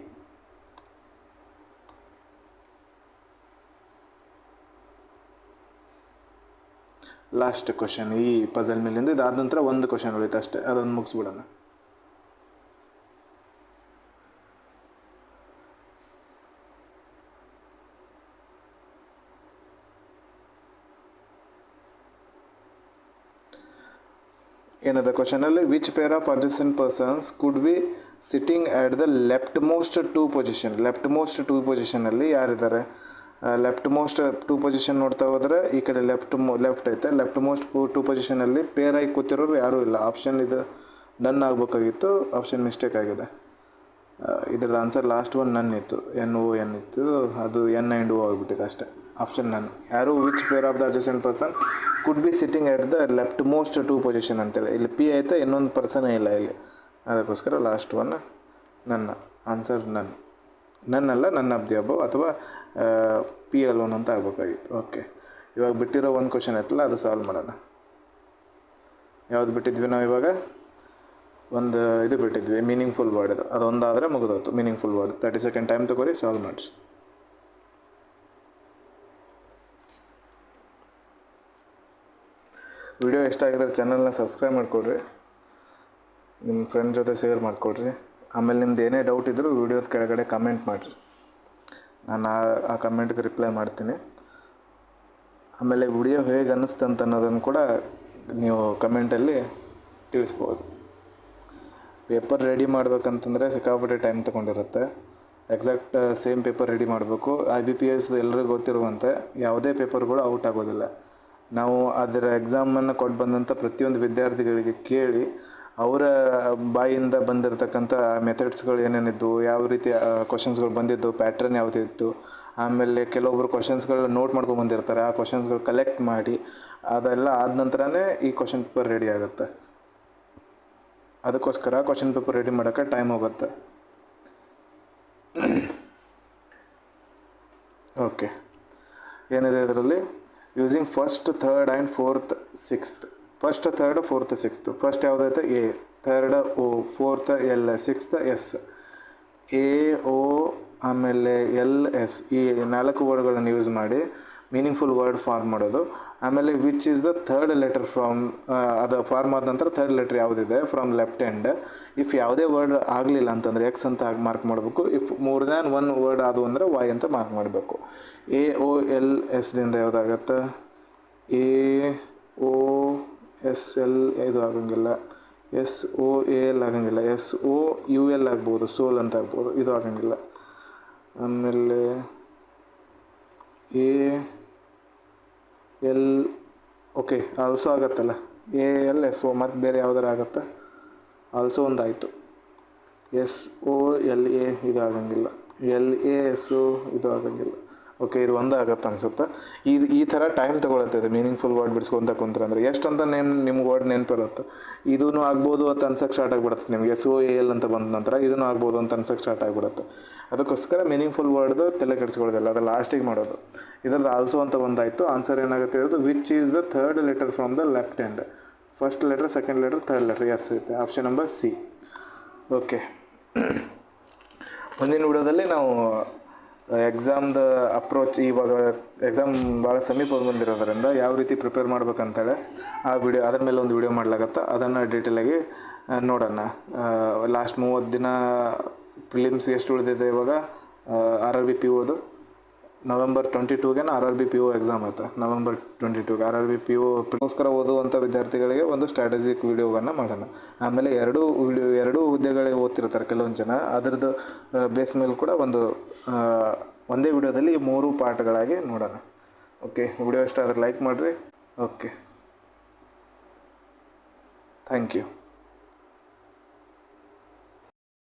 Last question ಈ ಪಜಲ್ ಮೇಲಿಂದ. ಇದಾದ ನಂತರ ಒಂದು ಕ್ವಶನ್ ಉಳಿತು ಅಷ್ಟೇ, ಅದೊಂದು ಮುಗಿಸ್ಬಿಡೋಣ. ಏನದ ಕ್ವಶನಲ್ಲಿ which pair of adjacent persons could be sitting at the left most 2 position. Left most 2 ಪೊಸಿಷನಲ್ಲಿ ಯಾರಿದ್ದಾರೆ? ಲೆಫ್ಟ್ ಮೋಸ್ಟ್ 2 ಪೊಸಿಷನ್ ನೋಡ್ತಾ ಹೋದರೆ ಈ ಕಡೆ ಲೆಫ್ಟ್ ಐತೆ. ಲೆಫ್ಟ್ ಮೋಸ್ಟ್ 2 ಪೊಸಿಷನಲ್ಲಿ ಪೇರ್ ಆಗಿ ಕೂತಿರೋರು ಯಾರೂ ಇಲ್ಲ. ಆಪ್ಷನ್ ಇದು ನನ್ ಆಗಬೇಕಾಗಿತ್ತು, ಆಪ್ಷನ್ ಮಿಸ್ಟೇಕ್ ಆಗಿದೆ. ಇದ್ರದ್ದು ಆನ್ಸರ್ ಲಾಸ್ಟ್ ಒನ್ ನನ್ ಇತ್ತು, ಎನ್ ಇತ್ತು, ಅದು ಎನ್ ಆ್ಯಂಡ್ ಓ ಆಗಿಬಿಟ್ಟಿದೆ ಅಷ್ಟೇ. ಆಪ್ಷನ್ ನನ್. ಯಾರು which pair of the adjacent person could be sitting at the left most 2 position ಅಂತೇಳಿ. ಇಲ್ಲಿ ಪಿ ಐತೆ, ಇನ್ನೊಂದು ಪರ್ಸನೇ ಇಲ್ಲ ಇಲ್ಲಿ, ಅದಕ್ಕೋಸ್ಕರ ಲಾಸ್ಟ್ ಒನ್ ನನ್ನ answer ನನ್ನಲ್ಲ, none of the above ಅಥವಾ ಪಿ ಅಲೋನ್ ಅಂತ ಆಗಬೇಕಾಗಿತ್ತು. ಓಕೆ, ಇವಾಗ ಬಿಟ್ಟಿರೋ ಒಂದು ಕ್ವಶನ್ ಐತಲ್ಲ, ಅದು ಸಾಲ್ವ್ ಮಾಡೋಣ. ಯಾವ್ದು ಬಿಟ್ಟಿದ್ವಿ ನಾವು ಇವಾಗ? ಒಂದು ಇದು ಬಿಟ್ಟಿದ್ವಿ, ಮೀನಿಂಗ್ಫುಲ್ ವರ್ಡ್. ಅದೊಂದಾದರೆ ಮುಗಿದೋಯ್ತು, ಮೀನಿಂಗ್ಫುಲ್ ವರ್ಡ್. 30 ಸೆಕೆಂಡ್ ಟೈಮ್ ತೊಗೊರಿ, ಸಾಲ್ವ್ ಮಾಡಿರಿ. ವಿಡಿಯೋ ಇಷ್ಟ ಆಗಿದ್ರೆ ಚಾನಲ್ನ ಸಬ್ಸ್ಕ್ರೈಬ್ ಮಾಡಿಕೊಡ್ರಿ, ನಿಮ್ಮ ಫ್ರೆಂಡ್ ಜೊತೆ ಶೇರ್ ಮಾಡಿಕೊಡ್ರಿ. ಆಮೇಲೆ ನಿಮ್ದು ಏನೇ ಡೌಟ್ ಇದ್ದರೂ ವಿಡಿಯೋದ ಕೆಳಗಡೆ ಕಮೆಂಟ್ ಮಾಡಿರಿ, ನಾನು ಆ ಕಮೆಂಟ್ಗೆ ರಿಪ್ಲೈ ಮಾಡ್ತೀನಿ. ಆಮೇಲೆ ವಿಡಿಯೋ ಹೇಗೆ ಅನ್ನಿಸ್ತಂತ ಅನ್ನೋದನ್ನು ಕೂಡ ನೀವು ಕಮೆಂಟಲ್ಲಿ ತಿಳಿಸ್ಬೋದು. ಪೇಪರ್ ರೆಡಿ ಮಾಡ್ಬೇಕಂತಂದರೆ ಸಿಕ್ಕಾಪಟ್ಟೆ ಟೈಮ್ ತೊಗೊಂಡಿರುತ್ತೆ. ಎಕ್ಸಾಕ್ಟ್ ಸೇಮ್ ಪೇಪರ್ ರೆಡಿ ಮಾಡಬೇಕು. IBPS ಎಲ್ಲರಿಗೂ ಗೊತ್ತಿರುವಂತೆ ಯಾವುದೇ ಪೇಪರ್ಗಳು ಔಟ್ ಆಗೋದಿಲ್ಲ. ನಾವು ಅದರ ಎಕ್ಸಾಮನ್ನು ಕೊಟ್ಟು ಬಂದಂಥ ಪ್ರತಿಯೊಂದು ವಿದ್ಯಾರ್ಥಿಗಳಿಗೆ ಕೇಳಿ ಅವರ ಬಾಯಿಂದ ಬಂದಿರತಕ್ಕಂಥ ಮೆಥಡ್ಸ್ಗಳು ಏನೇನಿದ್ದು, ಯಾವ ರೀತಿ ಕ್ವಶನ್ಸ್ಗಳು ಬಂದಿದ್ದು, ಪ್ಯಾಟ್ರನ್ ಯಾವುದಿತ್ತು, ಆಮೇಲೆ ಕೆಲವೊಬ್ಬರು ಕ್ವಶನ್ಸ್ಗಳು ನೋಟ್ ಮಾಡ್ಕೊಂಡು ಬಂದಿರ್ತಾರೆ, ಆ ಕ್ವಶನ್ಸ್ಗಳು ಕಲೆಕ್ಟ್ ಮಾಡಿ ಅದೆಲ್ಲ ಆದ ನಂತರನೇ ಈ ಕ್ವಶನ್ ಪೇಪರ್ ರೆಡಿ ಆಗುತ್ತೆ. ಅದಕ್ಕೋಸ್ಕರ ಕ್ವಶನ್ ಪೇಪರ್ ರೆಡಿ ಮಾಡೋಕ್ಕೆ ಟೈಮ್ ಹೋಗುತ್ತೆ. ಓಕೆ, ಏನಿದೆ ಇದರಲ್ಲಿ? Using first, third and fourth, sixth. First, third, fourth, sixth. First ಯಾವುದೈತೆ? A, third O, fourth L, sixth S. A, O, ಆಮೇಲೆ ಎಲ್, ಎಸ್, ಈ 4 ವರ್ಡ್ಗಳನ್ನು ಯೂಸ್ ಮಾಡಿ ಮೀನಿಂಗ್ಫುಲ್ ವರ್ಡ್ ಫಾರ್ಮ್ ಮಾಡೋದು. ಆಮೇಲೆ which is the third letter from, ಅದು ಫಾರ್ಮ್ ಆದ ನಂತರ ಥರ್ಡ್ ಲೆಟರ್ ಯಾವುದಿದೆ ಫ್ರಮ್ ಲೆಫ್ಟ್ ಹ್ಯಾಂಡ್. ಇಫ್ ಯಾವುದೇ ವರ್ಡ್ ಆಗಲಿಲ್ಲ ಅಂತಂದರೆ ಎಕ್ಸ್ ಅಂತ ಮಾರ್ಕ್ ಮಾಡಬೇಕು. If more than one word ಆದವು ಅಂದರೆ ವೈ ಅಂತ ಮಾರ್ಕ್ ಮಾಡಬೇಕು. AOLS ದಿಂದ ಯಾವುದಾಗತ್ತೆ? AOSL ಇದು ಆಗಂಗಿಲ್ಲ, SOAL ಆಗಂಗಿಲ್ಲ, SOUL ಆಗ್ಬೋದು, ಸೋಲ್ ಅಂತ ಆಗ್ಬೋದು, ಇದು ಆಗಂಗಿಲ್ಲ. ಆಮೇಲೆ AL ಓಕೆ ಆಲ್ಸೋ ಆಗತ್ತಲ್ಲ, ALSO ಮತ್ತು ಬೇರೆ ಯಾವ್ದಾರು ಆಗುತ್ತಾ? ಆಲ್ಸೋ ಒಂದಾಯಿತು. SOLA ಇದು ಆಗಂಗಿಲ್ಲ, LASO ಇದು ಆಗಂಗಿಲ್ಲ. ಓಕೆ ಇದು ಒಂದು ಆಗತ್ತೆ ಅನ್ಸುತ್ತೆ. ಈ ಥರ ಟೈಮ್ ತೊಗೊಳತ್ತೆ ಮೀನಿಂಗ್ಫುಲ್ ವರ್ಡ್ ಬಿಡಿಸ್ಕೊಂತ ಕುಂತ್ರೆ. ಅಂದರೆ ಎಷ್ಟು ಅಂತ ನಿಮ್ಗೆ ವರ್ಡ್ ನೆನಪಿರುತ್ತೆ. ಇದೂ ಆಗ್ಬೋದು ಅಂತ ಅನ್ಸಕ್ಕೆ ಸ್ಟಾರ್ಟ್ ಆಗಿಬಿಡುತ್ತೆ ನಿಮಗೆ. SOAL ಅಂತ ಬಂದ ನಂತರ ಇದೂ ಆಗ್ಬೋದು ಅಂತ ಅನ್ಸಕ್ಕೆ ಸ್ಟಾರ್ಟ್ ಆಗಿಬಿಡುತ್ತೆ. ಅದಕ್ಕೋಸ್ಕರ ಮೀನಿಂಗ್ಫುಲ್ ವರ್ಡ್ದು ತಲೆ ಕೆಡಿಸ್ಕೊಳ್ಳೋದಿಲ್ಲ, ಅದು ಲಾಸ್ಟಿಗೆ ಮಾಡೋದು. ಇದರದ್ದು ಆಲ್ಸೋ ಅಂತ ಒಂದಾಯಿತು. ಆನ್ಸರ್ ಏನಾಗುತ್ತೆ ಇರೋದು which is the third letter from the left hand. First letter, second letter, third letter, S ಐತೆ. Option number C. ಓಕೆ, ಮುಂದಿನ ವಿಡಿಯೋದಲ್ಲಿ ನಾವು ಎಕ್ಸಾಮ್ದ ಅಪ್ರೋಚ್, ಇವಾಗ ಎಕ್ಸಾಮ್ ಭಾಳ ಸಮೀಪ ಬಂದಿರೋದರಿಂದ ಯಾವ ರೀತಿ ಪ್ರಿಪೇರ್ ಮಾಡ್ಬೇಕಂತೇಳಿ ಅದ್ರ ಮೇಲೆ ಒಂದು ವಿಡಿಯೋ ಮಾಡ್ಲಾಗತ್ತೆ. ಅದನ್ನು ಡೀಟೇಲಾಗಿ ನೋಡೋಣ. ಲಾಸ್ಟ್ 30 ದಿನ ಪ್ರಿಲಿಮ್ಸ್ ಎಷ್ಟು ಉಳಿದಿದೆ ಇವಾಗ? RRB POದು ನವೆಂಬರ್ 22ಗೆ RRB PO ಎಕ್ಸಾಮ್ ಆಯ್ತು. ನವೆಂಬರ್ 22ಗೆ RRB POಗೋಸ್ಕರ ಓದುವಂಥ ವಿದ್ಯಾರ್ಥಿಗಳಿಗೆ ಒಂದು ಸ್ಟ್ರಾಟಜಿಕ್ ವಿಡಿಯೋವನ್ನು ಮಾಡೋಣ. ಆಮೇಲೆ ಎರಡೂ ಹುದ್ದೆಗಳಿಗೆ ಓದ್ತಿರ್ತಾರೆ ಕೆಲವೊಂದು ಜನ, ಅದರದ್ದು ಬೇಸ್ ಮೇಲೆ ಕೂಡ ಒಂದೇ ವಿಡಿಯೋದಲ್ಲಿ 3 ಪಾರ್ಟ್ಗಳಾಗಿ ನೋಡೋಣ. ಓಕೆ, ವಿಡಿಯೋ ಇಷ್ಟ ಆದರೆ ಲೈಕ್ ಮಾಡಿರಿ. Okay, thank you.